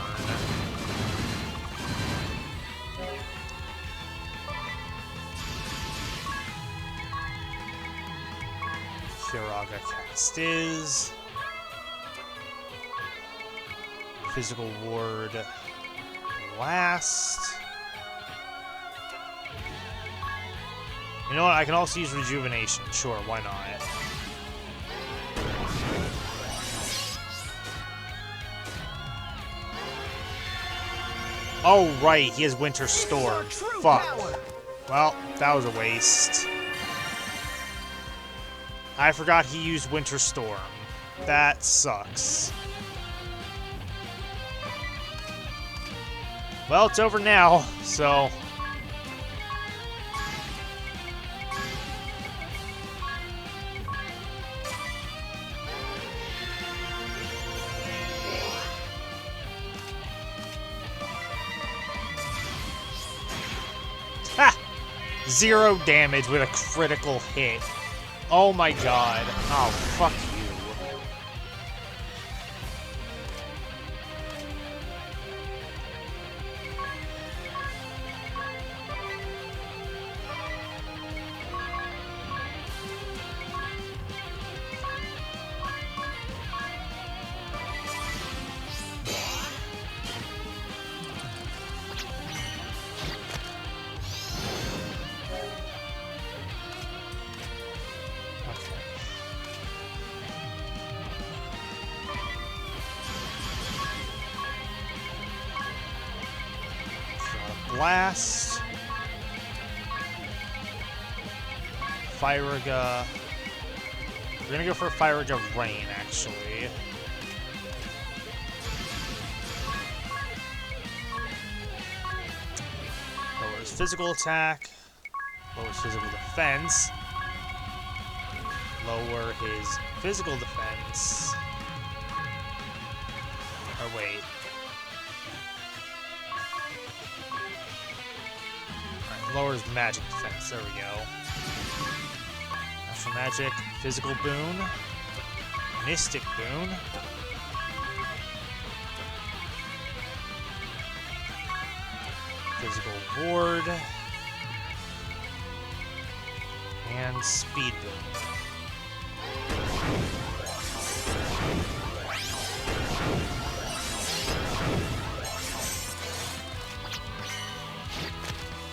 Kiraga cast is. Physical ward last. You know what? I can also use rejuvenation. Sure, why not? Oh, right. He has Winter Storm. Fuck. Well, that was a waste. I forgot he used Winter Storm. That sucks. Well, it's over now, so... Ha! 0 damage with a critical hit. Oh my god. Oh, fuck you. Blast. Firaga. We're gonna go for Firaga Rain, actually. Lowers physical attack. Lowers physical defense. Lower his physical defense. Or wait. Lowers magic defense. There we go. Natural magic, physical boon, mystic boon, physical ward, and speed boon.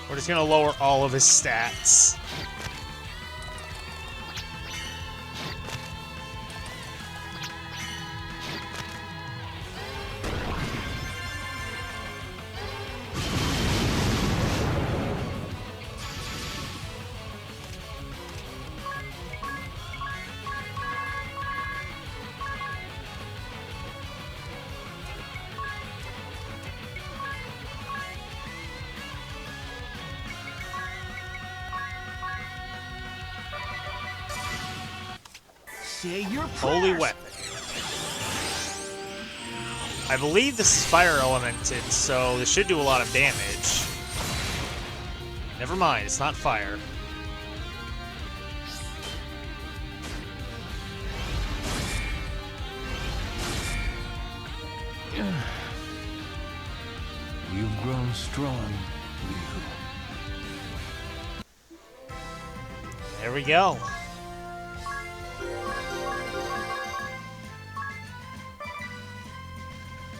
We're just gonna lower all of his stats. Holy weapon. I believe this is fire elemented, so this should do a lot of damage. Never mind, it's not fire. You've grown strong, Ryu. There we go.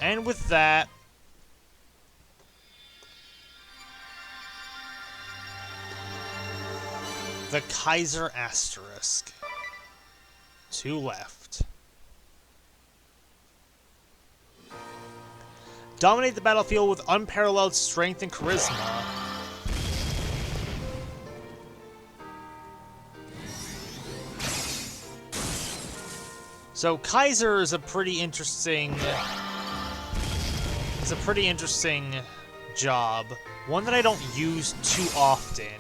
And with that, the Kaiser Asterisk. 2 left. Dominate the battlefield with unparalleled strength and charisma. So Kaiser is a pretty interesting... It's a pretty interesting job. One that I don't use too often.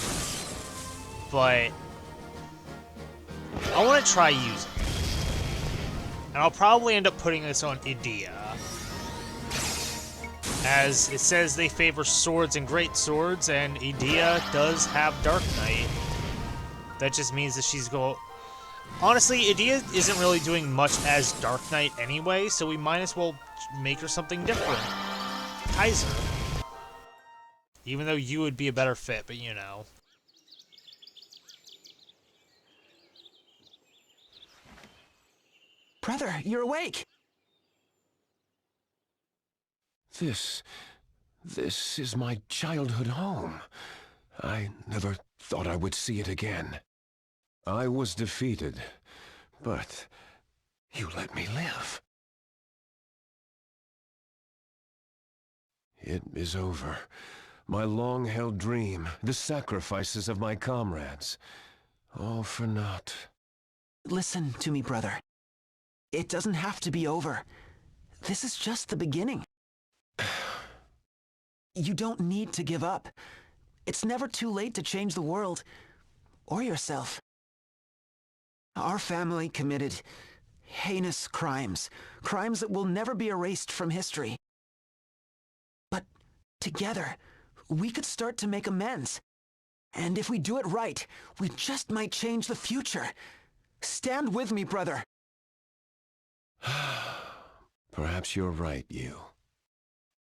But I want to try using it. And I'll probably end up putting this on Edea. As it says they favor swords and great swords, and Edea does have Dark Knight. That just means that she's go. Honestly, Edea isn't really doing much as Dark Knight anyway, so we might as well make her something different. Kaiser. Even though you would be a better fit, but you know. Brother, you're awake! This is my childhood home. I never thought I would see it again. I was defeated, but you let me live. It is over. My long-held dream, the sacrifices of my comrades. All for naught. Listen to me, brother. It doesn't have to be over. This is just the beginning. You don't need to give up. It's never too late to change the world, or yourself. Our family committed heinous crimes, crimes that will never be erased from history. But together, we could start to make amends. And if we do it right, we just might change the future. Stand with me, brother. Perhaps you're right, you.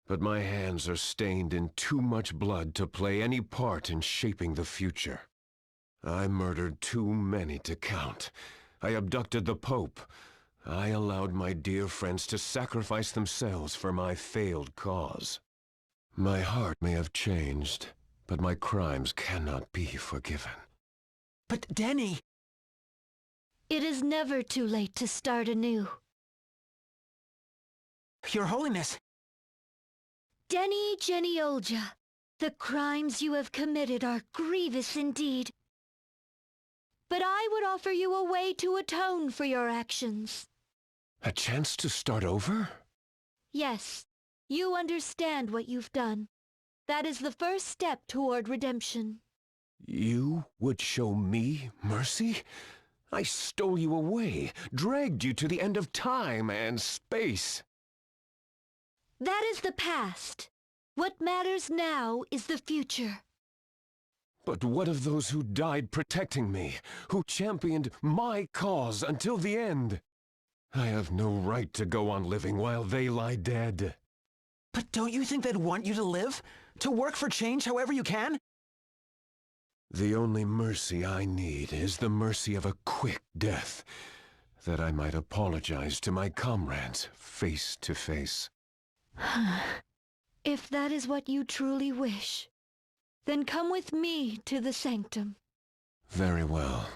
But my hands are stained in too much blood to play any part in shaping the future. I murdered too many to count. I abducted the Pope. I allowed my dear friends to sacrifice themselves for my failed cause. My heart may have changed, but my crimes cannot be forgiven. But Denny... It is never too late to start anew. Your Holiness... Denny Geniolja, the crimes you have committed are grievous indeed. But I would offer you a way to atone for your actions. A chance to start over? Yes, you understand what you've done. That is the first step toward redemption. You would show me mercy? I stole you away, dragged you to the end of time and space. That is the past. What matters now is the future. But what of those who died protecting me, who championed my cause until the end? I have no right to go on living while they lie dead. But don't you think they'd want you to live? To work for change however you can? The only mercy I need is the mercy of a quick death, that I might apologize to my comrades face to face. If that is what you truly wish, then come with me to the sanctum. Very well.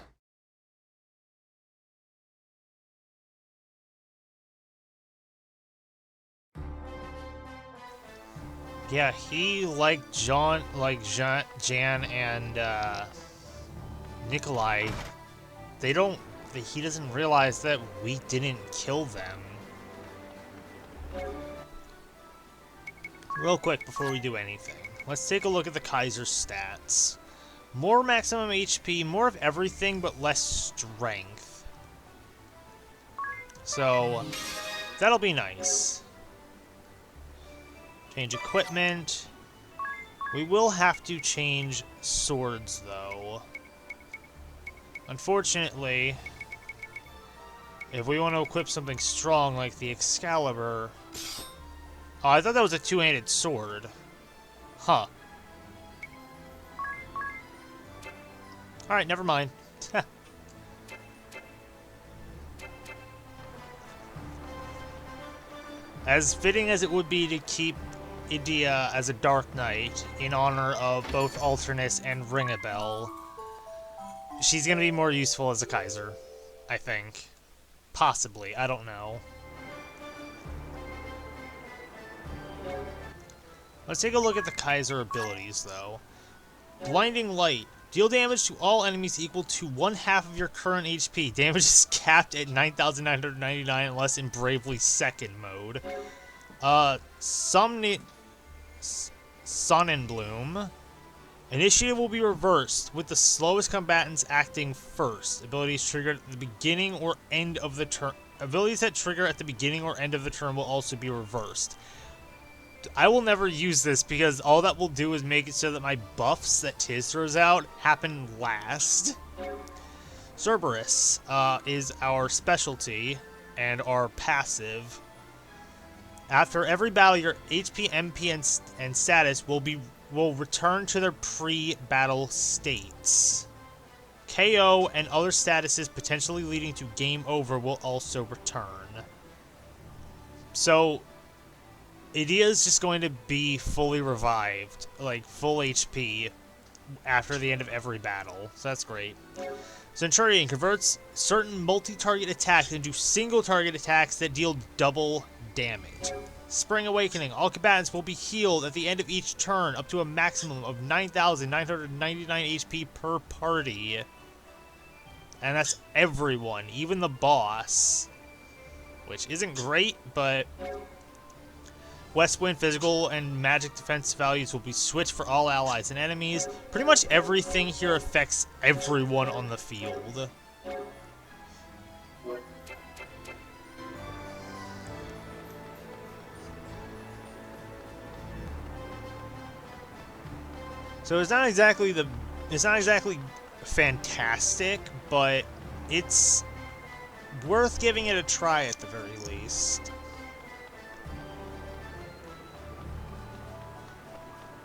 Yeah, he, like Jan and Nikolai, he doesn't realize that we didn't kill them. Real quick before we do anything, let's take a look at the Kaiser's stats. More maximum HP, more of everything, but less strength. So, that'll be nice. Change equipment. We will have to change swords, though. Unfortunately, if we want to equip something strong like the Excalibur... Oh, I thought that was a two-handed sword. Huh. Alright, never mind. As fitting as it would be to keep Edea as a Dark Knight in honor of both Alternus and Ringabel, she's gonna be more useful as a Kaiser, I think. Possibly, I don't know. Let's take a look at the Kaiser abilities, though. Blinding Light. Deal damage to all enemies equal to 1/2 of your current HP. Damage is capped at 9,999 unless in Bravely Second mode. Sonnenbloom. Initiative will be reversed, with the slowest combatants acting first. Abilities triggered at the beginning or end of the turn. Abilities that trigger at the beginning or end of the turn will also be reversed. I will never use this because all that will do is make it so that my buffs that Tiz throws out happen last. Cerberus is our specialty and our passive. After every battle, your HP, MP, and status will return to their pre-battle states. KO and other statuses potentially leading to game over will also return. So, Edea is just going to be fully revived, like full HP, after the end of every battle. So that's great. Centurion converts certain multi-target attacks into single-target attacks that deal double damage. Spring Awakening. All combatants will be healed at the end of each turn, up to a maximum of 9,999 HP per party. And that's everyone, even the boss. Which isn't great, but... Westwind physical and magic defense values will be switched for all allies and enemies. Pretty much everything here affects everyone on the field. So it's not exactly fantastic, but it's worth giving it a try at the very least.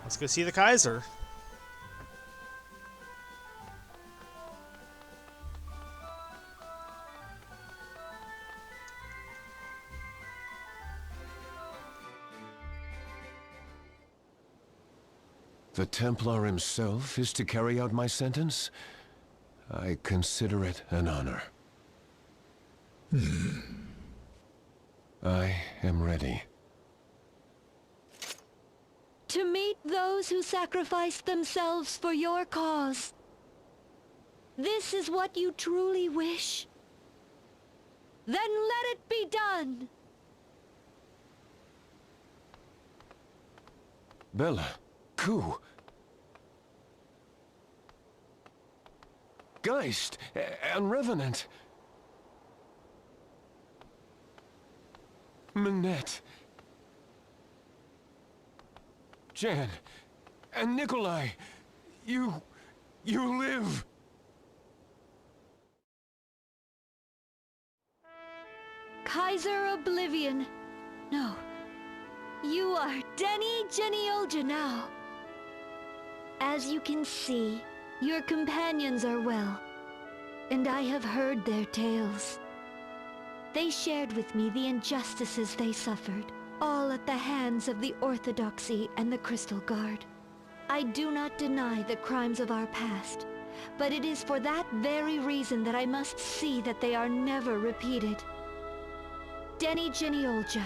Let's go see the Kaiser. The Templar himself is to carry out my sentence? I consider it an honor. I am ready. To meet those who sacrificed themselves for your cause. This is what you truly wish? Then let it be done! Bella, Ku. Geist and Revenant. Minette. Jan and Nikolai, you live. Kaiser Oblivion. No. You are Denny Genioja now. As you can see, your companions are well, and I have heard their tales. They shared with me the injustices they suffered, all at the hands of the Orthodoxy and the Crystal Guard. I do not deny the crimes of our past, but it is for that very reason that I must see that they are never repeated. Denny Genioja,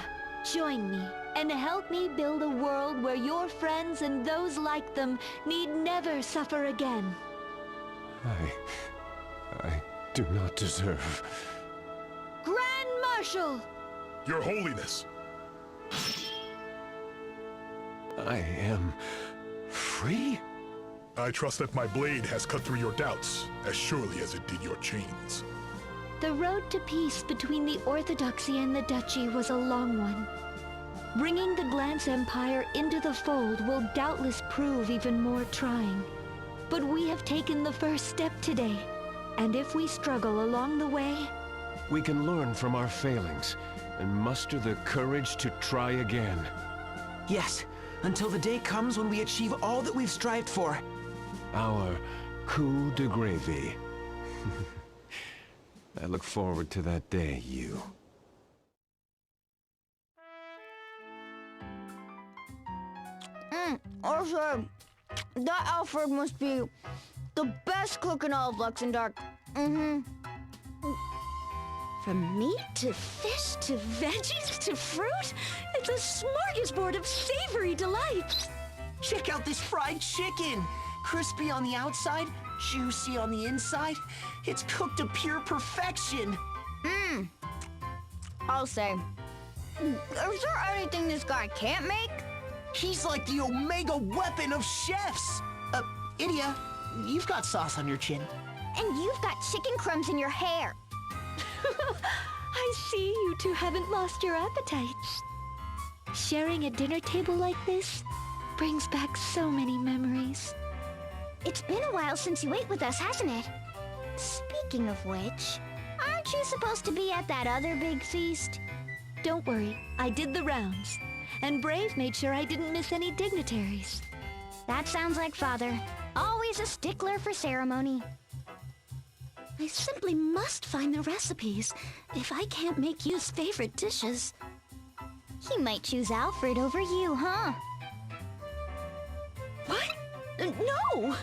join me and help me build a world where your friends and those like them need never suffer again. I do not deserve... Grand Marshal! Your Holiness! I am... free? I trust that my blade has cut through your doubts, as surely as it did your chains. The road to peace between the Orthodoxy and the Duchy was a long one. Bringing the Glance Empire into the fold will doubtless prove even more trying. But we have taken the first step today, and if we struggle along the way... We can learn from our failings, and muster the courage to try again. Yes, until the day comes when we achieve all that we've strived for. Our coup de grace. I look forward to that day, you. Also, that Alfred must be the best cook in all of Luxembourg. From meat to fish to veggies to fruit, it's a smorgasbord of savory delights. Check out this fried chicken. Crispy on the outside, juicy on the inside. It's cooked to pure perfection. I'll say. Is there anything this guy can't make? He's like the omega weapon of chefs. Idia, you've got sauce on your chin. And you've got chicken crumbs in your hair. I see you two haven't lost your appetites. Sharing a dinner table like this brings back so many memories. It's been a while since you ate with us, hasn't it? Speaking of which, aren't you supposed to be at that other big feast? Don't worry, I did the rounds. And Brave made sure I didn't miss any dignitaries. That sounds like Father. Always a stickler for ceremony. I simply must find the recipes if I can't make you's favorite dishes. He might choose Alfred over you, huh? What? No!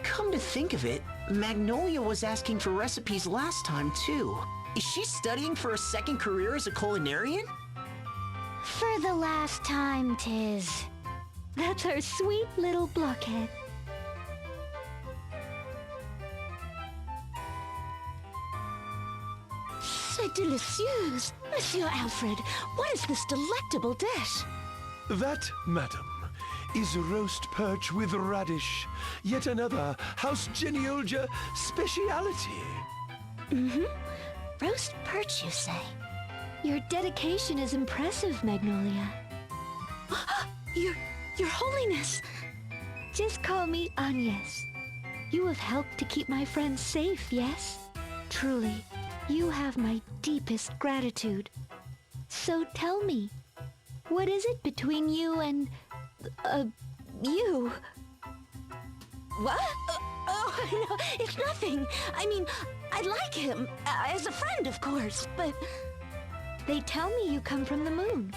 Come to think of it, Magnolia was asking for recipes last time, too. Is she studying for a second career as a culinarian? For the last time, Tiz. That's our sweet little blockhead. C'est délicieux! Monsieur Alfred, what is this delectable dish? That, madam, is roast perch with radish. Yet another House Genealogia speciality. Roast perch, you say? Your dedication is impressive, Magnolia. Your Holiness! Just call me Agnes. You have helped to keep my friends safe, yes? Truly, you have my deepest gratitude. So tell me, what is it between you and... you? What? Oh, no, it's nothing. I mean, I like him, as a friend, of course, but... They tell me you come from the moon.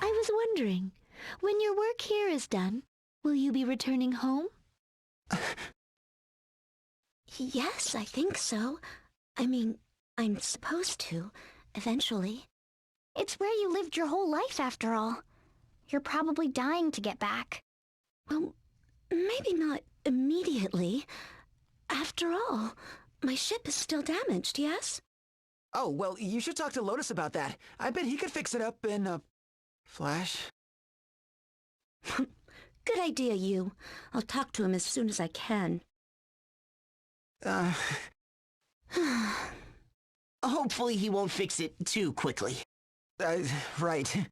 I was wondering, when your work here is done, will you be returning home? Yes, I think so. I mean, I'm supposed to, eventually. It's where you lived your whole life, after all. You're probably dying to get back. Well, maybe not immediately. After all, my ship is still damaged, yes? Oh, well, you should talk to Lotus about that. I bet he could fix it up in a flash. Good idea, you. I'll talk to him as soon as I can. Hopefully he won't fix it too quickly. Right.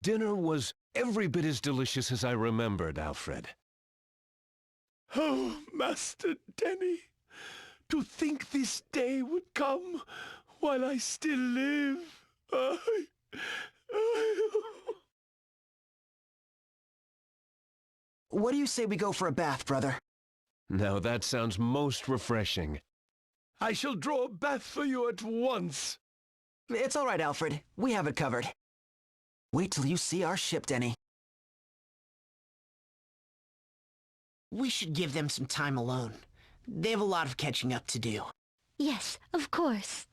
Dinner was every bit as delicious as I remembered, Alfred. Oh, Master Denny, to think this day would come while I still live. What do you say we go for a bath, brother? Now that sounds most refreshing. I shall draw a bath for you at once. It's all right, Alfred. We have it covered. Wait till you see our ship, Denny. We should give them some time alone. They have a lot of catching up to do. Yes, of course.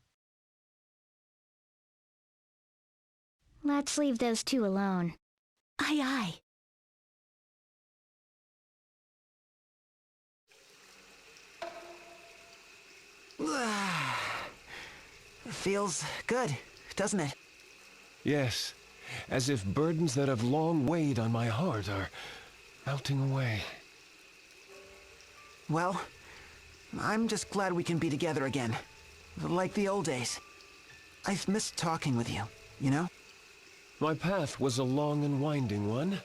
Let's leave those two alone. Aye, aye. Feels good, doesn't it? Yes, as if burdens that have long weighed on my heart are melting away. Well, I'm just glad we can be together again. Like the old days. I've missed talking with you, you know? My path was a long and winding one,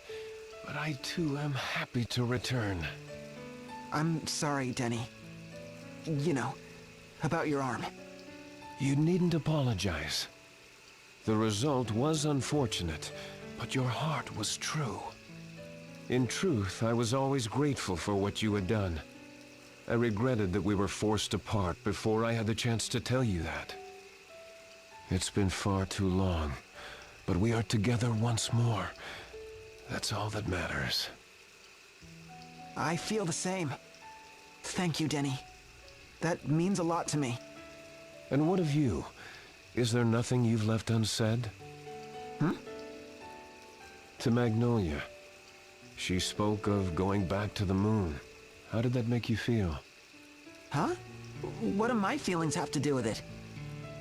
but I too am happy to return. I'm sorry, Denny. You know, about your arm. You needn't apologize. The result was unfortunate, but your heart was true. In truth, I was always grateful for what you had done. I regretted that we were forced apart before I had the chance to tell you that. It's been far too long, but we are together once more. That's all that matters. I feel the same. Thank you, Denny. That means a lot to me. And what of you? Is there nothing you've left unsaid? Hmm? To Magnolia. She spoke of going back to the moon. How did that make you feel? Huh? What do my feelings have to do with it?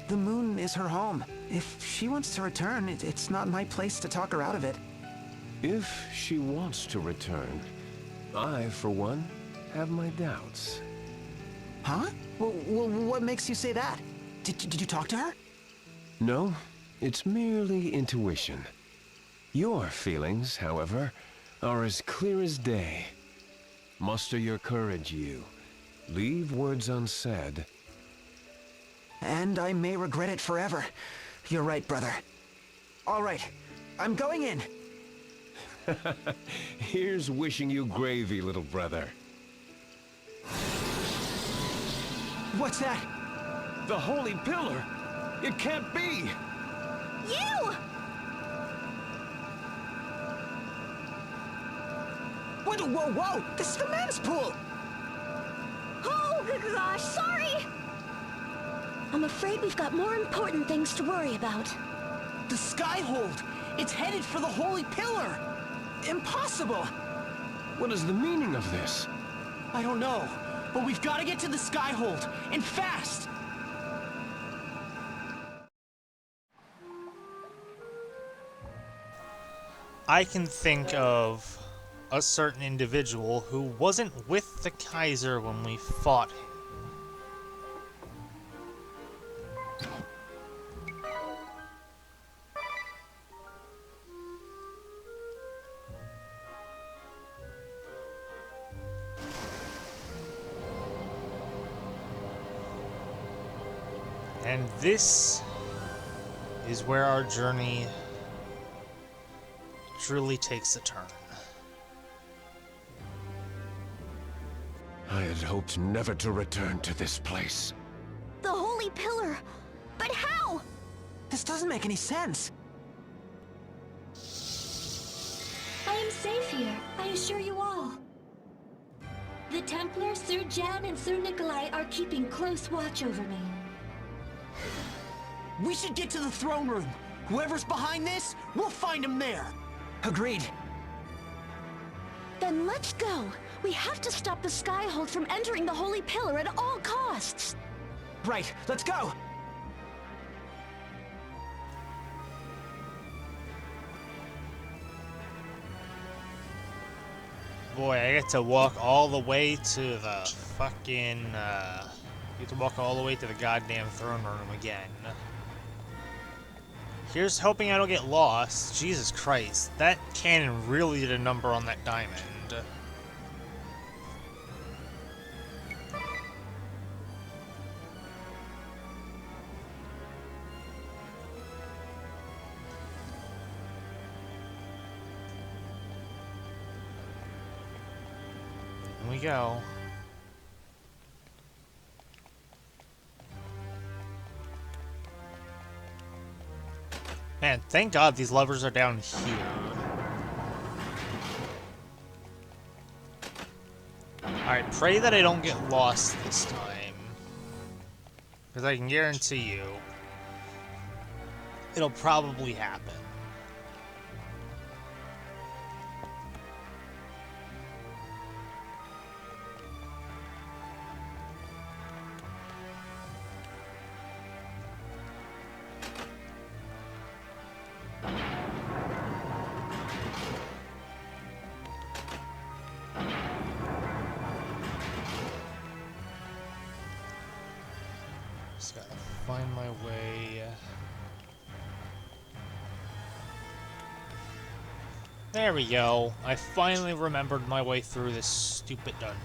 The moon is her home. If she wants to return, it's not my place to talk her out of it. If she wants to return, I, for one, have my doubts. Huh? What makes you say that? Did you talk to her? No, it's merely intuition. Your feelings, however, are as clear as day. Muster your courage, you. Leave words unsaid. And I may regret it forever. You're right, brother. All right, I'm going in. Here's wishing you gravy, little brother. What's that? The Holy Pillar! It can't be! You! Whoa! This is the men's pool! Oh, gosh, sorry! I'm afraid we've got more important things to worry about. The Skyhold! It's headed for the Holy Pillar! Impossible! What is the meaning of this? I don't know, but we've got to get to the Skyhold, and fast! I can think of a certain individual who wasn't with the Kaiser when we fought him. And this is where our journey truly takes a turn. I had hoped never to return to this place. The Holy Pillar! But how? This doesn't make any sense. I am safe here, I assure you all. The Templar, Sir Jan, and Sir Nikolai are keeping close watch over me. We should get to the throne room. Whoever's behind this, we'll find him there. Agreed. Then let's go. We have to stop the Skyhold from entering the Holy Pillar at all costs. Right, let's go. Boy, I get to walk all the way to the fucking, get to walk all the way to the goddamn throne room again. Here's hoping I don't get lost. Jesus Christ, that cannon really did a number on that diamond. Here we go. Man, thank God these levers are down here. Alright, pray that I don't get lost this time. Because I can guarantee you, it'll probably happen. Just gotta find my way. There we go. I finally remembered my way through this stupid dungeon.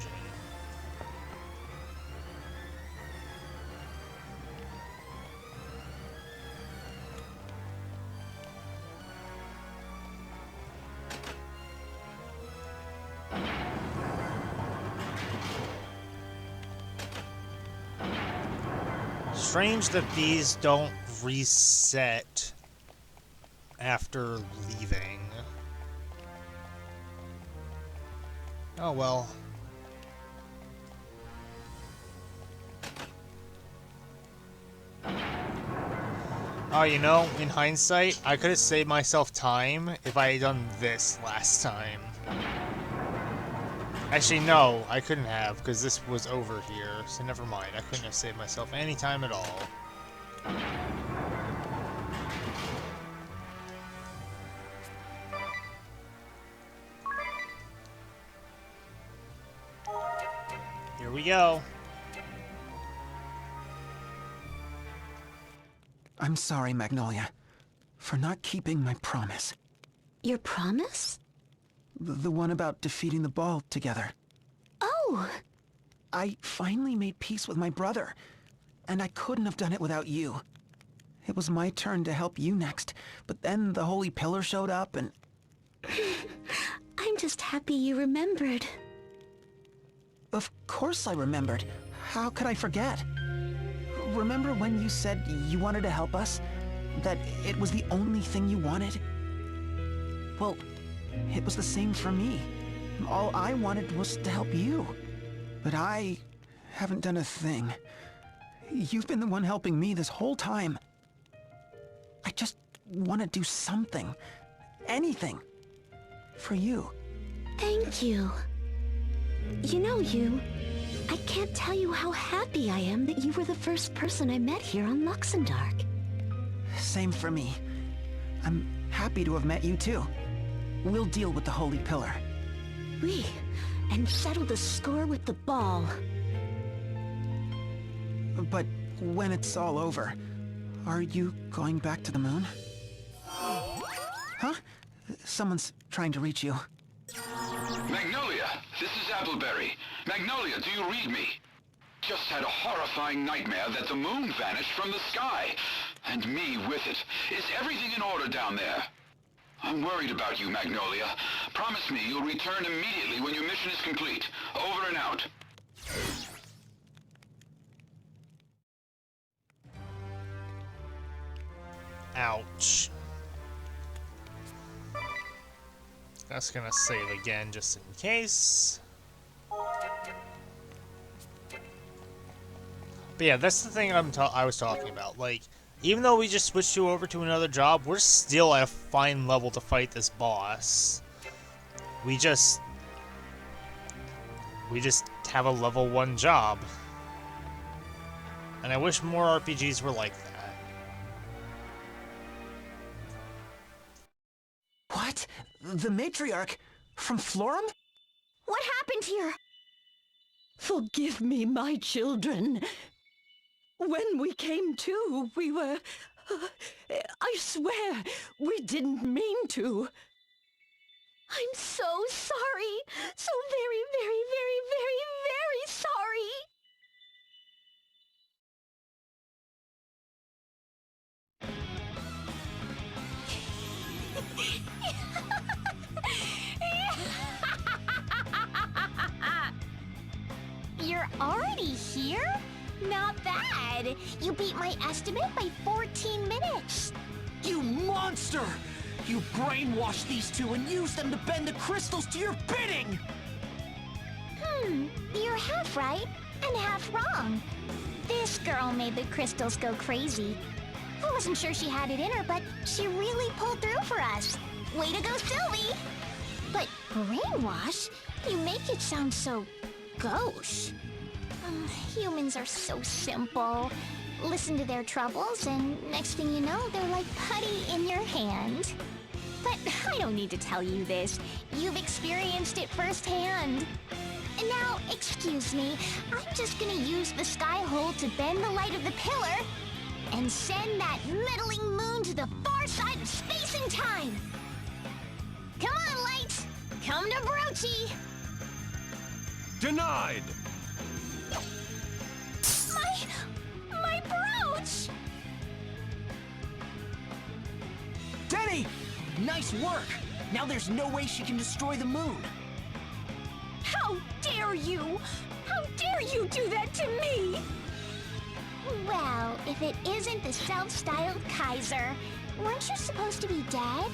Strange that these don't reset after leaving. Oh well. Oh, you know, in hindsight, I could have saved myself time if I had done this last time. Actually, no, I couldn't have, because this was over here, so never mind. I couldn't have saved myself any time at all. Here we go. I'm sorry, Magnolia, for not keeping my promise. Your promise? The one about defeating the Ball together. Oh! I finally made peace with my brother, and I couldn't have done it without you. It was my turn to help you next, but then the Holy Pillar showed up and... I'm just happy you remembered. Of course I remembered. How could I forget? Remember when you said you wanted to help us? That it was the only thing you wanted? Well, it was the same for me. All I wanted was to help you. But I haven't done a thing. You've been the one helping me this whole time. I just want to do something. Anything. For you. Thank you. You know, I can't tell you how happy I am that you were the first person I met here on Luxendark. Same for me. I'm happy to have met you too. We'll deal with the Holy Pillar. And settle the score with the Ball. But when it's all over, are you going back to the moon? Huh? Someone's trying to reach you. Magnolia, this is Appleberry. Magnolia, do you read me? Just had a horrifying nightmare that the moon vanished from the sky, and me with it. Is everything in order down there? I'm worried about you, Magnolia. Promise me you'll return immediately when your mission is complete. Over and out. Ouch. That's gonna save again just in case. But yeah, that's the thing I was talking about. Like, even though we just switched you over to another job, we're still at a fine level to fight this boss. We just have a level 1 job. And I wish more RPGs were like that. What? The matriarch? From Florum? What happened here? Forgive me, my children. When we came to, we were... I swear, we didn't mean to. I'm so sorry. So very, very, very, very, very sorry. You're already here? Not bad. You beat my estimate by 14 minutes. You monster! You brainwashed these two and used them to bend the crystals to your bidding! You're half right and half wrong. This girl made the crystals go crazy. I wasn't sure she had it in her, but she really pulled through for us. Way to go, Sylvie! But brainwash? You make it sound so gauche. Humans are so simple. Listen to their troubles, and next thing you know, they're like putty in your hand. But I don't need to tell you this. You've experienced it firsthand. And now, excuse me, I'm just gonna use the sky hole to bend the light of the pillar and send that meddling moon to the far side of space and time. Come on, lights! Come to Broachy! Denied! My brooch! Denny! Nice work! Now there's no way she can destroy the moon. How dare you! How dare you do that to me! Well, if it isn't the self-styled Kaiser, weren't you supposed to be dead?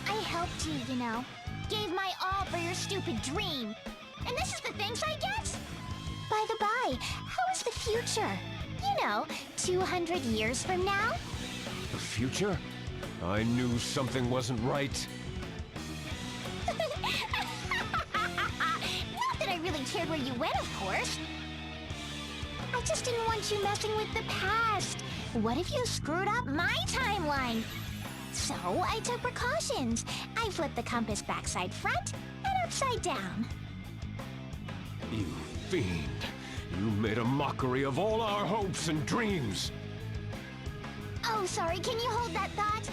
I helped you, you know. Gave my all for your stupid dream. And this is the thanks I get? By the by, how is the future? You know, 200 years from now? The future? I knew something wasn't right. cared where you went, of course. I just didn't want you messing with the past. What if you screwed up my timeline? So I took precautions. I flipped the compass backside front and upside down. You fiend. You made a mockery of all our hopes and dreams. Oh, sorry, can you hold that thought?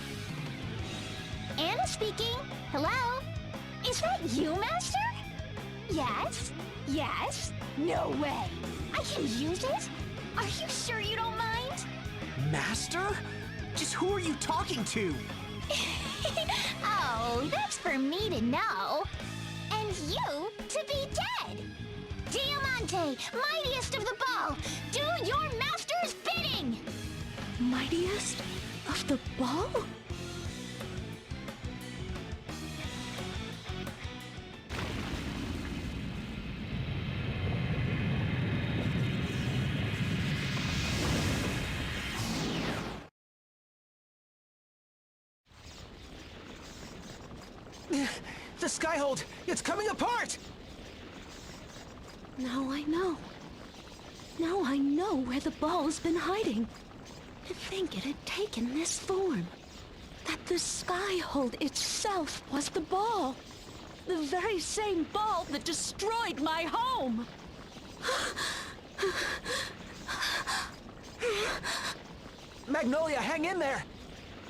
Anna speaking. Hello? Is that you, Master? Yes? Yes? No way. I can use it? Are you sure you don't mind? Master? Just who are you talking to? Oh, that's for me to know. And you to be dead. Diamante, mightiest of the ball, do your master's bidding! Mightiest of the ball? The Skyhold, it's coming apart! Now I know. Now I know where the ball's been hiding. To think it had taken this form. That the Skyhold itself was the ball. The very same ball that destroyed my home. Magnolia, hang in there!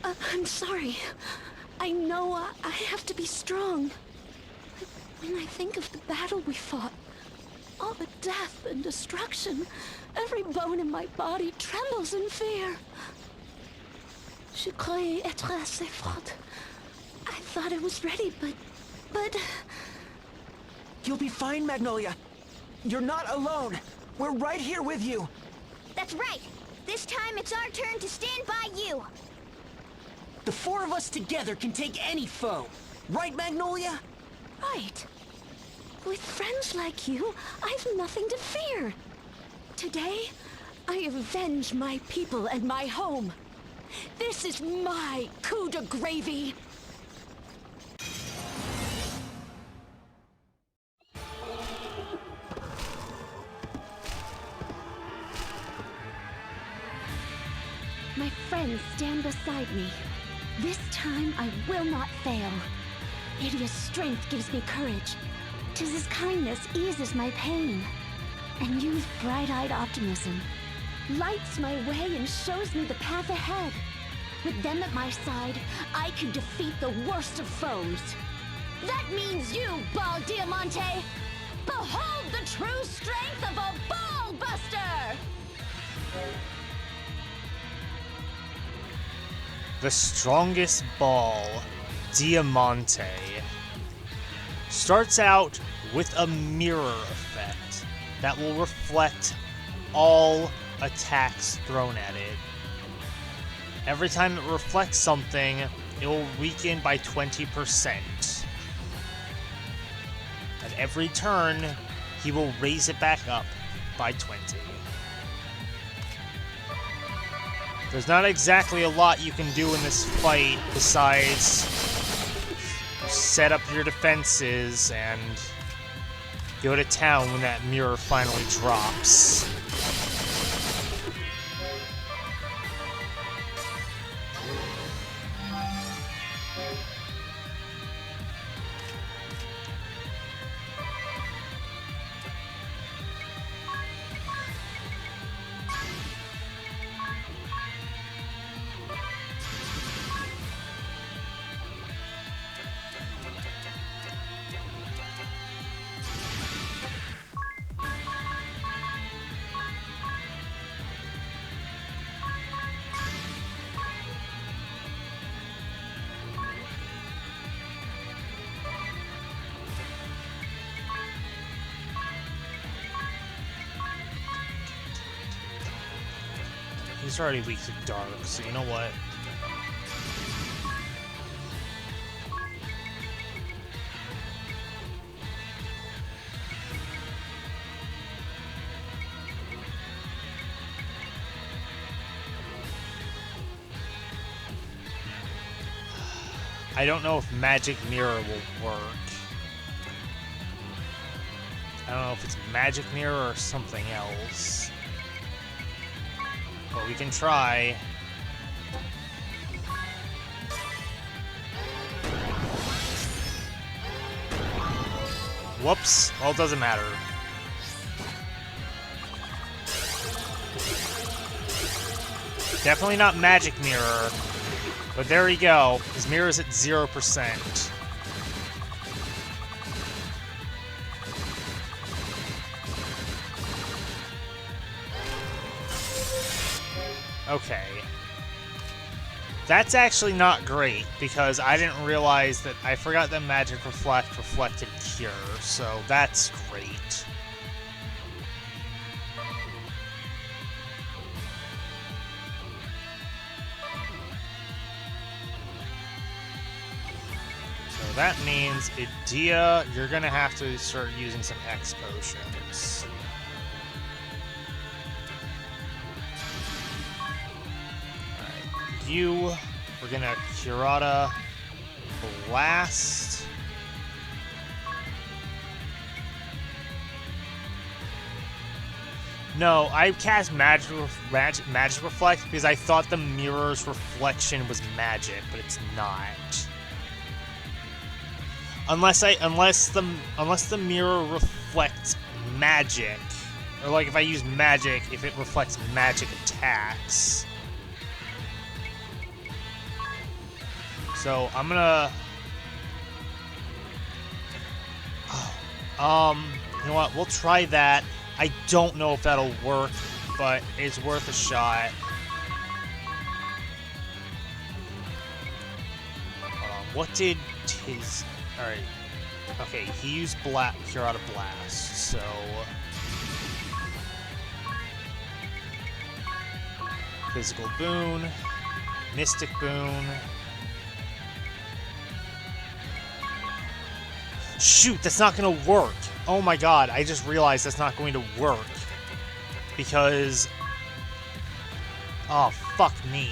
I'm sorry. I know I have to be strong. When I think of the battle we fought, all the death and destruction, every bone in my body trembles in fear. Je croyais être assez forte. I thought I was ready, but... You'll be fine, Magnolia. You're not alone. We're right here with you. That's right. This time it's our turn to stand by you. The four of us together can take any foe. Right, Magnolia? Right. With friends like you, I've nothing to fear. Today, I avenge my people and my home. This is my coup de gravy. My friends stand beside me. This time I will not fail. Idia's strength gives me courage. 'Tis his kindness eases my pain. And you's bright-eyed optimism lights my way and shows me the path ahead. With them at my side, I can defeat the worst of foes. That means you, Ball Diamante! Behold the true strength of a Ball Buster! The strongest ball, Diamante, starts out with a mirror effect that will reflect all attacks thrown at it. Every time it reflects something, it will weaken by 20%. At every turn, he will raise it back up by 20. There's not exactly a lot you can do in this fight besides set up your defenses and go to town when that mirror finally drops. He's already weak to dark, so you know what? I don't know if Magic Mirror will work. I don't know if it's magic mirror or something else. But we can try. Whoops. Well, it doesn't matter. Definitely not magic mirror. But there we go. His mirror's at 0%. Okay. That's actually not great, because I didn't realize that I forgot that Magic Reflect reflected Cure, so that's great. So that means, Edea, you're gonna have to start using some X potions. Alright, you... We're gonna Curata Blast. No, I cast Magic Reflect because I thought the mirror's reflection was magic, but it's not. Unless the mirror reflects magic, or like if I use magic, if it reflects magic attacks. So I'm gonna. You know what? We'll try that. I don't know if that'll work, but it's worth a shot. What did his? All right. Okay, he used Curata Blast, so. Physical Boon, Mystic Boon. Shoot, that's not gonna work. Oh my god, I just realized that's not going to work. Because... Oh, fuck me.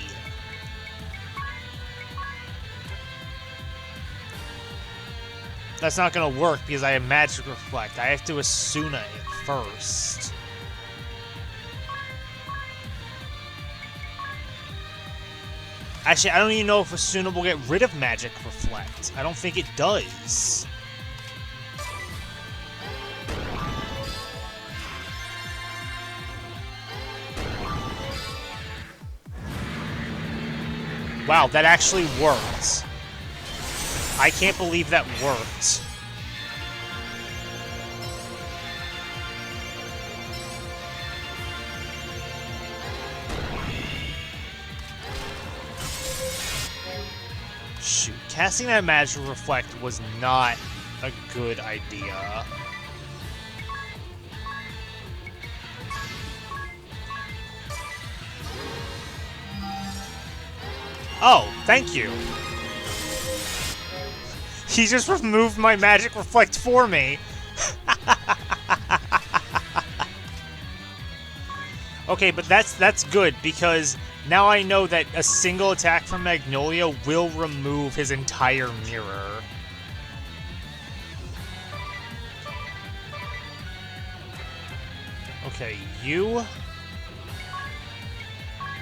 That's not gonna work because I have Magic Reflect. I have to Asuna it first. Actually, I don't even know if Asuna will get rid of Magic Reflect. I don't think it does. Wow, that actually worked. I can't believe that worked. Shoot, casting that Magic Reflect was not a good idea. Oh, thank you. He just removed my Magic Reflect for me. Okay, but that's good, because now I know that a single attack from Magnolia will remove his entire mirror. Okay, you...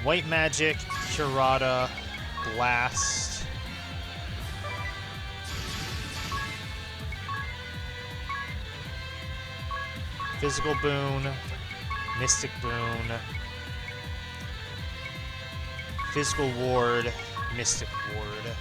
White Magic, Curata, Blast. Physical Boon, Mystic Boon, Physical Ward, Mystic Ward.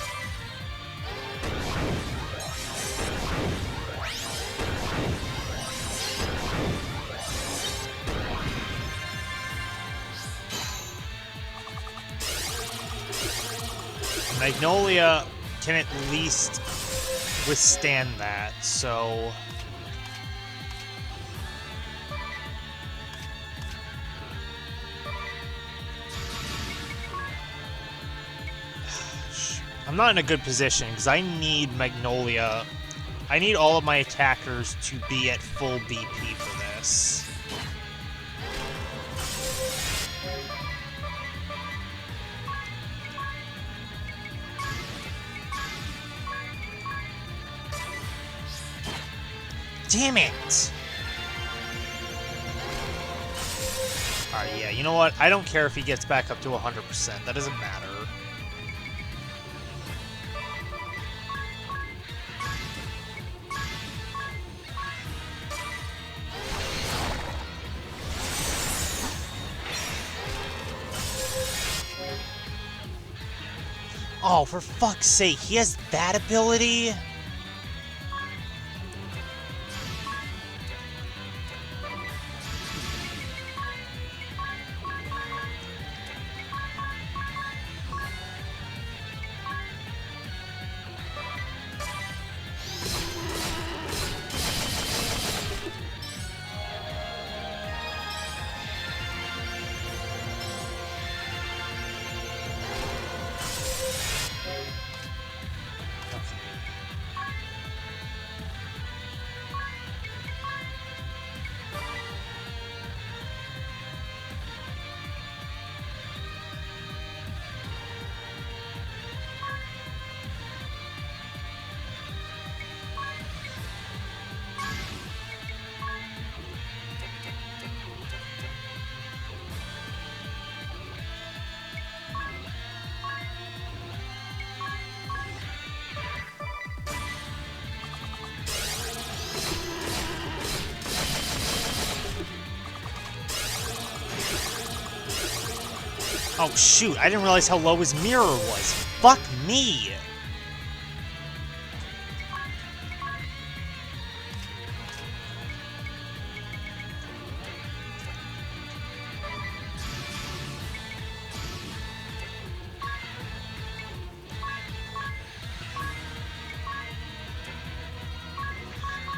Magnolia can at least withstand that, so... I'm not in a good position, because I need Magnolia. I need all of my attackers to be at full BP for this. Damn it! Alright, yeah, you know what? I don't care if he gets back up to 100%. That doesn't matter. Oh, for fuck's sake, he has that ability? Oh shoot, I didn't realize how low his mirror was. Fuck me!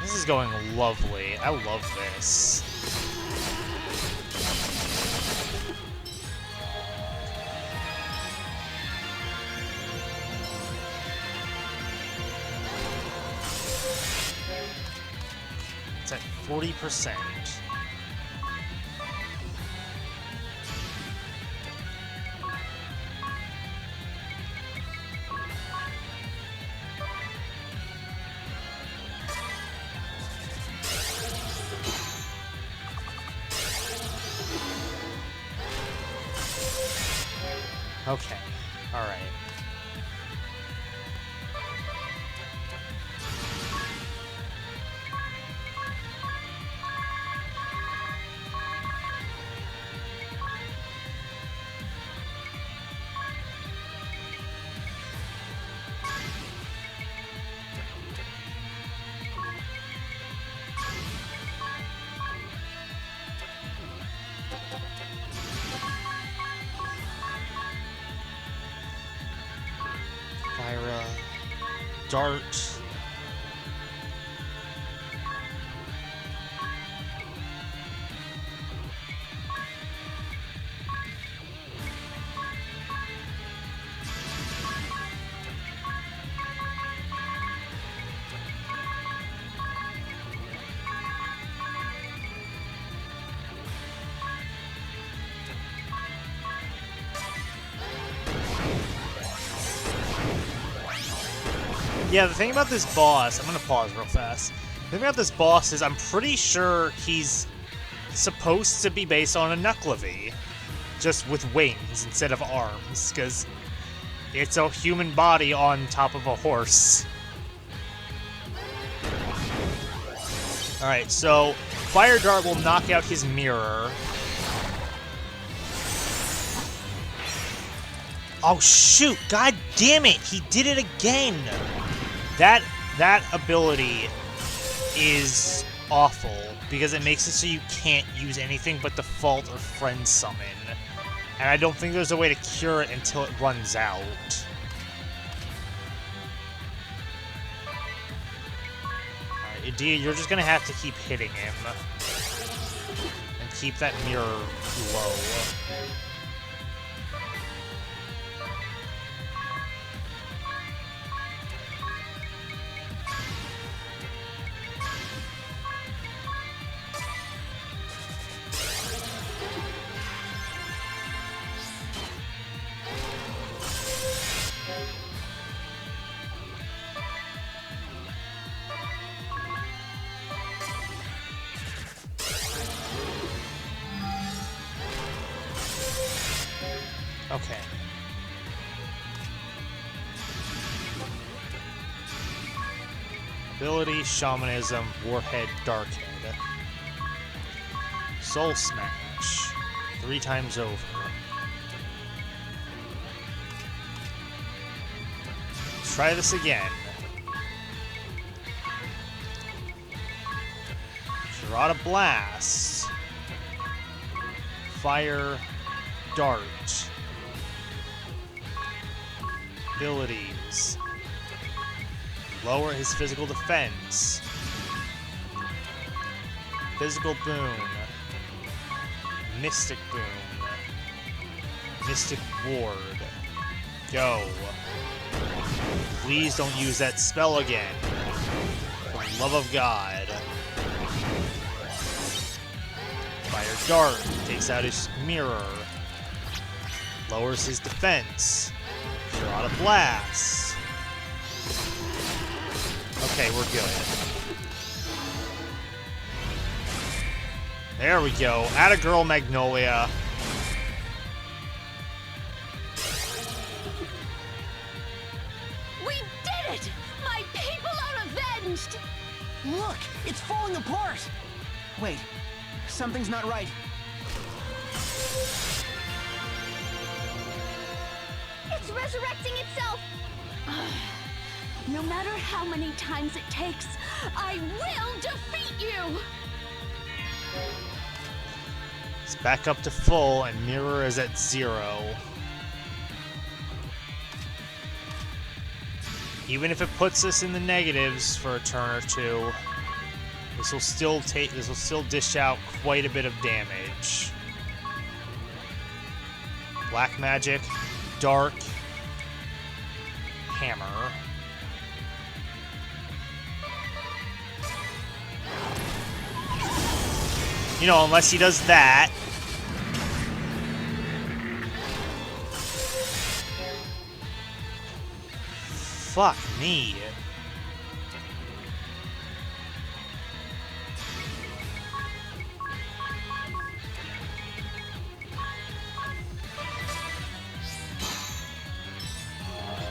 This is going lovely. I love this. It's at 40%. Okay, all right. Fire, dart. Yeah, the thing about this boss, I'm gonna pause real fast. The thing about this boss is I'm pretty sure he's supposed to be based on a Knucklevi, just with wings instead of arms, because it's a human body on top of a horse. Alright, so Fire Dart will knock out his mirror. Oh shoot, god damn it, he did it again! That ability is awful, because it makes it so you can't use anything but Default or Friend Summon. And I don't think there's a way to cure it until it runs out. Alright, Edea, you're just gonna have to keep hitting him. And keep that mirror low. Okay. Ability, Shamanism, Warhead, Darkhead. Soul Smash. 3 times over. Let's try this again. Shirada Blast. Fire, Dart. Abilities. Lower his physical defense. Physical Boon. Mystic Boon. Mystic Ward. Go. Please don't use that spell again. For the love of God. Fire Dart. Takes out his mirror. Lowers his defense. Shirada Blast. Okay, we're good. There we go. Atta girl, Magnolia. We did it! My people are avenged! Look, it's falling apart! Wait, something's not right. It's resurrecting itself! No matter how many times it takes, I will defeat you! It's back up to full, and Mirror is at 0. Even if it puts us in the negatives for a turn or two, this will still dish out quite a bit of damage. Black Magic, Dark, Hammer. You know, unless he does that. Fuck me.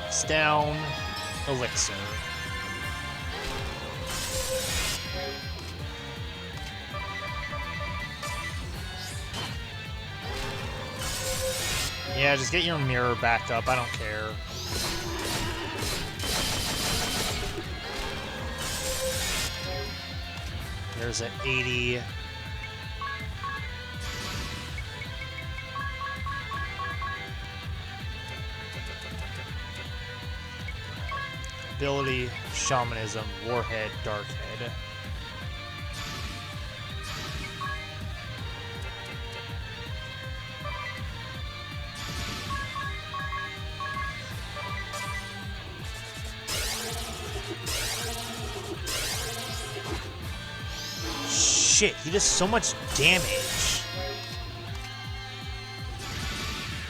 It's down. Elixir. Yeah, just get your mirror back up. I don't care. There's an 80. Ability, Shamanism, Warhead, Darkhead. Shit, he does so much damage.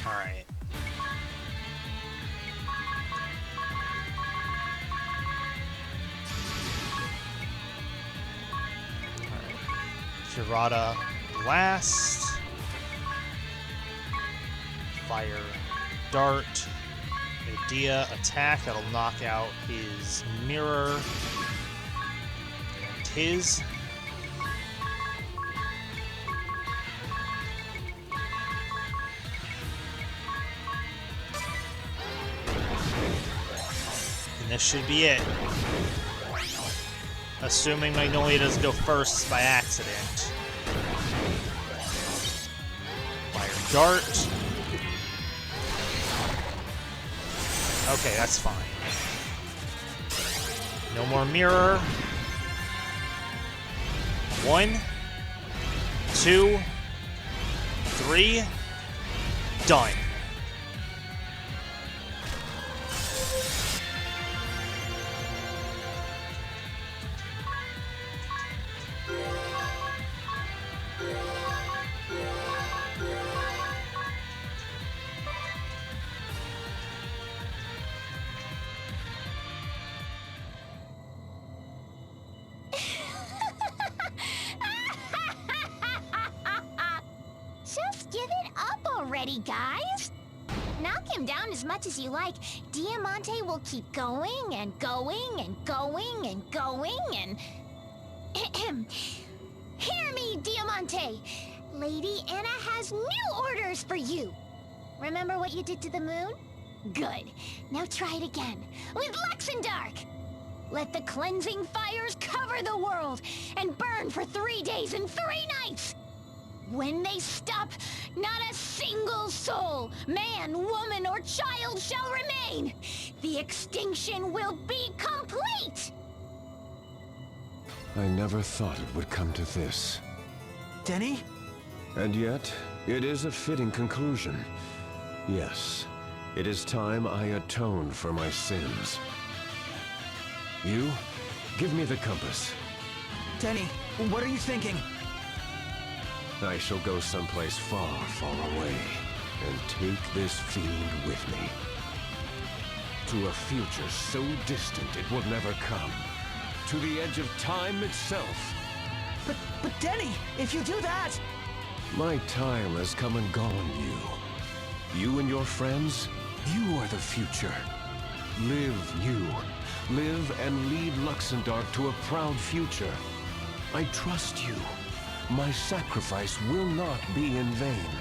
Alright. Shirada Blast. Fire Dart. Idea attack that'll knock out his mirror. And his. And this should be it. Assuming Magnolia doesn't go first by accident. Fire Dart. Okay, that's fine. No more mirror. 1, 2, 3. Done. Just give it up already, guys. Knock him down as much as you like. Diamante will keep going and going and going and going and... Hear me, Diamante! Lady Anna has new orders for you! Remember what you did to the moon? Good. Now try it again, with Luxendark! Let the cleansing fires cover the world and burn for 3 days and 3 nights! When they stop, not a single soul, man, woman, or child shall remain! The extinction will be complete! I never thought it would come to this. Denny? And yet, it is a fitting conclusion. Yes, it is time I atoned for my sins. You, give me the compass. Denny, what are you thinking? I shall go someplace far, far away, and take this fiend with me. To a future so distant it will never come. To the edge of time itself. But Denny, if you do that... My time has come and gone, you. You and your friends, you are the future. Live, you. Live and lead Luxendark to a proud future. I trust you. My sacrifice will not be in vain.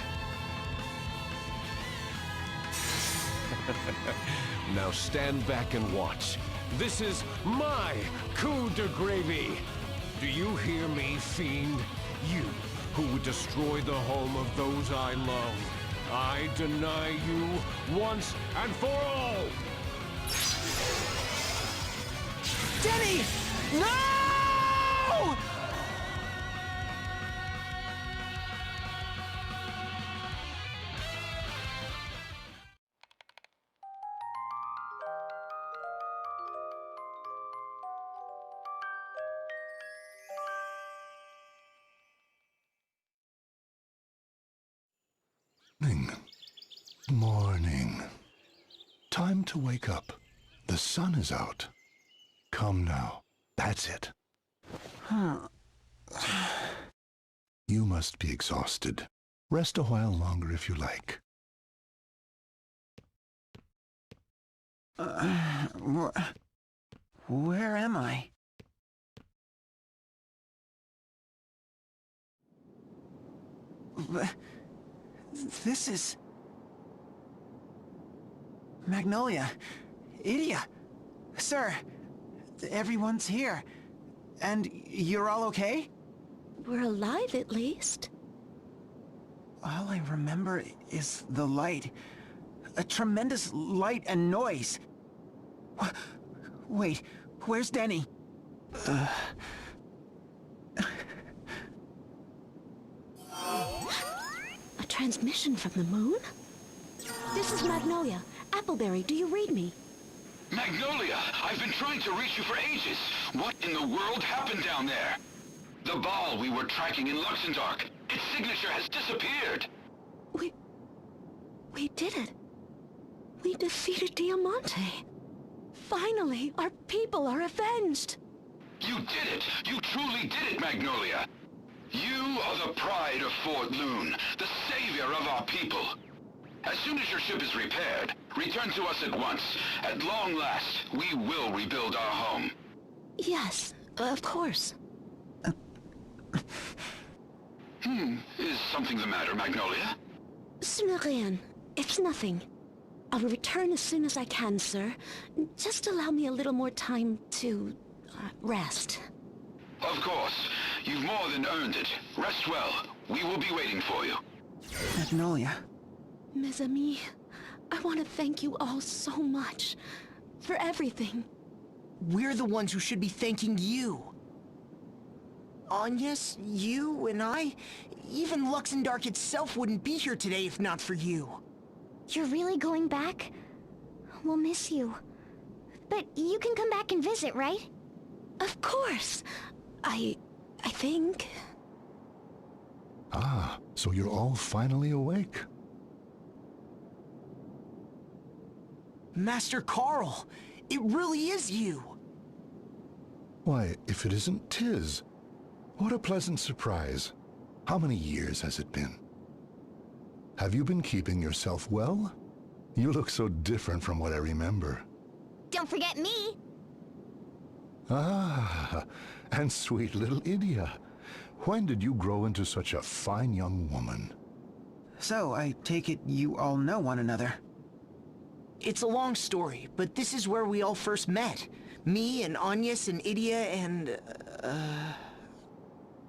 Now stand back and watch. This is my coup de gravy. Do you hear me, fiend? You, who would destroy the home of those I love. I deny you once and for all! Denny! No! Morning. Time to wake up. The sun is out. Come now. That's it. You must be exhausted. Rest a while longer if you like. Where am I? This is... Magnolia. Idia. Sir, everyone's here. And you're all okay? We're alive, at least. All I remember is the light. A tremendous light and noise. Wait, where's Denny? A transmission from the moon? This is Magnolia. Appleberry, do you read me? Magnolia, I've been trying to reach you for ages. What in the world happened down there? The ball we were tracking in Luxendark. Its signature has disappeared. We did it. We defeated Diamante. Finally, our people are avenged. You did it! You truly did it, Magnolia! You are the pride of Fort Loon, the savior of our people. As soon as your ship is repaired, return to us at once. At long last, we will rebuild our home. Yes, of course. Is something the matter, Magnolia? Rien. It's nothing. I'll return as soon as I can, sir. Just allow me a little more time to... rest. Of course. You've more than earned it. Rest well. We will be waiting for you. Magnolia. Mes amis, I want to thank you all so much. For everything. We're the ones who should be thanking you. Agnes, you, and I, even Luxendark itself wouldn't be here today if not for you. You're really going back? We'll miss you. But you can come back and visit, right? Of course. I think... Ah, so you're all finally awake. Master Carl, it really is you. Why, if it isn't Tiz. What a pleasant surprise. How many years has it been? Have you been keeping yourself well? You look so different from what I remember. Don't forget me. Ah, and sweet little Idia. When did you grow into such a fine young woman? So, I take it you all know one another. It's a long story, but this is where we all first met. Me and Agnes and Idia and...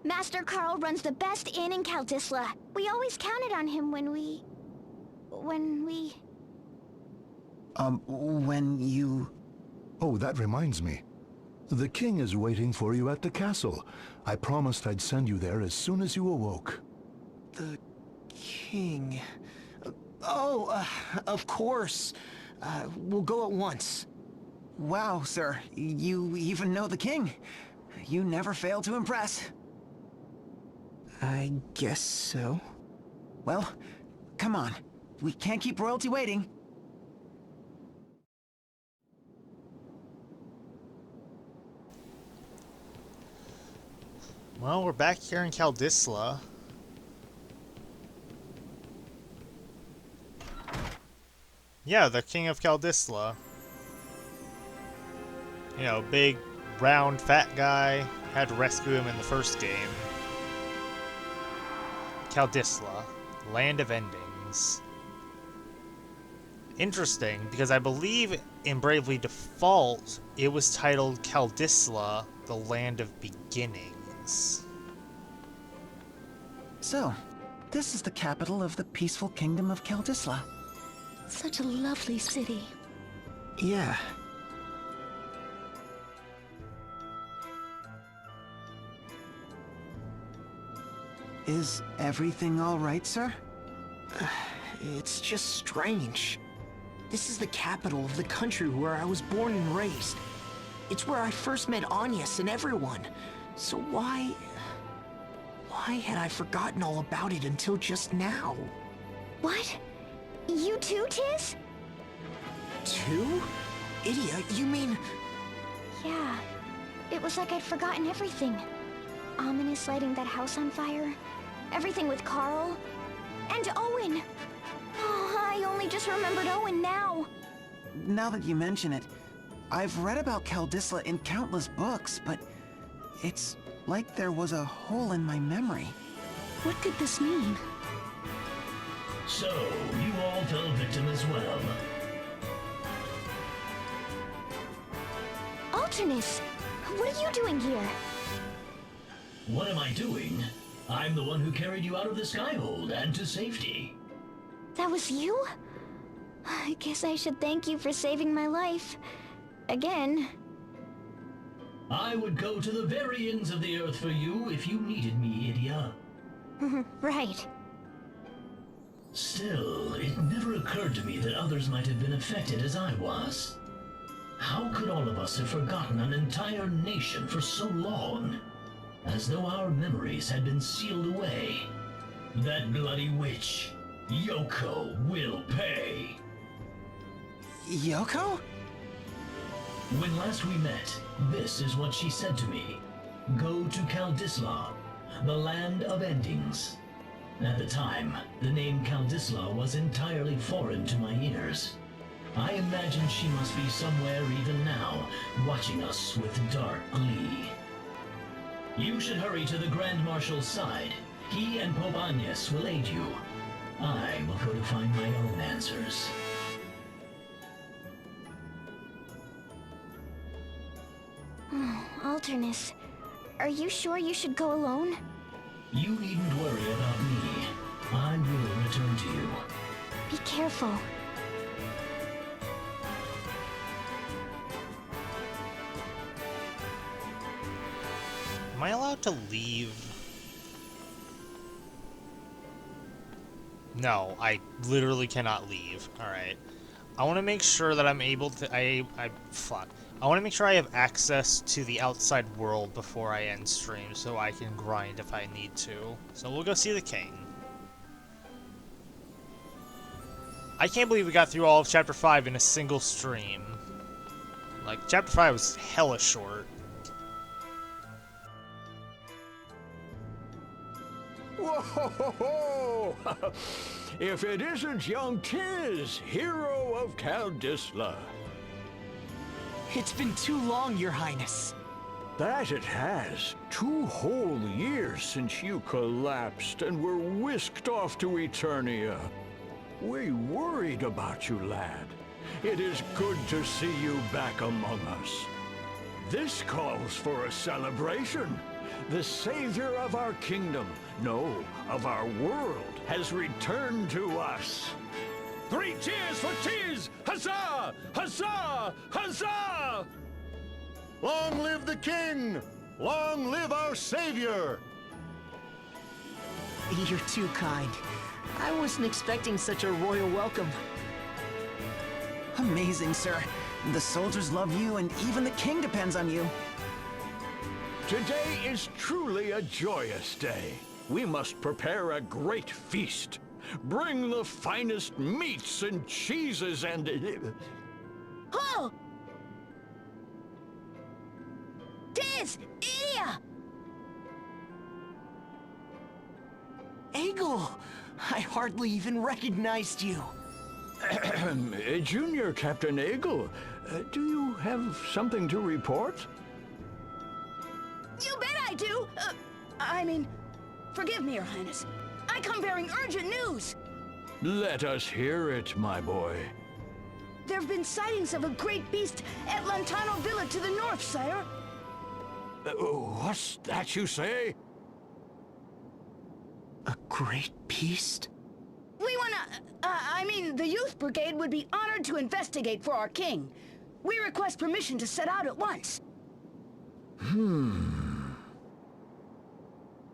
Master Carl runs the best inn in Kaldisla. We always counted on him when you... Oh, that reminds me. The king is waiting for you at the castle. I promised I'd send you there as soon as you awoke. The king... of course. We'll go at once. Wow, sir. You even know the king. You never fail to impress. I guess so. Well, come on. We can't keep royalty waiting. Well, we're back here in Kaldisla. Yeah, the king of Kaldisla. You know, big, round, fat guy. Had to rescue him in the first game. Kaldisla, Land of Endings. Interesting, because I believe in Bravely Default, it was titled Kaldisla, the Land of Beginnings. So, this is the capital of the peaceful kingdom of Kaldisla. Such a lovely city. Yeah. Is everything all right, sir? It's just strange. This is the capital of the country where I was born and raised. It's where I first met Agnes and everyone. So why had I forgotten all about it until just now? What? You too, Tiz? Too? Idia, you mean... Yeah. It was like I'd forgotten everything. Ominous lighting that house on fire. Everything with Carl. And Owen. Oh, I only just remembered Owen now. Now that you mention it, I've read about Kaldisla in countless books, but it's like there was a hole in my memory. What could this mean? So, you all fell victim as well. Alternus, what are you doing here? What am I doing? I'm the one who carried you out of the Skyhold and to safety. That was you? I guess I should thank you for saving my life. Again. I would go to the very ends of the earth for you if you needed me, Idia. Right. Still, it never occurred to me that others might have been affected as I was. How could all of us have forgotten an entire nation for so long? As though our memories had been sealed away. That bloody witch, Yoko, will pay. Yoko? When last we met, this is what she said to me. Go to Kaldisla, the Land of Endings. At the time, the name Kaldisla was entirely foreign to my ears. I imagine she must be somewhere even now, watching us with dark glee. You should hurry to the Grand Marshal's side. He and Pope Agnes will aid you. I will go to find my own answers. Alternus, are you sure you should go alone? You needn't worry about me. I will return to you. Be careful. Am I allowed to leave? No, I literally cannot leave. Alright. I want to make sure that I'm able to... Fuck. I want to make sure I have access to the outside world before I end stream, so I can grind if I need to. So we'll go see the king. I can't believe we got through all of Chapter 5 in a single stream. Like, Chapter 5 was hella short. Whoa! if it isn't young Tiz, hero of Kaldisla. It's been too long, Your Highness. That it has. 2 whole years since you collapsed and were whisked off to Eternia. We worried about you, lad. It is good to see you back among us. This calls for a celebration. The savior of our kingdom, no, of our world, has returned to us. 3 cheers for Tiz! Huzzah! Huzzah! Huzzah! Long live the king! Long live our savior! You're too kind. I wasn't expecting such a royal welcome. Amazing, sir. The soldiers love you, and even the king depends on you. Today is truly a joyous day. We must prepare a great feast. Bring the finest meats and cheeses and... Oh! Tiz! Edea! Egil! I hardly even recognized you. Junior Captain Egil, do you have something to report? You bet I do! I mean, forgive me, Your Highness. I come bearing urgent news! Let us hear it, my boy. There have been sightings of a great beast at Lantano Villa to the north, sire. What's that you say? A great beast? We wanna... the youth brigade would be honored to investigate for our king. We request permission to set out at once.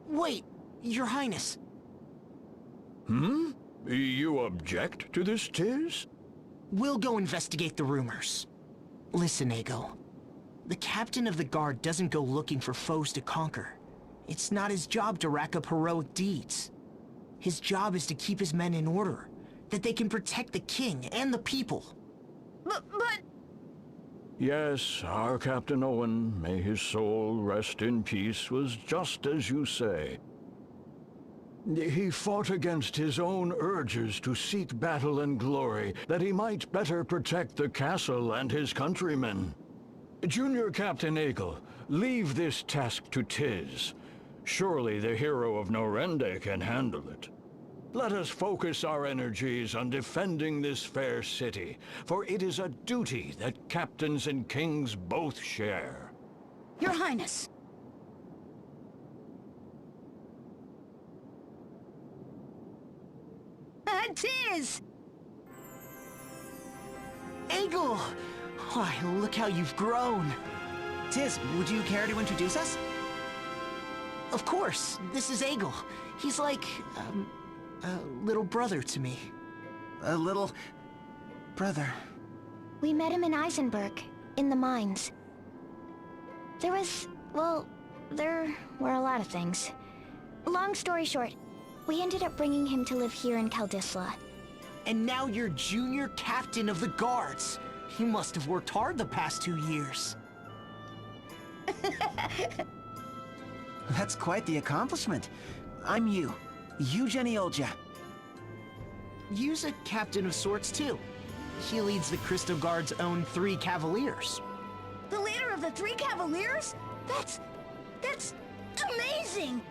Wait, Your Highness. You object to this, Tiz? We'll go investigate the rumors. Listen, Egil. The captain of the guard doesn't go looking for foes to conquer. It's not his job to rack up heroic deeds. His job is to keep his men in order, that they can protect the king and the people. But... Yes, our Captain Owen, may his soul rest in peace, was just as you say. He fought against his own urges to seek battle and glory, that he might better protect the castle and his countrymen. Junior Captain Egil, leave this task to Tiz. Surely the hero of Norende can handle it. Let us focus our energies on defending this fair city, for it is a duty that captains and kings both share. Your Highness. Tiz! Egil! Why, look how you've grown. Tiz, would you care to introduce us? Of course, this is Egil. He's like, a little brother to me. A little... brother. We met him in Eisenberg, in the mines. There were a lot of things. Long story short, we ended up bringing him to live here in Kaldisla. And now you're junior captain of the guards. You must have worked hard the past 2 years. That's quite the accomplishment. I'm Yu Geniolja. Yu's a captain of sorts, too. He leads the Crystal Guard's own 3 Cavaliers. The leader of the 3 Cavaliers? That's amazing!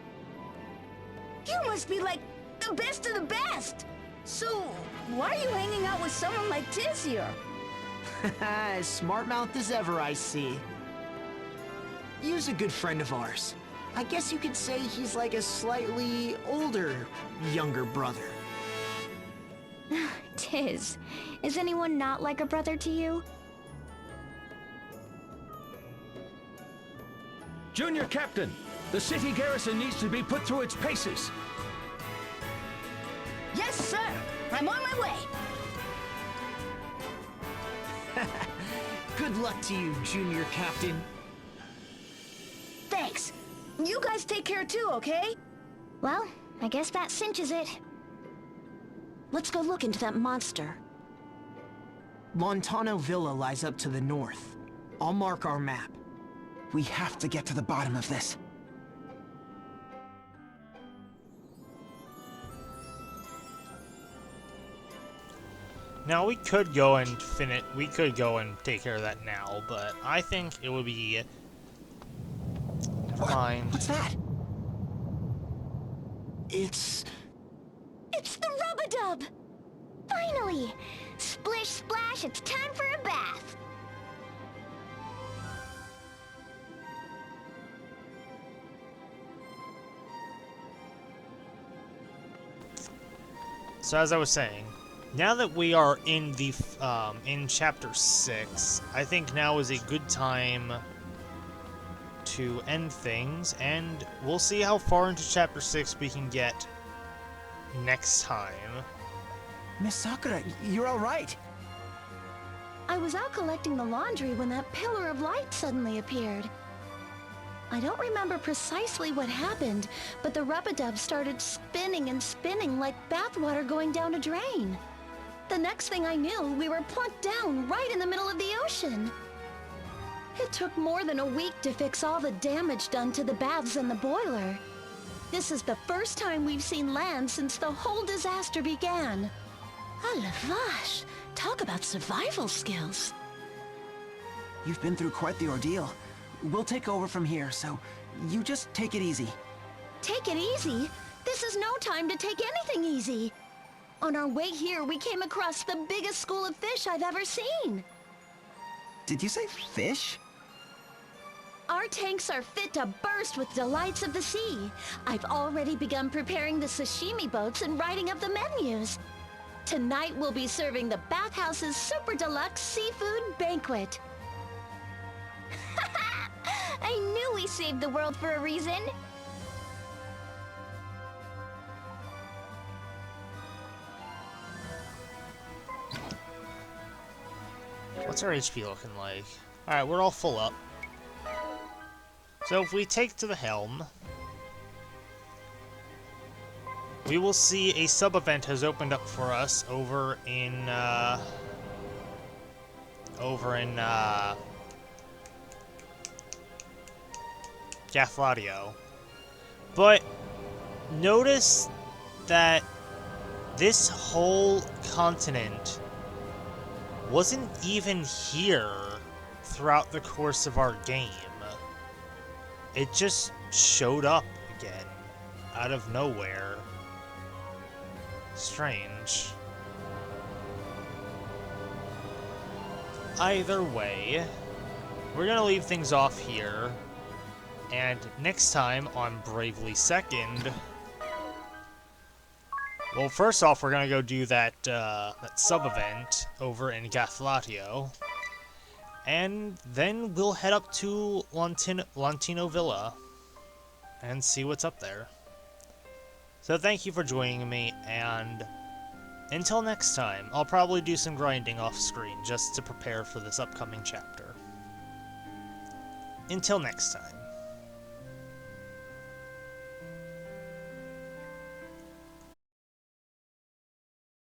You must be like the best of the best! So, why are you hanging out with someone like Tiz here? As smart-mouthed as ever, I see. Yu's a good friend of ours. I guess you could say he's like a slightly older, younger brother. Tiz, is anyone not like a brother to you? Junior Captain, the city garrison needs to be put through its paces. Yes, sir! I'm on my way! Good luck to you, Junior Captain. Thanks. You guys take care too, okay? Well, I guess that cinches it. Let's go look into that monster. Lantano Villa lies up to the north. I'll mark our map. We have to get to the bottom of this. Now we could go and take care of that now, but I think it would be... Never mind. What's that? It's the Rub-a-Dub! Finally! Splish splash, it's time for a bath! So as I was saying, now that we are in the in Chapter 6, I think now is a good time to end things, and we'll see how far into Chapter 6 we can get next time. Miss Sakura, you're all right. I was out collecting the laundry when that pillar of light suddenly appeared. I don't remember precisely what happened, but the Rub-a-Dub started spinning and spinning like bathwater going down a drain. The next thing I knew, we were plunked down right in the middle of the ocean. It took more than a week to fix all the damage done to the baths and the boiler. This is the first time we've seen land since the whole disaster began. Ah, la vache! Talk about survival skills. You've been through quite the ordeal. We'll take over from here, so you just take it easy. Take it easy? This is no time to take anything easy. On our way here, we came across the biggest school of fish I've ever seen. Did you say fish? Our tanks are fit to burst with delights of the sea. I've already begun preparing the sashimi boats and writing up the menus. Tonight we'll be serving the bathhouse's super deluxe seafood banquet. I knew we saved the world for a reason! What's our HP looking like? Alright, we're all full up. So if we take to the helm, we will see a sub-event has opened up for us over in Gathlatio. But notice that this whole continent wasn't even here throughout the course of our game. It just showed up again, out of nowhere. Strange. Either way, we're gonna leave things off here, and next time on Bravely Second, well, first off, we're gonna go do that sub-event over in Gathlatio, and then we'll head up to Lantino Villa and see what's up there. So thank you for joining me, and until next time, I'll probably do some grinding off-screen just to prepare for this upcoming chapter. Until next time.